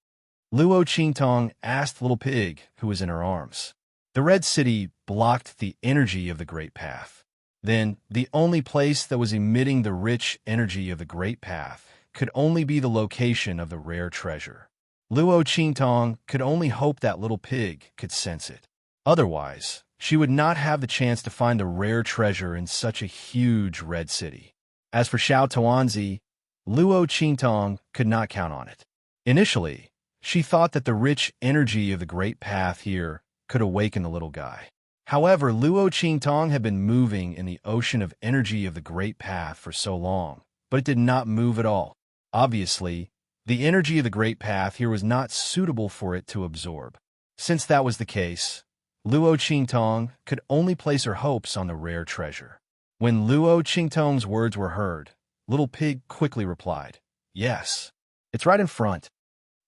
Luo Qingtong asked Little Pig, who was in her arms. The Red City blocked the energy of the Great Path. Then, the only place that was emitting the rich energy of the Great Path could only be the location of the rare treasure. Luo Qingtong could only hope that Little Pig could sense it. Otherwise, she would not have the chance to find the rare treasure in such a huge Red City. As for Xiao Tuanzi, Luo Qingtong could not count on it. Initially, she thought that the rich energy of the Great Path here could awaken the little guy. However, Luo Qingtong had been moving in the ocean of energy of the Great Path for so long, but it did not move at all. Obviously, the energy of the Great Path here was not suitable for it to absorb. Since that was the case, Luo Qingtong could only place her hopes on the rare treasure. When Luo Qingtong's words were heard, Little Pig quickly replied, "Yes, it's right in front."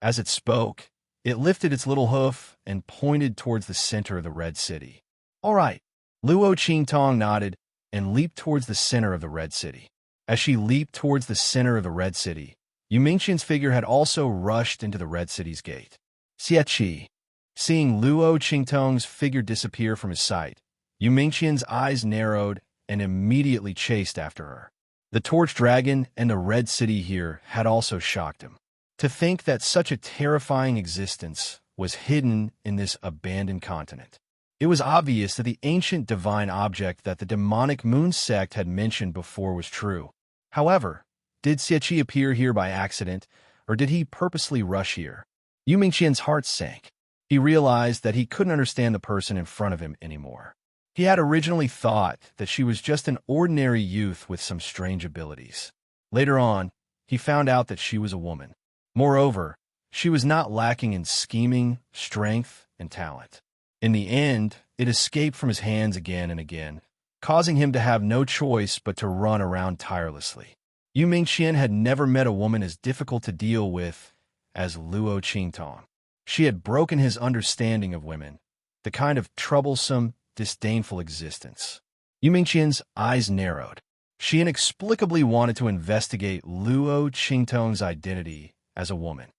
As it spoke, it lifted its little hoof and pointed towards the center of the Red City. "All right." Luo Qingtong nodded and leaped towards the center of the Red City. As she leaped towards the center of the Red City, Yu Mingqian's figure had also rushed into the Red City's gate. "Xie Qi." Seeing Luo Qingtong's figure disappear from his sight, Yu Mingqian's eyes narrowed and immediately chased after her. The torch dragon and the red city here had also shocked him. To think that such a terrifying existence was hidden in this abandoned continent. It was obvious that the ancient divine object that the demonic moon sect had mentioned before was true. However, did Xieqi appear here by accident, or did he purposely rush here? Yu Mingqian's heart sank. He realized that he couldn't understand the person in front of him anymore. He had originally thought that she was just an ordinary youth with some strange abilities. Later on, he found out that she was a woman. Moreover, she was not lacking in scheming, strength, and talent. In the end, it escaped from his hands again and again, causing him to have no choice but to run around tirelessly. Yu Mingqian had never met a woman as difficult to deal with as Luo Qingtong. She had broken his understanding of women, the kind of troublesome, disdainful existence. Yu Mingqian's eyes narrowed. She inexplicably wanted to investigate Luo Qingtong's identity as a woman.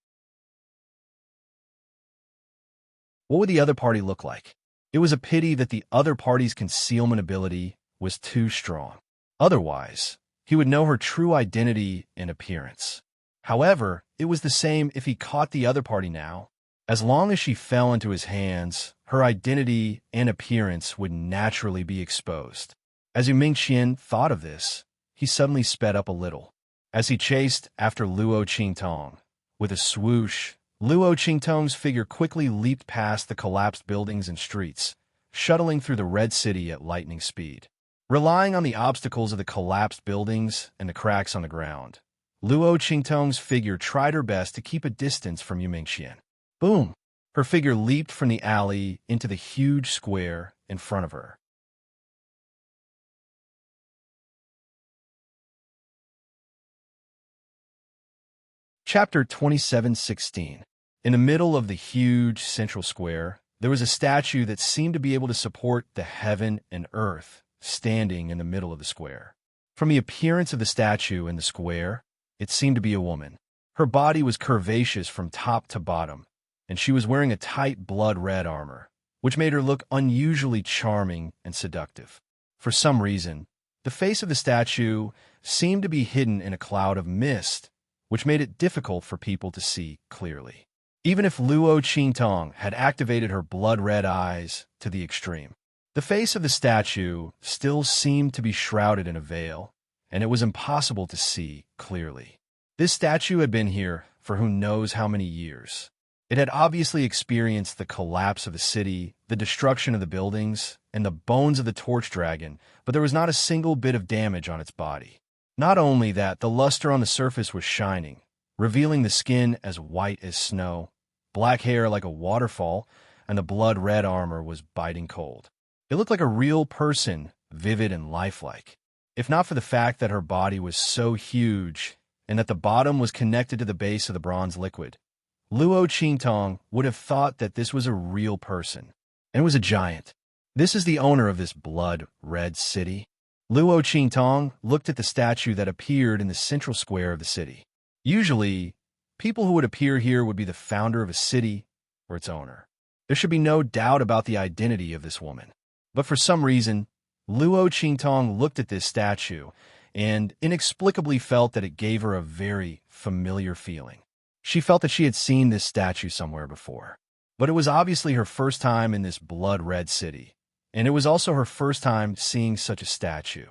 What would the other party look like? It was a pity that the other party's concealment ability was too strong. Otherwise, he would know her true identity and appearance. However, it was the same if he caught the other party now. As long as she fell into his hands, her identity and appearance would naturally be exposed. As Yu Mingqian thought of this, he suddenly sped up a little. As he chased after Luo Qingtong, with a swoosh, Luo Qingtong's figure quickly leaped past the collapsed buildings and streets, shuttling through the red city at lightning speed. Relying on the obstacles of the collapsed buildings and the cracks on the ground, Luo Qingtong's figure tried her best to keep a distance from Yu Mingqian. Boom! Her figure leaped from the alley into the huge square in front of her. Chapter 27:16. In the middle of the huge central square, there was a statue that seemed to be able to support the heaven and earth, standing in the middle of the square. From the appearance of the statue in the square, it seemed to be a woman. Her body was curvaceous from top to bottom, and she was wearing a tight blood-red armor, which made her look unusually charming and seductive. For some reason, the face of the statue seemed to be hidden in a cloud of mist, which made it difficult for people to see clearly. Even if Luo Qingtong had activated her blood-red eyes to the extreme, the face of the statue still seemed to be shrouded in a veil, and it was impossible to see clearly. This statue had been here for who knows how many years. It had obviously experienced the collapse of the city, the destruction of the buildings, and the bones of the torch dragon, but there was not a single bit of damage on its body. Not only that, the luster on the surface was shining, revealing the skin as white as snow, black hair like a waterfall, and the blood-red armor was biting cold. It looked like a real person, vivid and lifelike. If not for the fact that her body was so huge and that the bottom was connected to the base of the bronze liquid, Luo Qingtong would have thought that this was a real person, and it was a giant. This is the owner of this blood-red city. Luo Qingtong looked at the statue that appeared in the central square of the city. Usually, people who would appear here would be the founder of a city or its owner. There should be no doubt about the identity of this woman. But for some reason, Luo Qingtong looked at this statue and inexplicably felt that it gave her a very familiar feeling. She felt that she had seen this statue somewhere before. But it was obviously her first time in this blood-red city, and it was also her first time seeing such a statue.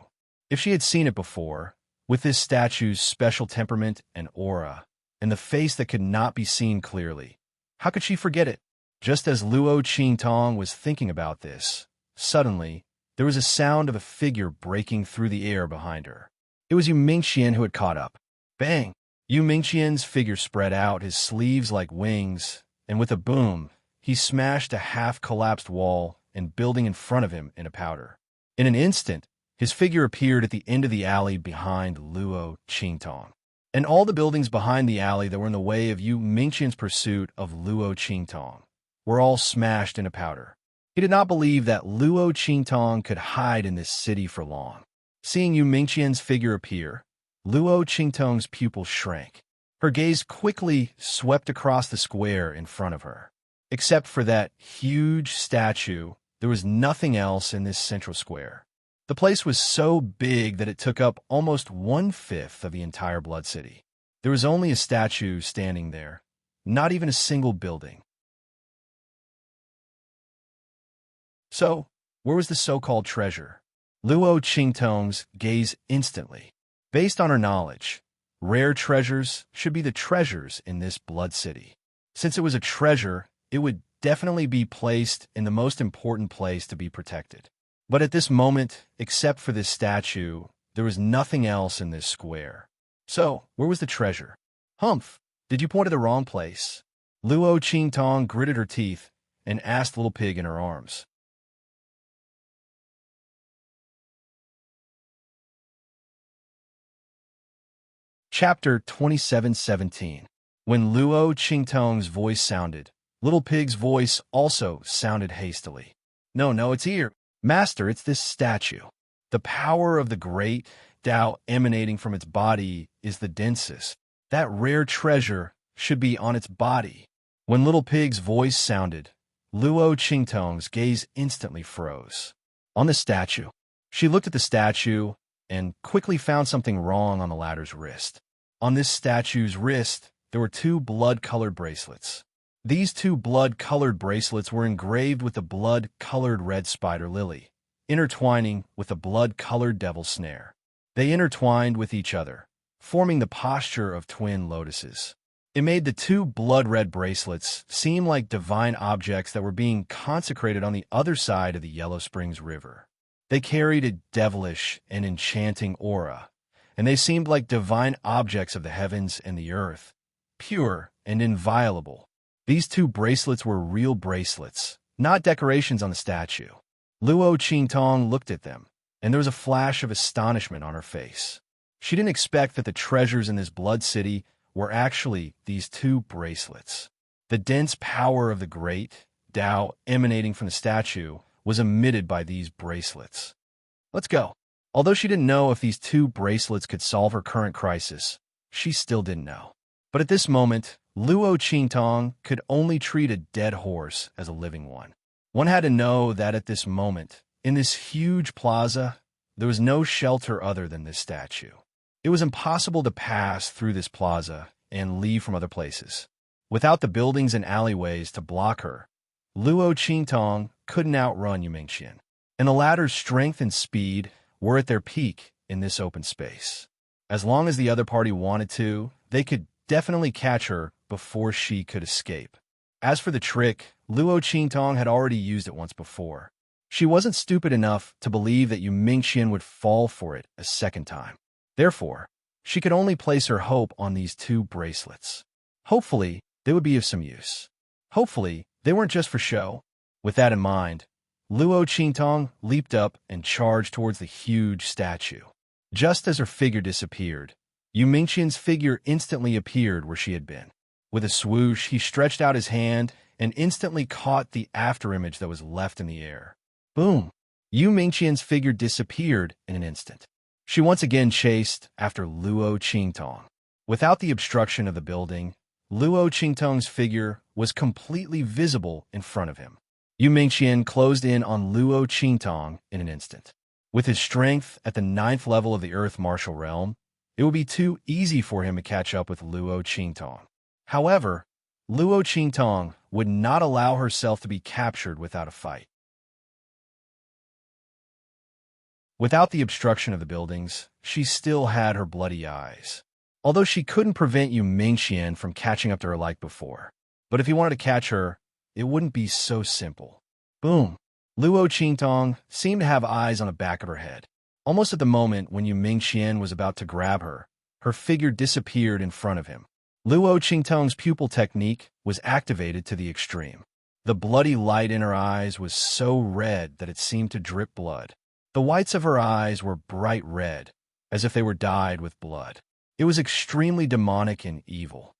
If she had seen it before, with this statue's special temperament and aura, and the face that could not be seen clearly, how could she forget it? Just as Luo Qingtong was thinking about this, suddenly, there was a sound of a figure breaking through the air behind her. It was Yu Mingqian who had caught up. Bang! Yu Mingqian's figure spread out, his sleeves like wings, and with a boom, he smashed a half-collapsed wall and building in front of him in a powder. In an instant, his figure appeared at the end of the alley behind Luo Qingtong. And all the buildings behind the alley that were in the way of Yu Mingqian's pursuit of Luo Qingtong were all smashed into powder. He did not believe that Luo Qingtong could hide in this city for long. Seeing Yu Mingqian's figure appear, Luo Qingtong's pupils shrank. Her gaze quickly swept across the square in front of her. Except for that huge statue, there was nothing else in this central square. The place was so big that it took up almost 1/5 of the entire Blood City. There was only a statue standing there, not even a single building. So, where was the so-called treasure? Luo Qingtong's gaze instantly. Based on her knowledge, rare treasures should be the treasures in this Blood City. Since it was a treasure, it would definitely be placed in the most important place to be protected. But at this moment, except for this statue, there was nothing else in this square. So, where was the treasure? Humph, did you point to the wrong place? Luo Qingtong gritted her teeth and asked Little Pig in her arms. Chapter 27:17. When Luo Qingtong's voice sounded, Little Pig's voice also sounded hastily. No, it's here. Master, it's this statue. The power of the great Tao emanating from its body is the densest. That rare treasure should be on its body. When Little Pig's voice sounded, Luo Qingtong's gaze instantly froze. On the statue. She looked at the statue and quickly found something wrong on the latter's wrist. On this statue's wrist, there were 2 blood-colored bracelets. These 2 blood-colored bracelets were engraved with the blood-colored red spider lily, intertwining with the blood-colored devil snare. They intertwined with each other, forming the posture of twin lotuses. It made the 2 blood-red bracelets seem like divine objects that were being consecrated on the other side of the Yellow Springs River. They carried a devilish and enchanting aura, and they seemed like divine objects of the heavens and the earth, pure and inviolable. These 2 bracelets were real bracelets, not decorations on the statue. Luo Qingtong looked at them, and there was a flash of astonishment on her face. She didn't expect that the treasures in this Blood City were actually these 2 bracelets. The dense power of the great Tao emanating from the statue was emitted by these bracelets. Let's go. Although she didn't know if these 2 bracelets could solve her current crisis, she still didn't know. But at this moment, Luo Qingtong could only treat a dead horse as a living one. One had to know that at this moment, in this huge plaza, there was no shelter other than this statue. It was impossible to pass through this plaza and leave from other places. Without the buildings and alleyways to block her, Luo Qingtong couldn't outrun Yu Mingqian, and the latter's strength and speed were at their peak in this open space. As long as the other party wanted to, they could definitely catch her before she could escape. As for the trick, Luo Qingtong had already used it once before. She wasn't stupid enough to believe that Yu Mingqian would fall for it a second time. Therefore, she could only place her hope on these 2 bracelets. Hopefully, they would be of some use. Hopefully, they weren't just for show. With that in mind, Luo Qingtong leaped up and charged towards the huge statue. Just as her figure disappeared, Yu Mingqian's figure instantly appeared where she had been. With a swoosh, he stretched out his hand and instantly caught the afterimage that was left in the air. Boom! Yu Mingqian's figure disappeared in an instant. She once again chased after Luo Qingtong. Without the obstruction of the building, Luo Qingtong's figure was completely visible in front of him. Yu Mingqian closed in on Luo Qingtong in an instant. With his strength at the 9th level of the Earth Martial Realm, it would be too easy for him to catch up with Luo Qingtong. However, Luo Qingtong would not allow herself to be captured without a fight. Without the obstruction of the buildings, she still had her bloody eyes. Although she couldn't prevent Yu Mingqian from catching up to her like before. But if he wanted to catch her, it wouldn't be so simple. Boom! Luo Qingtong seemed to have eyes on the back of her head. Almost at the moment when Yu Mingqian was about to grab her, her figure disappeared in front of him. Luo Qingtong's pupil technique was activated to the extreme. The bloody light in her eyes was so red that it seemed to drip blood. The whites of her eyes were bright red, as if they were dyed with blood. It was extremely demonic and evil.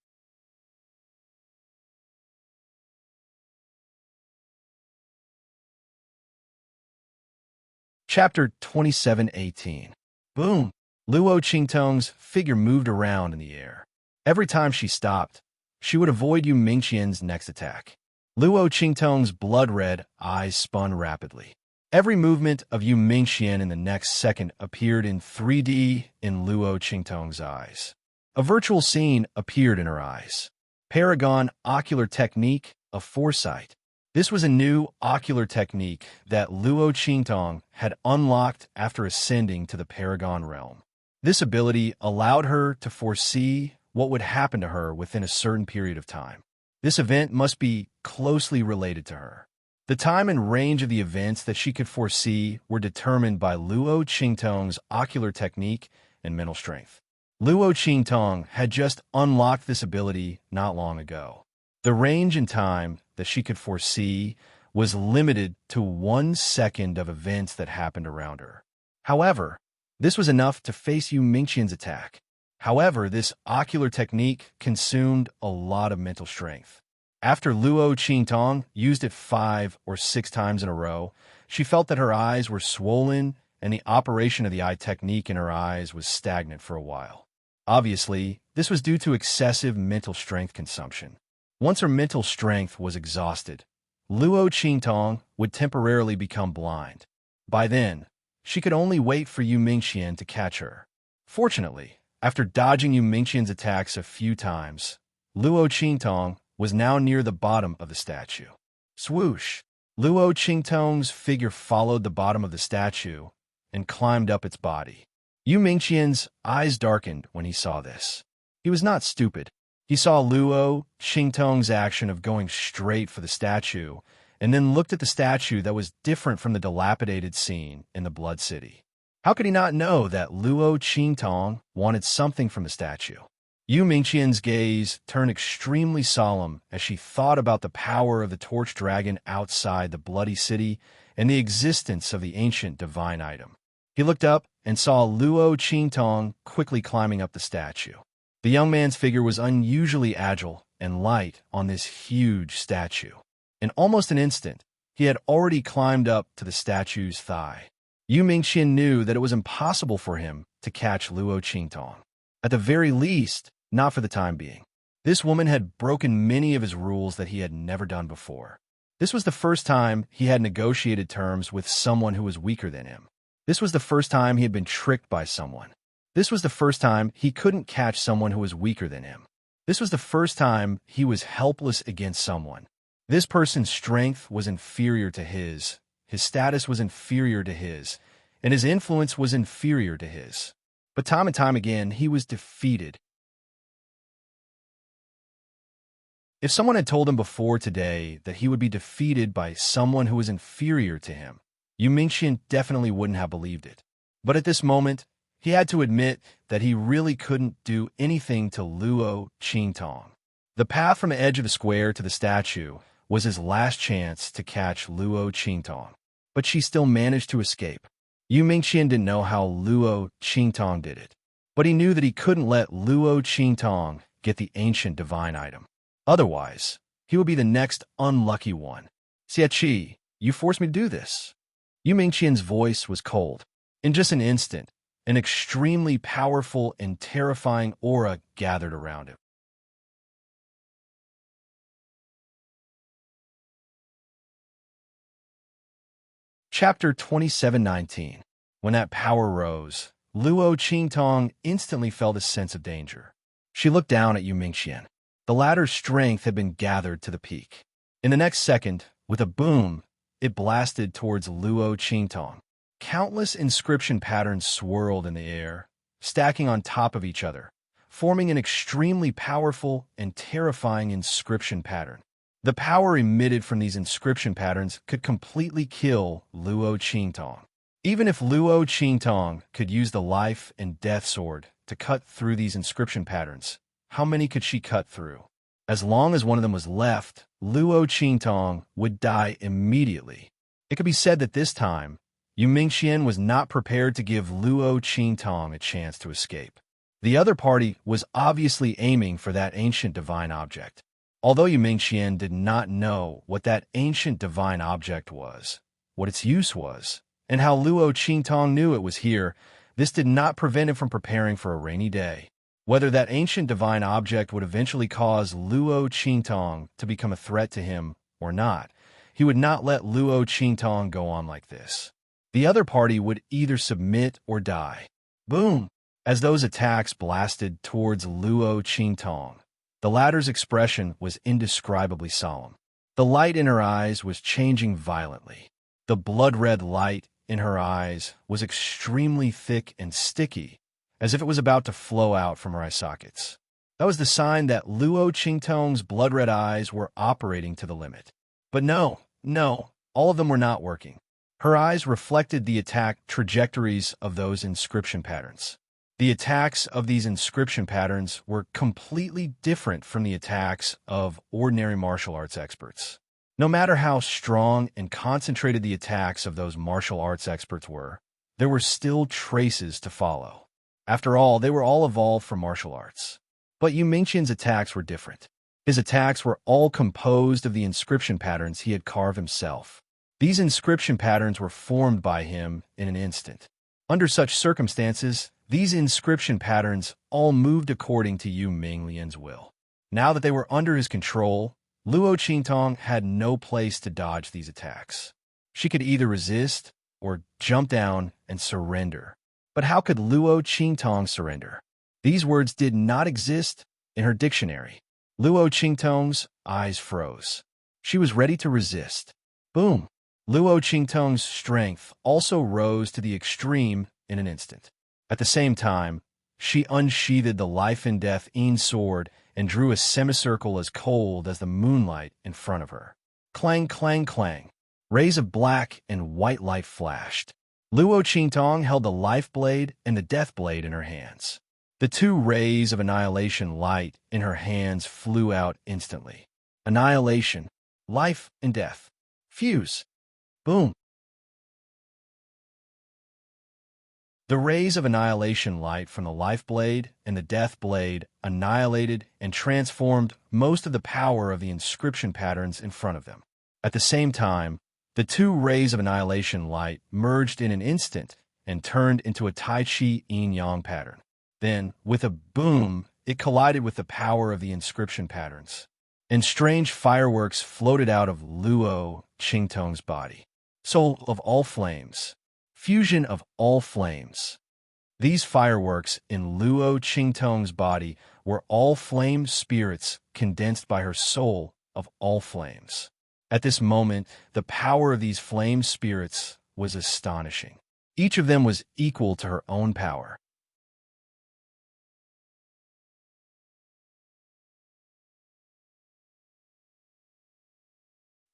Chapter 27:18. Boom! Luo Qingtong's figure moved around in the air. Every time she stopped, she would avoid Yu Mingqian's next attack. Luo Qingtong's blood-red eyes spun rapidly. Every movement of Yu Mingxian in the next second appeared in 3D in Luo Qingtong's eyes. A virtual scene appeared in her eyes. Paragon Ocular Technique of Foresight. This was a new ocular technique that Luo Qingtong had unlocked after ascending to the Paragon realm. This ability allowed her to foresee what would happen to her within a certain period of time. This event must be closely related to her. The time and range of the events that she could foresee were determined by Luo Qingtong's ocular technique and mental strength. Luo Qingtong had just unlocked this ability not long ago. The range and time that she could foresee was limited to 1 second of events that happened around her. However, this was enough to face Yu Mingqian's attack. However, this ocular technique consumed a lot of mental strength. After Luo Qingtong used it 5 or 6 times in a row, she felt that her eyes were swollen and the operation of the eye technique in her eyes was stagnant for a while. Obviously, this was due to excessive mental strength consumption. Once her mental strength was exhausted, Luo Qingtong would temporarily become blind. By then, she could only wait for Yu Mingxian to catch her. Fortunately, after dodging Yu Mingxian's attacks a few times, Luo Qingtong was now near the bottom of the statue. Swoosh! Luo Qingtong's figure followed the bottom of the statue and climbed up its body. Yu Mingqian's eyes darkened when he saw this. He was not stupid. He saw Luo Qingtong's action of going straight for the statue and then looked at the statue that was different from the dilapidated scene in the Blood City. How could he not know that Luo Qingtong wanted something from the statue? Yu Mingqian's gaze turned extremely solemn as she thought about the power of the torch dragon outside the bloody city and the existence of the ancient divine item. He looked up and saw Luo Qingtong quickly climbing up the statue. The young man's figure was unusually agile and light on this huge statue. In almost an instant, he had already climbed up to the statue's thigh. Yu Mingqian knew that it was impossible for him to catch Luo Qingtong. At the very least, not for the time being. This woman had broken many of his rules that he had never done before. This was the first time he had negotiated terms with someone who was weaker than him. This was the first time he had been tricked by someone. This was the first time he couldn't catch someone who was weaker than him. This was the first time he was helpless against someone. This person's strength was inferior to his status was inferior to his, and his influence was inferior to his. But time and time again, he was defeated. If someone had told him before today that he would be defeated by someone who was inferior to him, Yu Mingxian definitely wouldn't have believed it. But at this moment, he had to admit that he really couldn't do anything to Luo Qingtong. The path from the edge of the square to the statue was his last chance to catch Luo Qingtong. But she still managed to escape. Yu Mingxian didn't know how Luo Qingtong did it, but he knew that he couldn't let Luo Qingtong get the ancient divine item. Otherwise, he would be the next unlucky one. Xie, you forced me to do this. Yu Mingqian's voice was cold. In just an instant, an extremely powerful and terrifying aura gathered around him. Chapter 27:19. When that power rose, Luo Qingtong instantly felt a sense of danger. She looked down at Yu Mingxian. The latter's strength had been gathered to the peak. In the next second, with a boom, it blasted towards Luo Qingtong. Countless inscription patterns swirled in the air, stacking on top of each other, forming an extremely powerful and terrifying inscription pattern. The power emitted from these inscription patterns could completely kill Luo Qingtong. Even if Luo Qingtong could use the life and death sword to cut through these inscription patterns, how many could she cut through? As long as one of them was left, Luo Qingtong would die immediately. It could be said that this time, Yu Mingxian was not prepared to give Luo Qingtong a chance to escape. The other party was obviously aiming for that ancient divine object. Although Yu Mingxian did not know what that ancient divine object was, what its use was, and how Luo Qingtong knew it was here, this did not prevent him from preparing for a rainy day. Whether that ancient divine object would eventually cause Luo Qingtong to become a threat to him or not, he would not let Luo Qingtong go on like this. The other party would either submit or die. Boom! As those attacks blasted towards Luo Qingtong, the latter's expression was indescribably solemn. The light in her eyes was changing violently. The blood-red light in her eyes was extremely thick and sticky, as if it was about to flow out from her eye sockets. That was the sign that Luo Qingtong's blood-red eyes were operating to the limit. But no, all of them were not working. Her eyes reflected the attack trajectories of those inscription patterns. The attacks of these inscription patterns were completely different from the attacks of ordinary martial arts experts. No matter how strong and concentrated the attacks of those martial arts experts were, there were still traces to follow. After all, they were all evolved from martial arts. But Yu Mingqian's attacks were different. His attacks were all composed of the inscription patterns he had carved himself. These inscription patterns were formed by him in an instant. Under such circumstances, these inscription patterns all moved according to Yu Minglian's will. Now that they were under his control, Luo Qingtong had no place to dodge these attacks. She could either resist or jump down and surrender. But how could Luo Qingtong surrender? These words did not exist in her dictionary. Luo Qingtong's eyes froze. She was ready to resist. Boom! Luo Qingtong's strength also rose to the extreme in an instant. At the same time, she unsheathed the life-and-death Yin sword and drew a semicircle as cold as the moonlight in front of her. Clang, clang, clang. Rays of black and white light flashed. Luo Qingtong held the life blade and the death blade in her hands. The two rays of annihilation light in her hands flew out instantly. Annihilation, life and death. Fuse. Boom. The rays of annihilation light from the life blade and the death blade annihilated and transformed most of the power of the inscription patterns in front of them. At the same time, the two rays of annihilation light merged in an instant and turned into a Tai Chi yin-yang pattern. Then, with a boom, it collided with the power of the inscription patterns, and strange fireworks floated out of Luo Qingtong's body. Soul of all flames. Fusion of all flames. These fireworks in Luo Qingtong's body were all flame spirits condensed by her soul of all flames. At this moment, the power of these flame spirits was astonishing. Each of them was equal to her own power.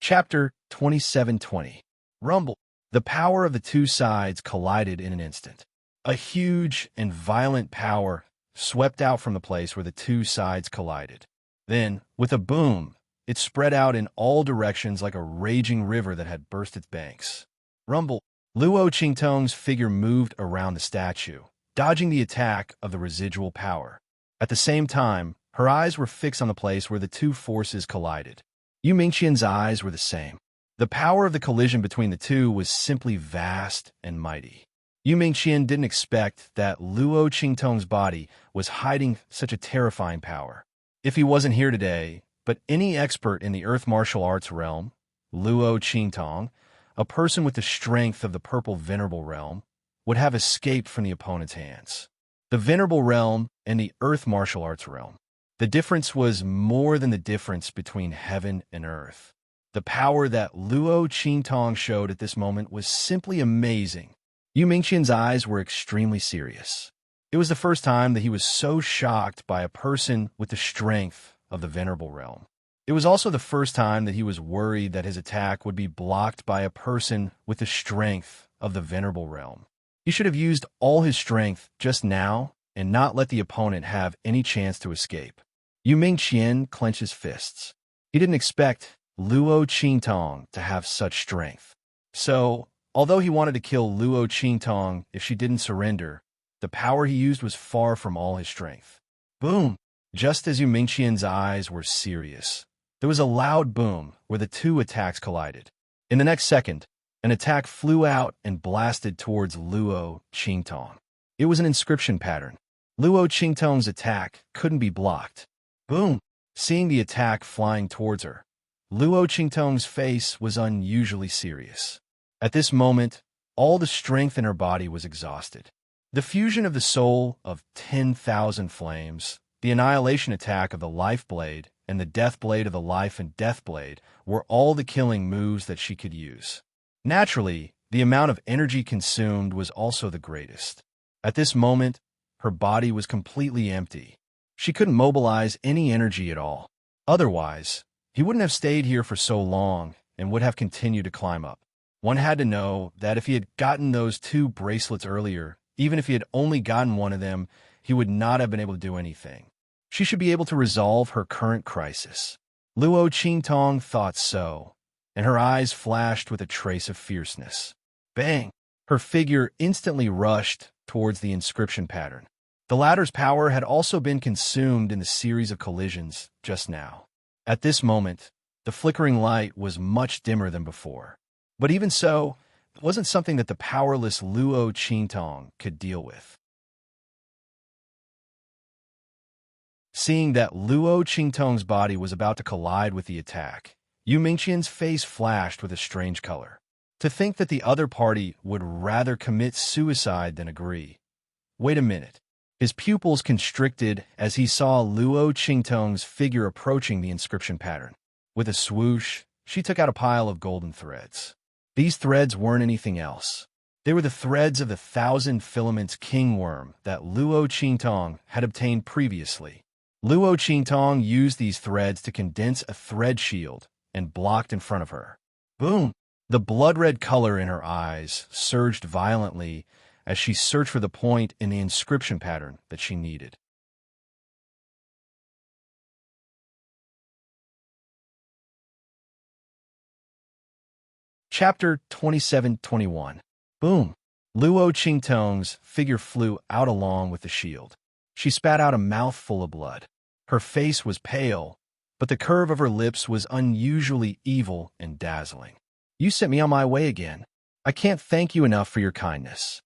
Chapter 2720. Rumble. The power of the two sides collided in an instant. A huge and violent power swept out from the place where the two sides collided. Then, with a boom, it spread out in all directions like a raging river that had burst its banks. Rumble. Luo Qingtong's figure moved around the statue, dodging the attack of the residual power. At the same time, her eyes were fixed on the place where the two forces collided. Yu Mingqian's eyes were the same. The power of the collision between the two was simply vast and mighty. Yu Mingqian didn't expect that Luo Qingtong's body was hiding such a terrifying power. If he wasn't here today, but any expert in the earth martial arts realm, Luo Qingtong, a person with the strength of the purple venerable realm, would have escaped from the opponent's hands. The venerable realm and the earth martial arts realm. The difference was more than the difference between heaven and earth. The power that Luo Qingtong showed at this moment was simply amazing. Yu Mingqian's eyes were extremely serious. It was the first time that he was so shocked by a person with the strength of the venerable realm. It was also the first time that he was worried that his attack would be blocked by a person with the strength of the venerable realm. He should have used all his strength just now and not let the opponent have any chance to escape. Yu Mingqian clenched his fists. He didn't expect Luo Qingtong to have such strength. So, although he wanted to kill Luo Qingtong if she didn't surrender, the power he used was far from all his strength. Boom! Just as Yu Mingqian's eyes were serious, there was a loud boom where the two attacks collided. In the next second, an attack flew out and blasted towards Luo Qingtong. It was an inscription pattern. Luo Qingtong's attack couldn't be blocked. Boom! Seeing the attack flying towards her, Luo Qingtong's face was unusually serious. At this moment, all the strength in her body was exhausted. The fusion of the soul of 10,000 flames, the annihilation attack of the life blade, and the death blade of the life and death blade were all the killing moves that she could use. Naturally, the amount of energy consumed was also the greatest. At this moment, her body was completely empty. She couldn't mobilize any energy at all. Otherwise, he wouldn't have stayed here for so long and would have continued to climb up. One had to know that if he had gotten those 2 bracelets earlier, even if he had only gotten one of them, he would not have been able to do anything. She should be able to resolve her current crisis. Luo Qingtong thought so, and her eyes flashed with a trace of fierceness. Bang! Her figure instantly rushed towards the inscription pattern. The latter's power had also been consumed in the series of collisions just now. At this moment, the flickering light was much dimmer than before. But even so, it wasn't something that the powerless Luo Qingtong could deal with. Seeing that Luo Qingtong's body was about to collide with the attack, Yu Mingqian's face flashed with a strange color. To think that the other party would rather commit suicide than agree. Wait a minute. His pupils constricted as he saw Luo Qingtong's figure approaching the inscription pattern. With a swoosh, she took out a pile of golden threads. These threads weren't anything else. They were the threads of the 1,000 filaments king worm that Luo Qingtong had obtained previously. Luo Qingtong used these threads to condense a thread shield and blocked in front of her. Boom! The blood-red color in her eyes surged violently as she searched for the point in the inscription pattern that she needed. Chapter 27-21. Boom! Luo Qingtong's figure flew out along with the shield. She spat out a mouthful of blood. Her face was pale, but the curve of her lips was unusually evil and dazzling. You sent me on my way again. I can't thank you enough for your kindness.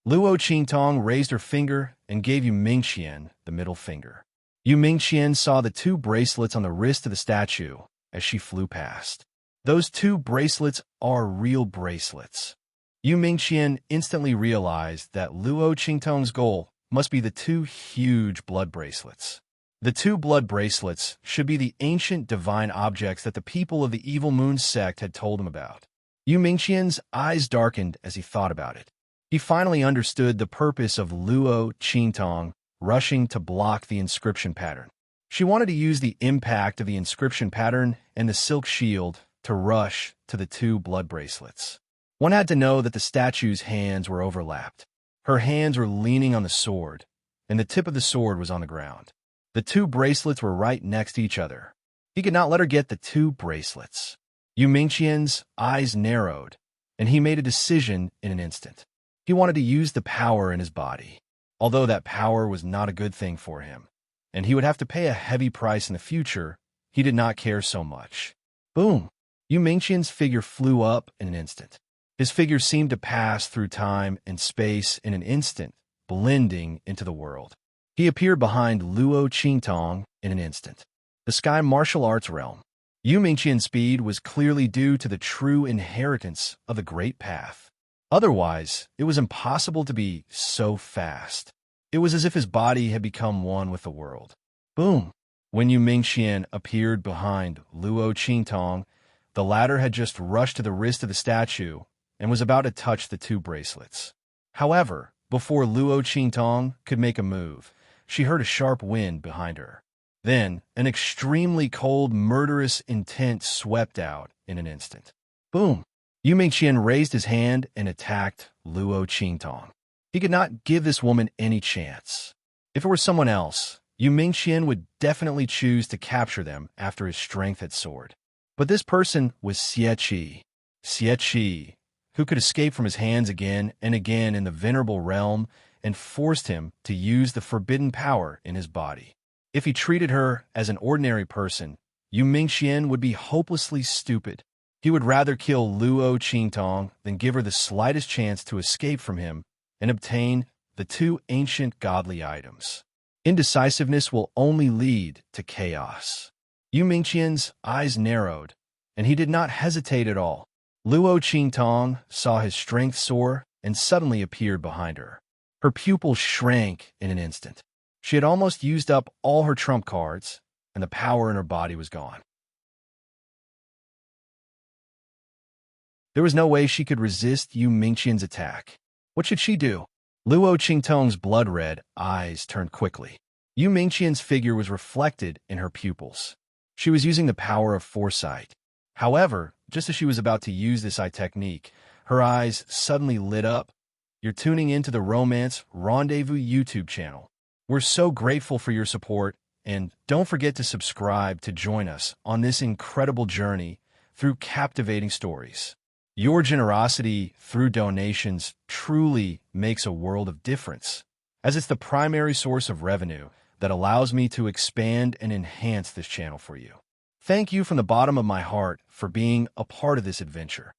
Luo Qingtong raised her finger and gave Yu Mingqian the middle finger. Yu Mingqian saw the 2 bracelets on the wrist of the statue as she flew past. Those 2 bracelets are real bracelets. Yu Mingqian instantly realized that Luo Qingtong's goal must be the 2 huge blood bracelets. The 2 blood bracelets should be the ancient divine objects that the people of the Evil Moon sect had told him about. Yu Mingqian's eyes darkened as he thought about it. He finally understood the purpose of Luo Qingtong rushing to block the inscription pattern. She wanted to use the impact of the inscription pattern and the silk shield to rush to the 2 blood bracelets. One had to know that the statue's hands were overlapped. Her hands were leaning on the sword, and the tip of the sword was on the ground. The 2 bracelets were right next to each other. He could not let her get the 2 bracelets. Yu Mingqian's eyes narrowed, and he made a decision in an instant. He wanted to use the power in his body, although that power was not a good thing for him, and he would have to pay a heavy price in the future. He did not care so much. Boom! Yu Mingqian's figure flew up in an instant. His figure seemed to pass through time and space in an instant, blending into the world. He appeared behind Luo Qingtong in an instant. The Sky Martial Arts realm. Yu Mingqian's speed was clearly due to the true inheritance of the Great Path. Otherwise, it was impossible to be so fast. It was as if his body had become one with the world. Boom! When Yu Mingqian appeared behind Luo Qingtong, the latter had just rushed to the wrist of the statue and was about to touch the 2 bracelets. However, before Luo Qingtong could make a move, she heard a sharp wind behind her. Then, an extremely cold, murderous intent swept out in an instant. Boom! Yu Mingqian raised his hand and attacked Luo Qingtong. He could not give this woman any chance. If it were someone else, Yu Mingqian would definitely choose to capture them after his strength had soared. But this person was Xie Qi. Xie Qi, who could escape from his hands again and again in the venerable realm and forced him to use the forbidden power in his body. If he treated her as an ordinary person, Yu Mingqian would be hopelessly stupid. He would rather kill Luo Qingtong than give her the slightest chance to escape from him and obtain the 2 ancient godly items. Indecisiveness will only lead to chaos. Yu Mingqian's eyes narrowed and he did not hesitate at all. Luo Qingtong saw his strength soar and suddenly appeared behind her. Her pupils shrank in an instant. She had almost used up all her trump cards, and the power in her body was gone. There was no way she could resist Yu Mingqian's attack. What should she do? Luo Qingtong's blood-red eyes turned quickly. Yu Mingqian's figure was reflected in her pupils. She was using the power of foresight. However, just as she was about to use this eye technique, her eyes suddenly lit up. You're tuning into the Romance Rendezvous YouTube channel. We're so grateful for your support, and don't forget to subscribe to join us on this incredible journey through captivating stories. Your generosity through donations truly makes a world of difference, as it's the primary source of revenue that allows me to expand and enhance this channel for you. Thank you from the bottom of my heart for being a part of this adventure.